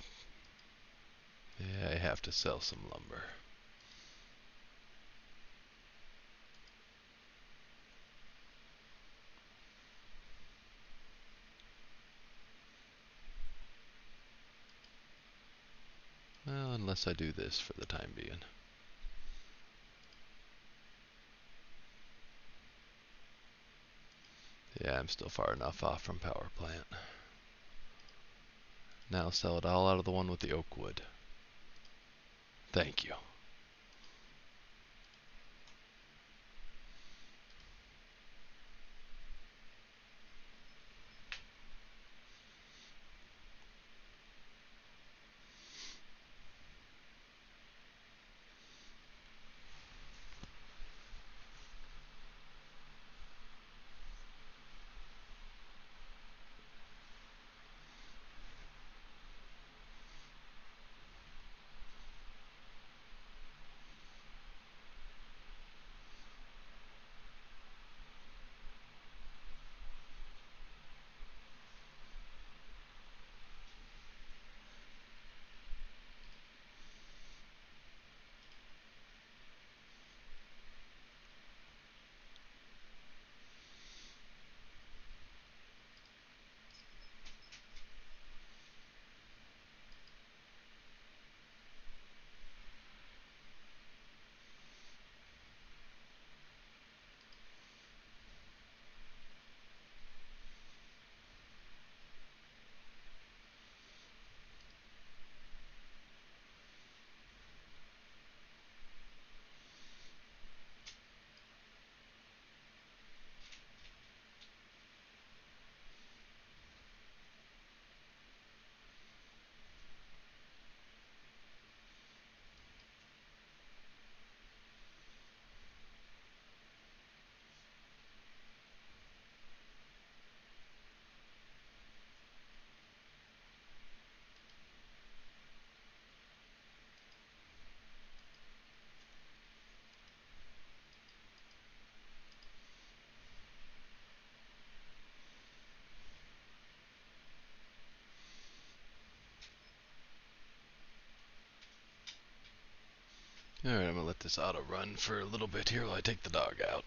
Yeah, I have to sell some lumber. Well, unless I do this for the time being. Yeah, I'm still far enough off from power plant. Now sell it all out of the one with the oak wood. Thank you. Alright, I'm gonna let this auto run for a little bit here while I take the dog out.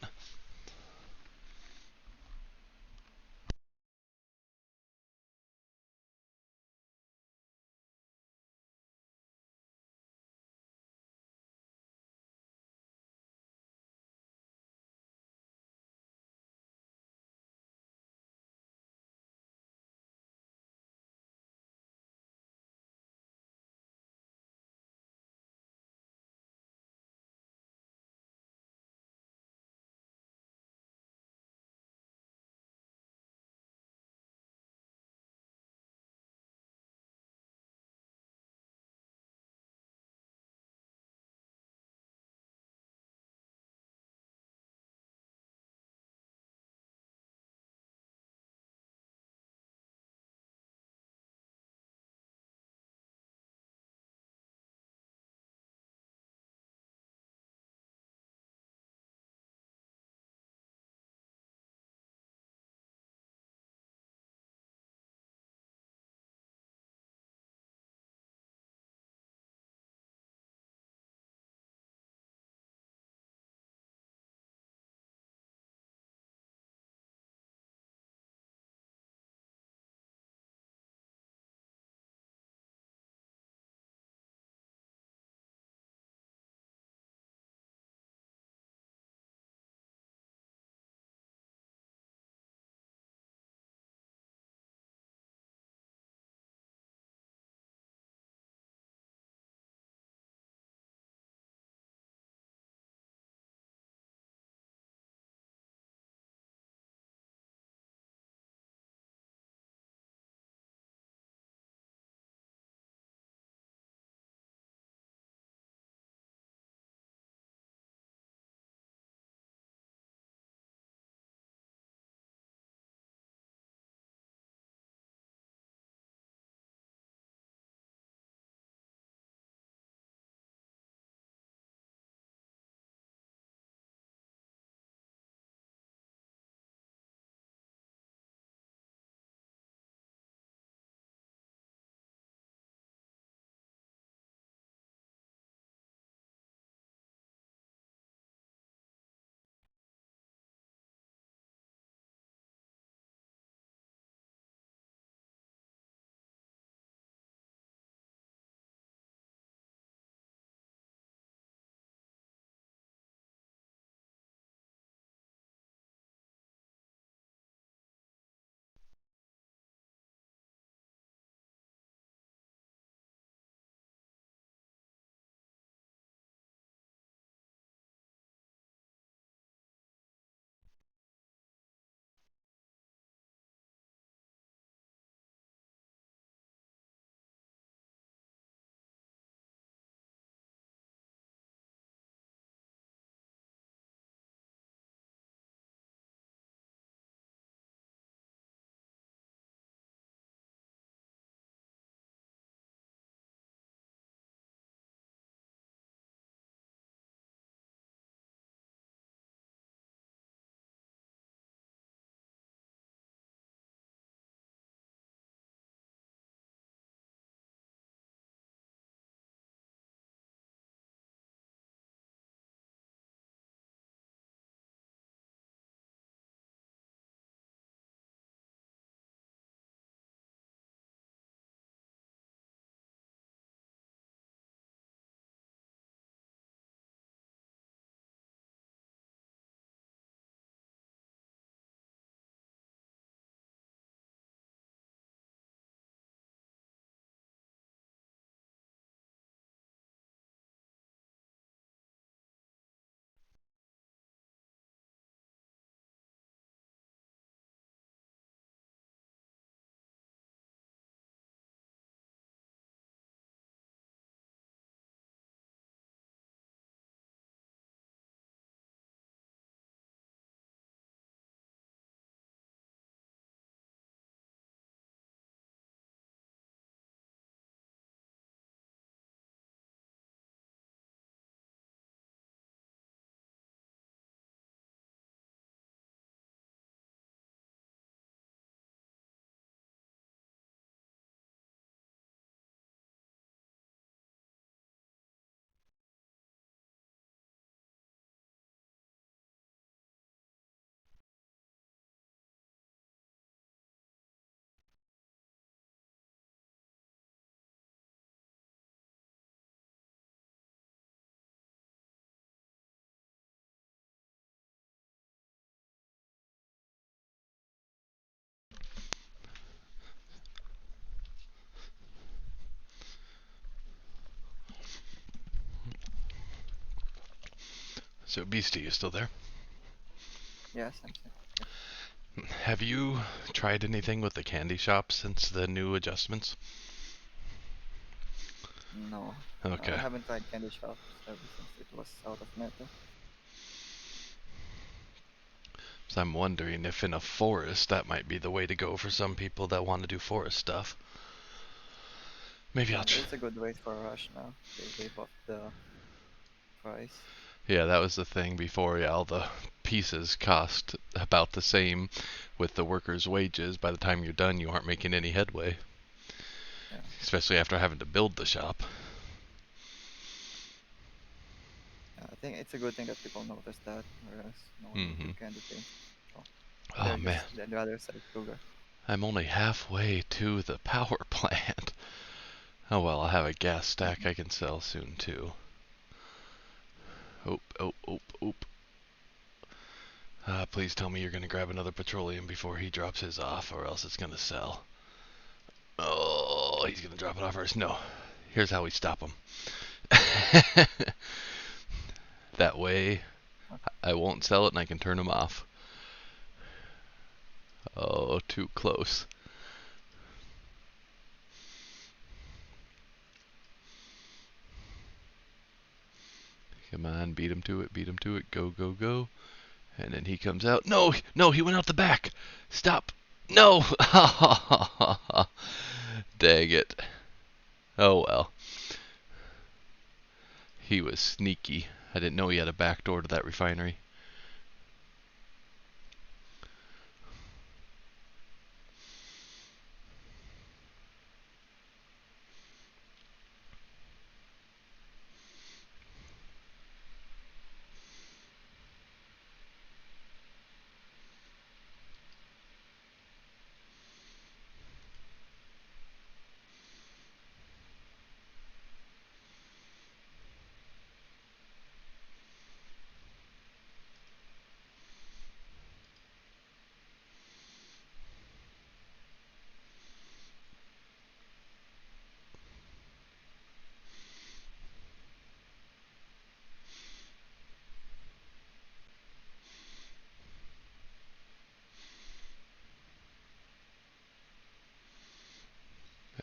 So, Beastie, you still there? Yes, I'm here. Have you tried anything with the candy shop since the new adjustments? No, I Okay. haven't tried candy shops ever since it was out of meta. So I'm wondering if in a forest that might be the way to go for some people that want to do forest stuff. Maybe I'll try. It's a good rate for a rush now. They buffed the price. Yeah, that was the thing before. Yeah, all the pieces cost about the same with the workers' wages. By the time you're done, you aren't making any headway. Yeah. Especially after having to build the shop. I think it's a good thing that people notice that, whereas no one will do candy things. So Oh they're man, just they'd rather sell sugar. I'm only halfway to the power plant. Oh well, I'll have a gas stack I can sell soon too. Oop, oop, oop, oop. Please tell me you're going to grab another petroleum before he drops his off, or else it's going to sell. Oh, he's going to drop it off first. No. Here's how we stop him. That way, I won't sell it and I can turn him off. Oh, too close. Come on, beat him to it, beat him to it. Go, go, go. And then he comes out. No, no, he went out the back. Stop. No. Dang it. Oh well. He was sneaky. I didn't know he had a back door to that refinery.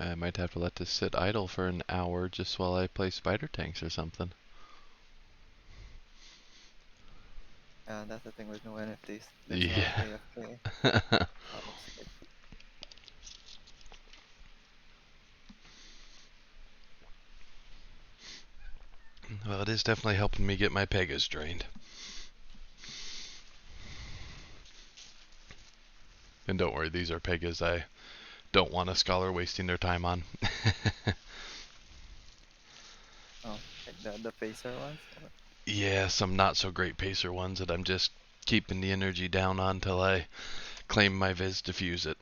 I might have to let this sit idle for an hour just while I play spider tanks or something. That's the thing with no NFTs. There's a lot of Yeah. AFK, a lot of skip. Well, it is definitely helping me get my Pegas drained. And don't worry, these are Pegas I don't want a scholar wasting their time on. Oh, like the pacer ones. Or... Yeah, some not so great pacer ones that I'm just keeping the energy down on till I claim my Viz to fuse it.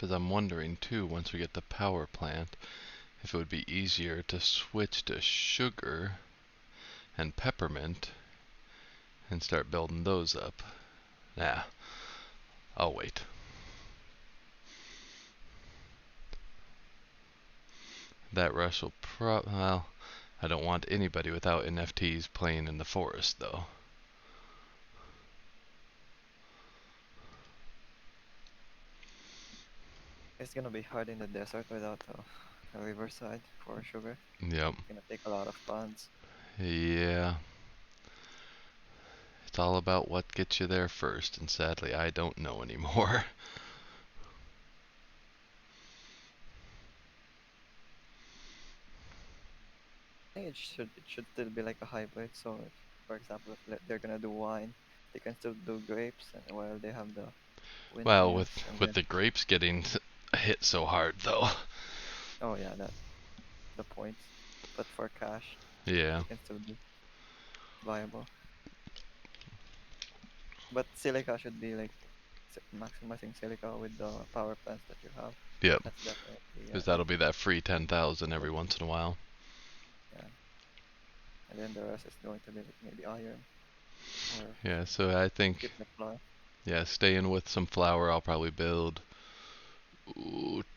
Because I'm wondering too, once we get the power plant, if it would be easier to switch to sugar and peppermint and start building those up. Nah, I'll wait. That rush will well, I don't want anybody without NFTs playing in the forest though. It's gonna be hard in the desert without a riverside for sugar. Yep. It's gonna take a lot of funds. Yeah. It's all about what gets you there first, and sadly I don't know anymore. I think it should still be like a hybrid. So, if, for example, if they're gonna do wine, they can still do grapes, and while they have the Well, windmills, and with then the grapes getting hit so hard though. oh yeah, that's the point. But for cash, Yeah. they can still be viable. But silica should be like maximizing silica with the power plants that you have. Yep. That's definitely Because that'll be important. that free 10,000 every once in a while. Yeah, and then the rest is going to be like maybe iron or Yeah, so I think, keep the flour. yeah, staying with some flour, I'll probably build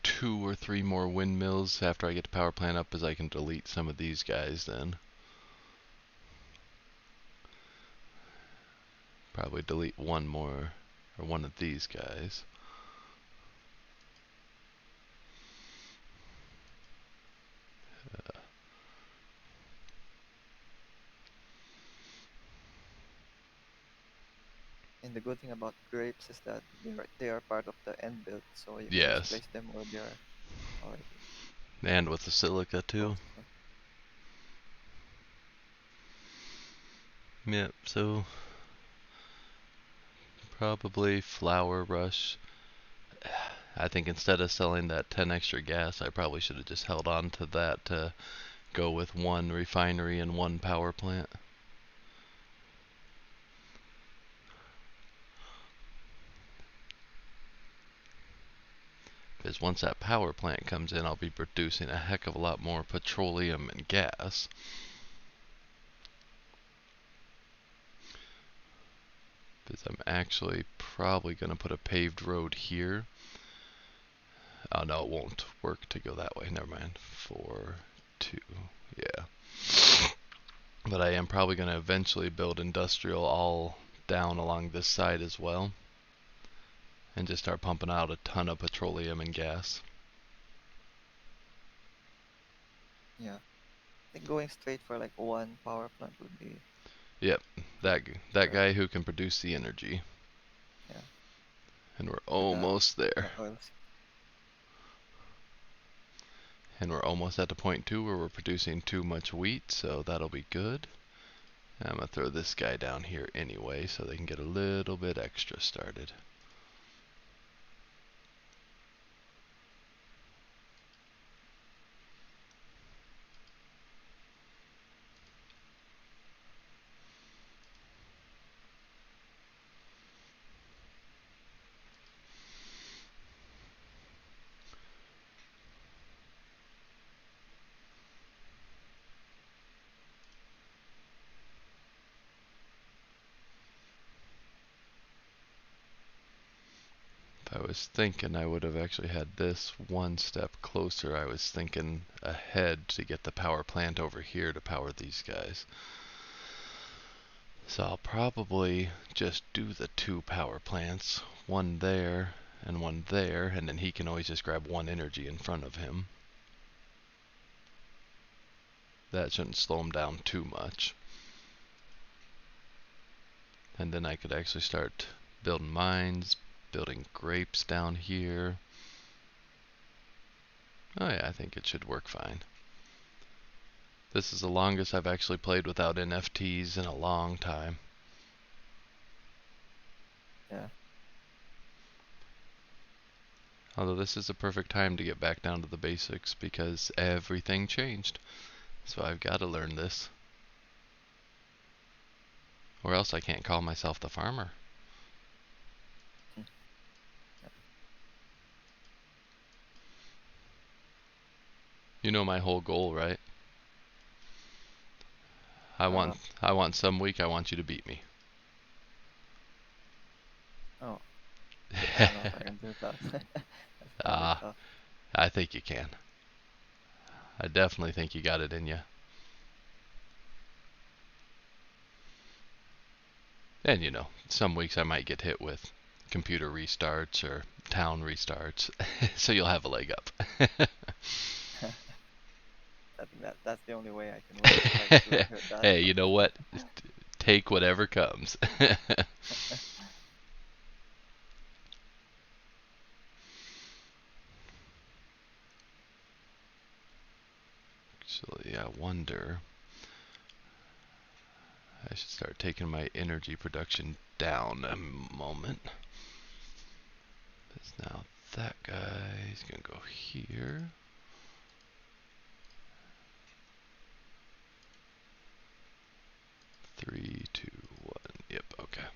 2 or 3 more windmills after I get the power plant up, as I can delete some of these guys then. Probably delete one more, or one of these guys. And the good thing about grapes is that they are part of the end build, so you can just Yes, place them where they are already and with the silica too. supposed to. Yep, so probably flour rush. I think instead of selling that 10 extra gas, I probably should have just held on to that to go with 1 refinery and 1 power plant. Because once that power plant comes in, I'll be producing a heck of a lot more petroleum and gas. Because I'm actually probably going to put a paved road here. Oh no, it won't work to go that way. Never mind. 4, 2, yeah. But I am probably going to eventually build industrial all down along this side as well. And just start pumping out a ton of petroleum and gas. Yeah, I think going straight for like one power plant would be Yep, good. that For guy who can produce the energy. yeah, And we're for the almost there. oil. And we're almost at the point too where we're producing too much wheat, so that'll be good. And I'm gonna throw this guy down here anyway, so they can get a little bit extra started. If I was thinking, I would have actually had this one step closer. I was thinking ahead to get the power plant over here to power these guys. So I'll probably just do the 2 power plants, one there and one there, and then he can always just grab 1 energy in front of him. That shouldn't slow him down too much. And then I could actually start building mines, building grapes down here. Oh yeah, I think it should work fine. This is the longest I've actually played without NFTs in a long time. Yeah, Although this is the perfect time to get back down to the basics because everything changed. So I've got to learn this. Or else I can't call myself the farmer. hmm, yeah. know my whole goal, right? I Uh, want some week I want you to beat me. oh, I don't know if I can do that. That's gonna be Ah, tough. I think you can. I definitely think you got it in you. And you know, some weeks I might get hit with computer restarts or town restarts, so you'll have a leg up. I think that's the only way I can win. Like to hear that Hey, from you know you. what? Take whatever comes. Actually, I wonder. I should start taking my energy production down a moment. Because now that guy is going to go here. 3, 2, 1. Yep, okay.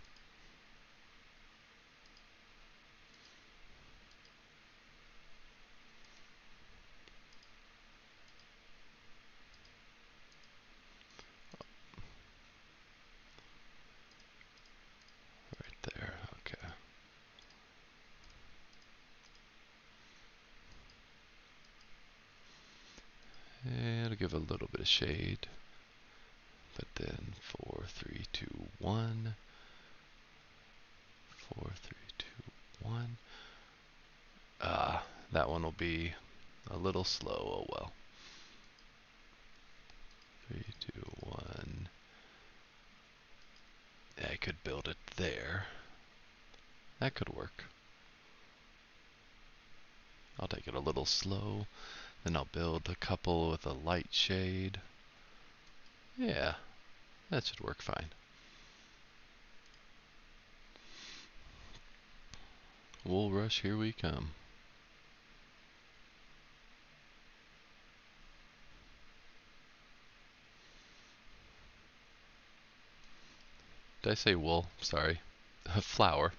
Right there, okay. And it'll give a little bit of shade. But then 4, 3, 2, 1. 4, 3, 2, 1. Ah, that one will be a little slow. Oh well. 3, 2, 1. I could build it there. That could work. I'll take it a little slow. Then I'll build a couple with a light shade. Yeah, that should work fine. Wool rush, here we come. Did I say wool? Sorry. Flour.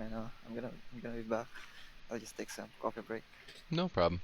I know. I'm gonna be back. I'll just take some coffee break. No problem.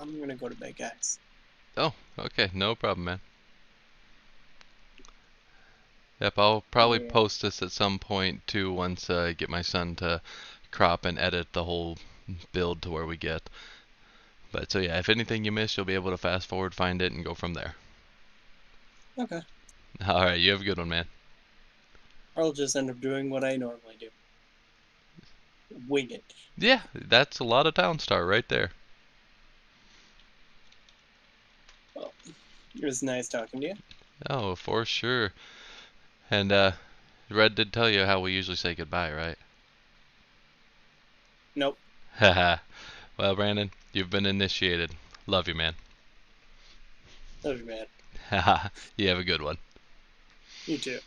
I'm gonna go to bed, guys. Oh, okay, no problem, man. Yep, I'll probably Yeah. post this at some point too once I get my son to crop and edit the whole build to where we get. But so yeah, if anything you miss, you'll be able to fast forward, find it, and go from there. Okay. All right, you have a good one, man. I'll just end up doing what I normally do. Wing it. Yeah, that's a lot of town star right there. Well, it was nice talking to you. Oh, for sure. And Red did tell you how we usually say goodbye, right? Nope. Haha. Well, Brandon, you've been initiated. Love you, man. Love you, man. Haha. You have a good one. You too.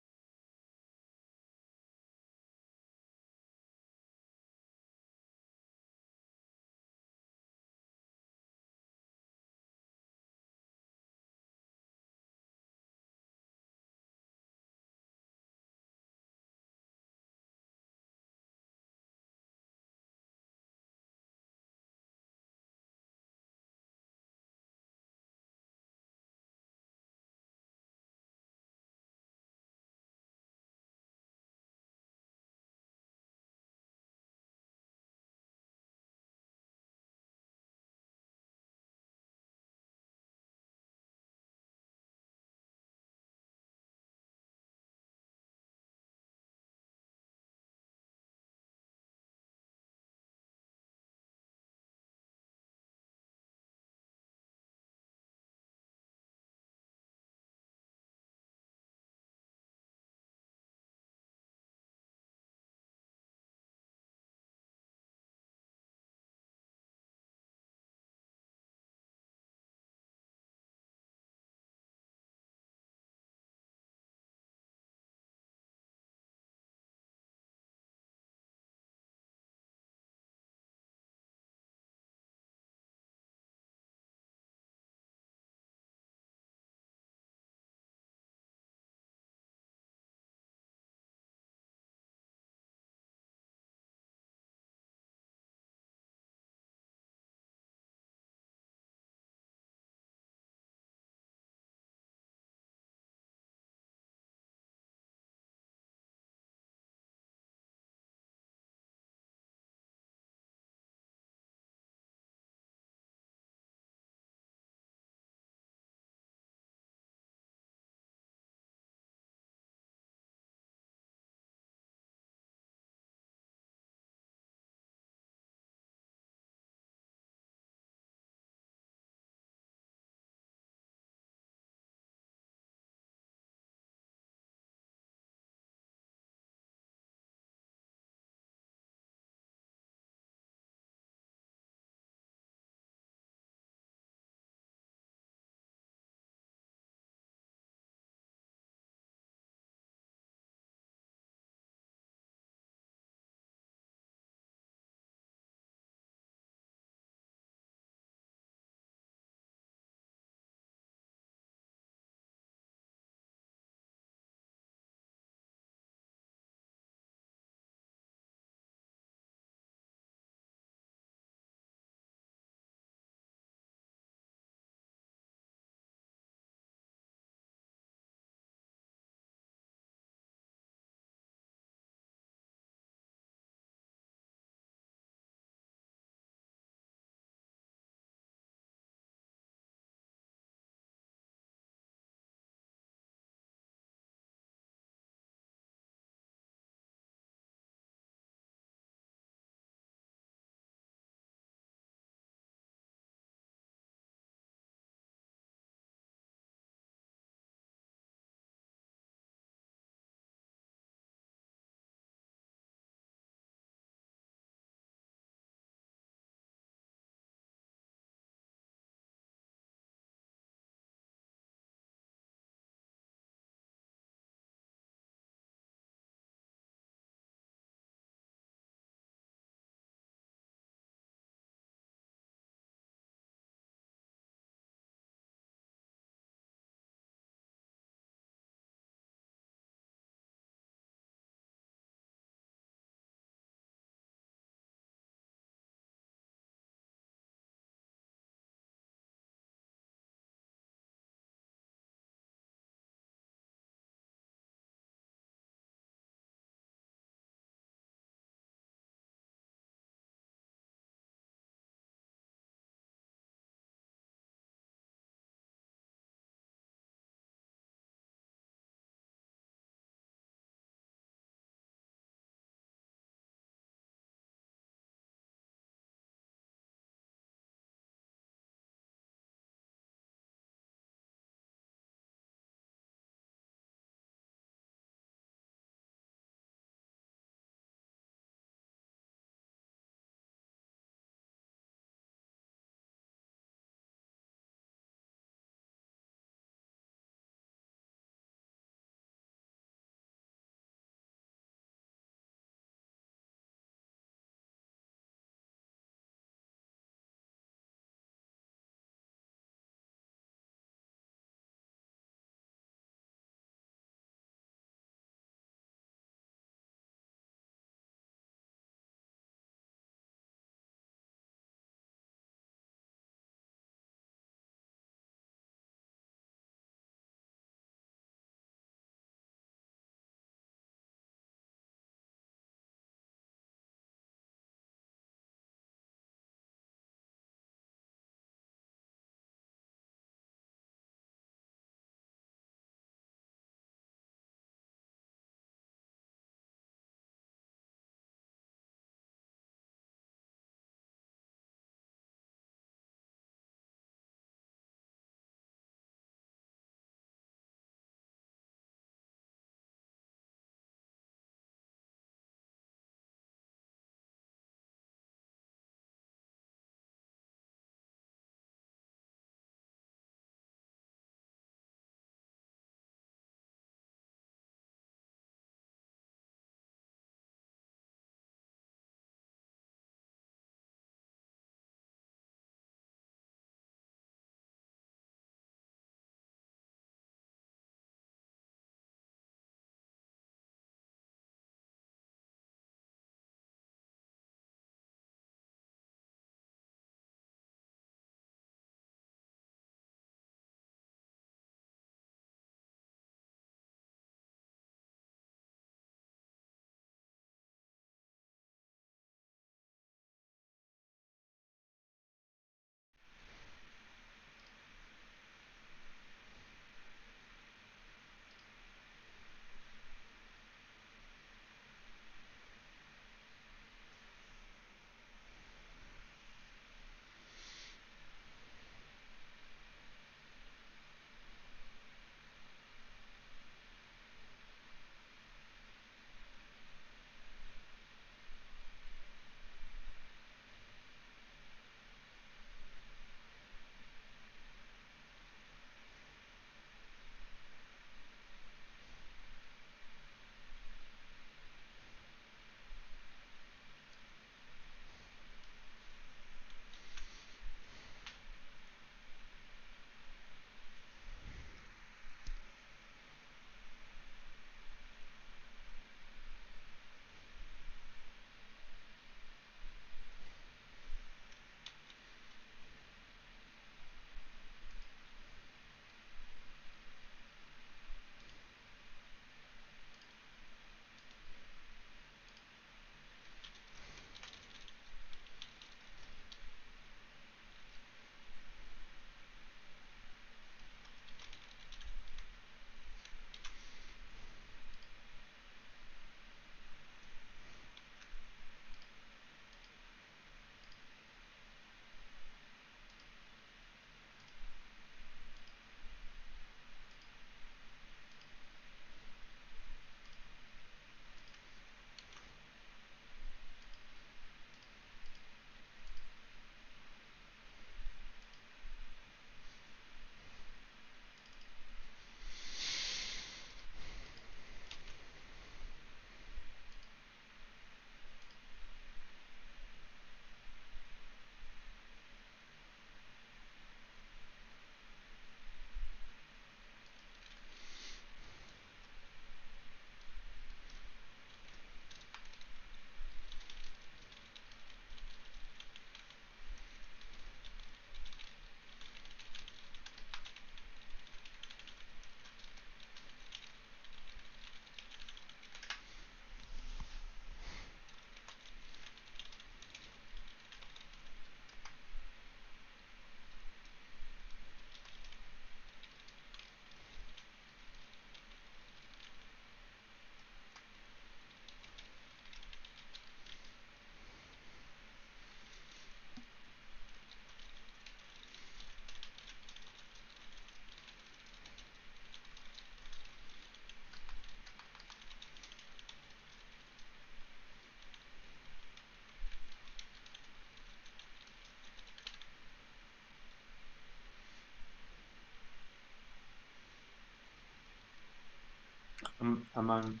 I'm on.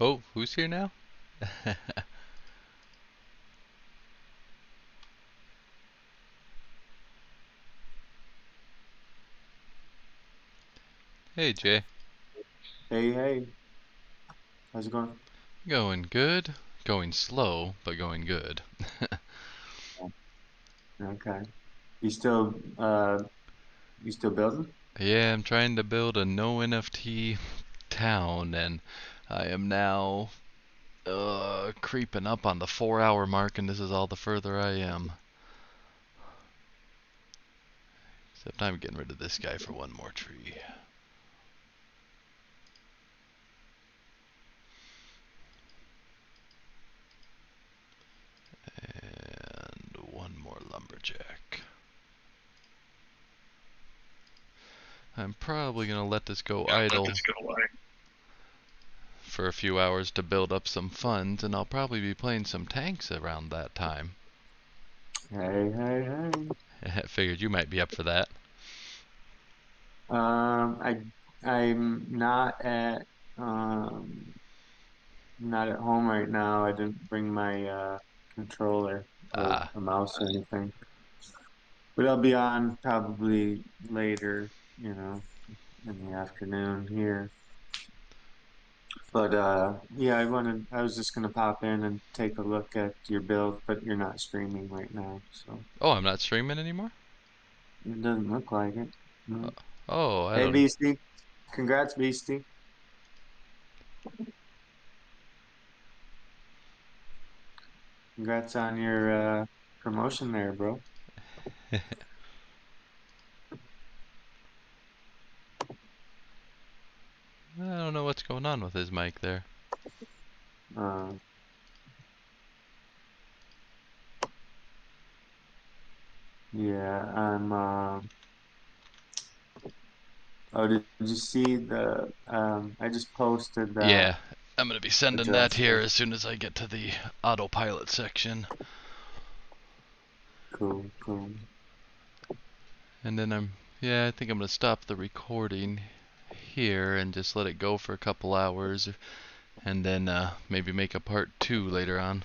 Oh, who's here now? Hey, Jay. Hey, how's it going? Going good. Going slow, but going good. Okay. You still you still building? Yeah, I'm trying to build a no NFT town, and I am now creeping up on the 4 hour mark, and this is all the further I am. Except I'm getting rid of this guy for one more tree. And one more lumberjack. I'm probably going to let this go idle for a few hours to build up some funds, and I'll probably be playing some tanks around that time. Hey. I figured you might be up for that. I'm um not at home right now. I didn't bring my controller or Ah, a mouse or anything. But I'll be on probably later, in the afternoon here. But yeah, I was just gonna pop in and take a look at your build, but you're not streaming right now, so oh, I'm not streaming anymore? it doesn't look like it. No. Oh, I Hey, don't. Beastie. Congrats, Beastie. Congrats on your promotion there, bro. I don't know what's going on with his mic there. Uh, yeah, I'm. Oh, did you see the? I just posted the Yeah, I'm gonna be sending that here adjustment. as soon as I get to the autopilot section. Cool. And then yeah, I think I'm gonna stop the recording here and just let it go for a couple hours, and then maybe make a part 2 later on.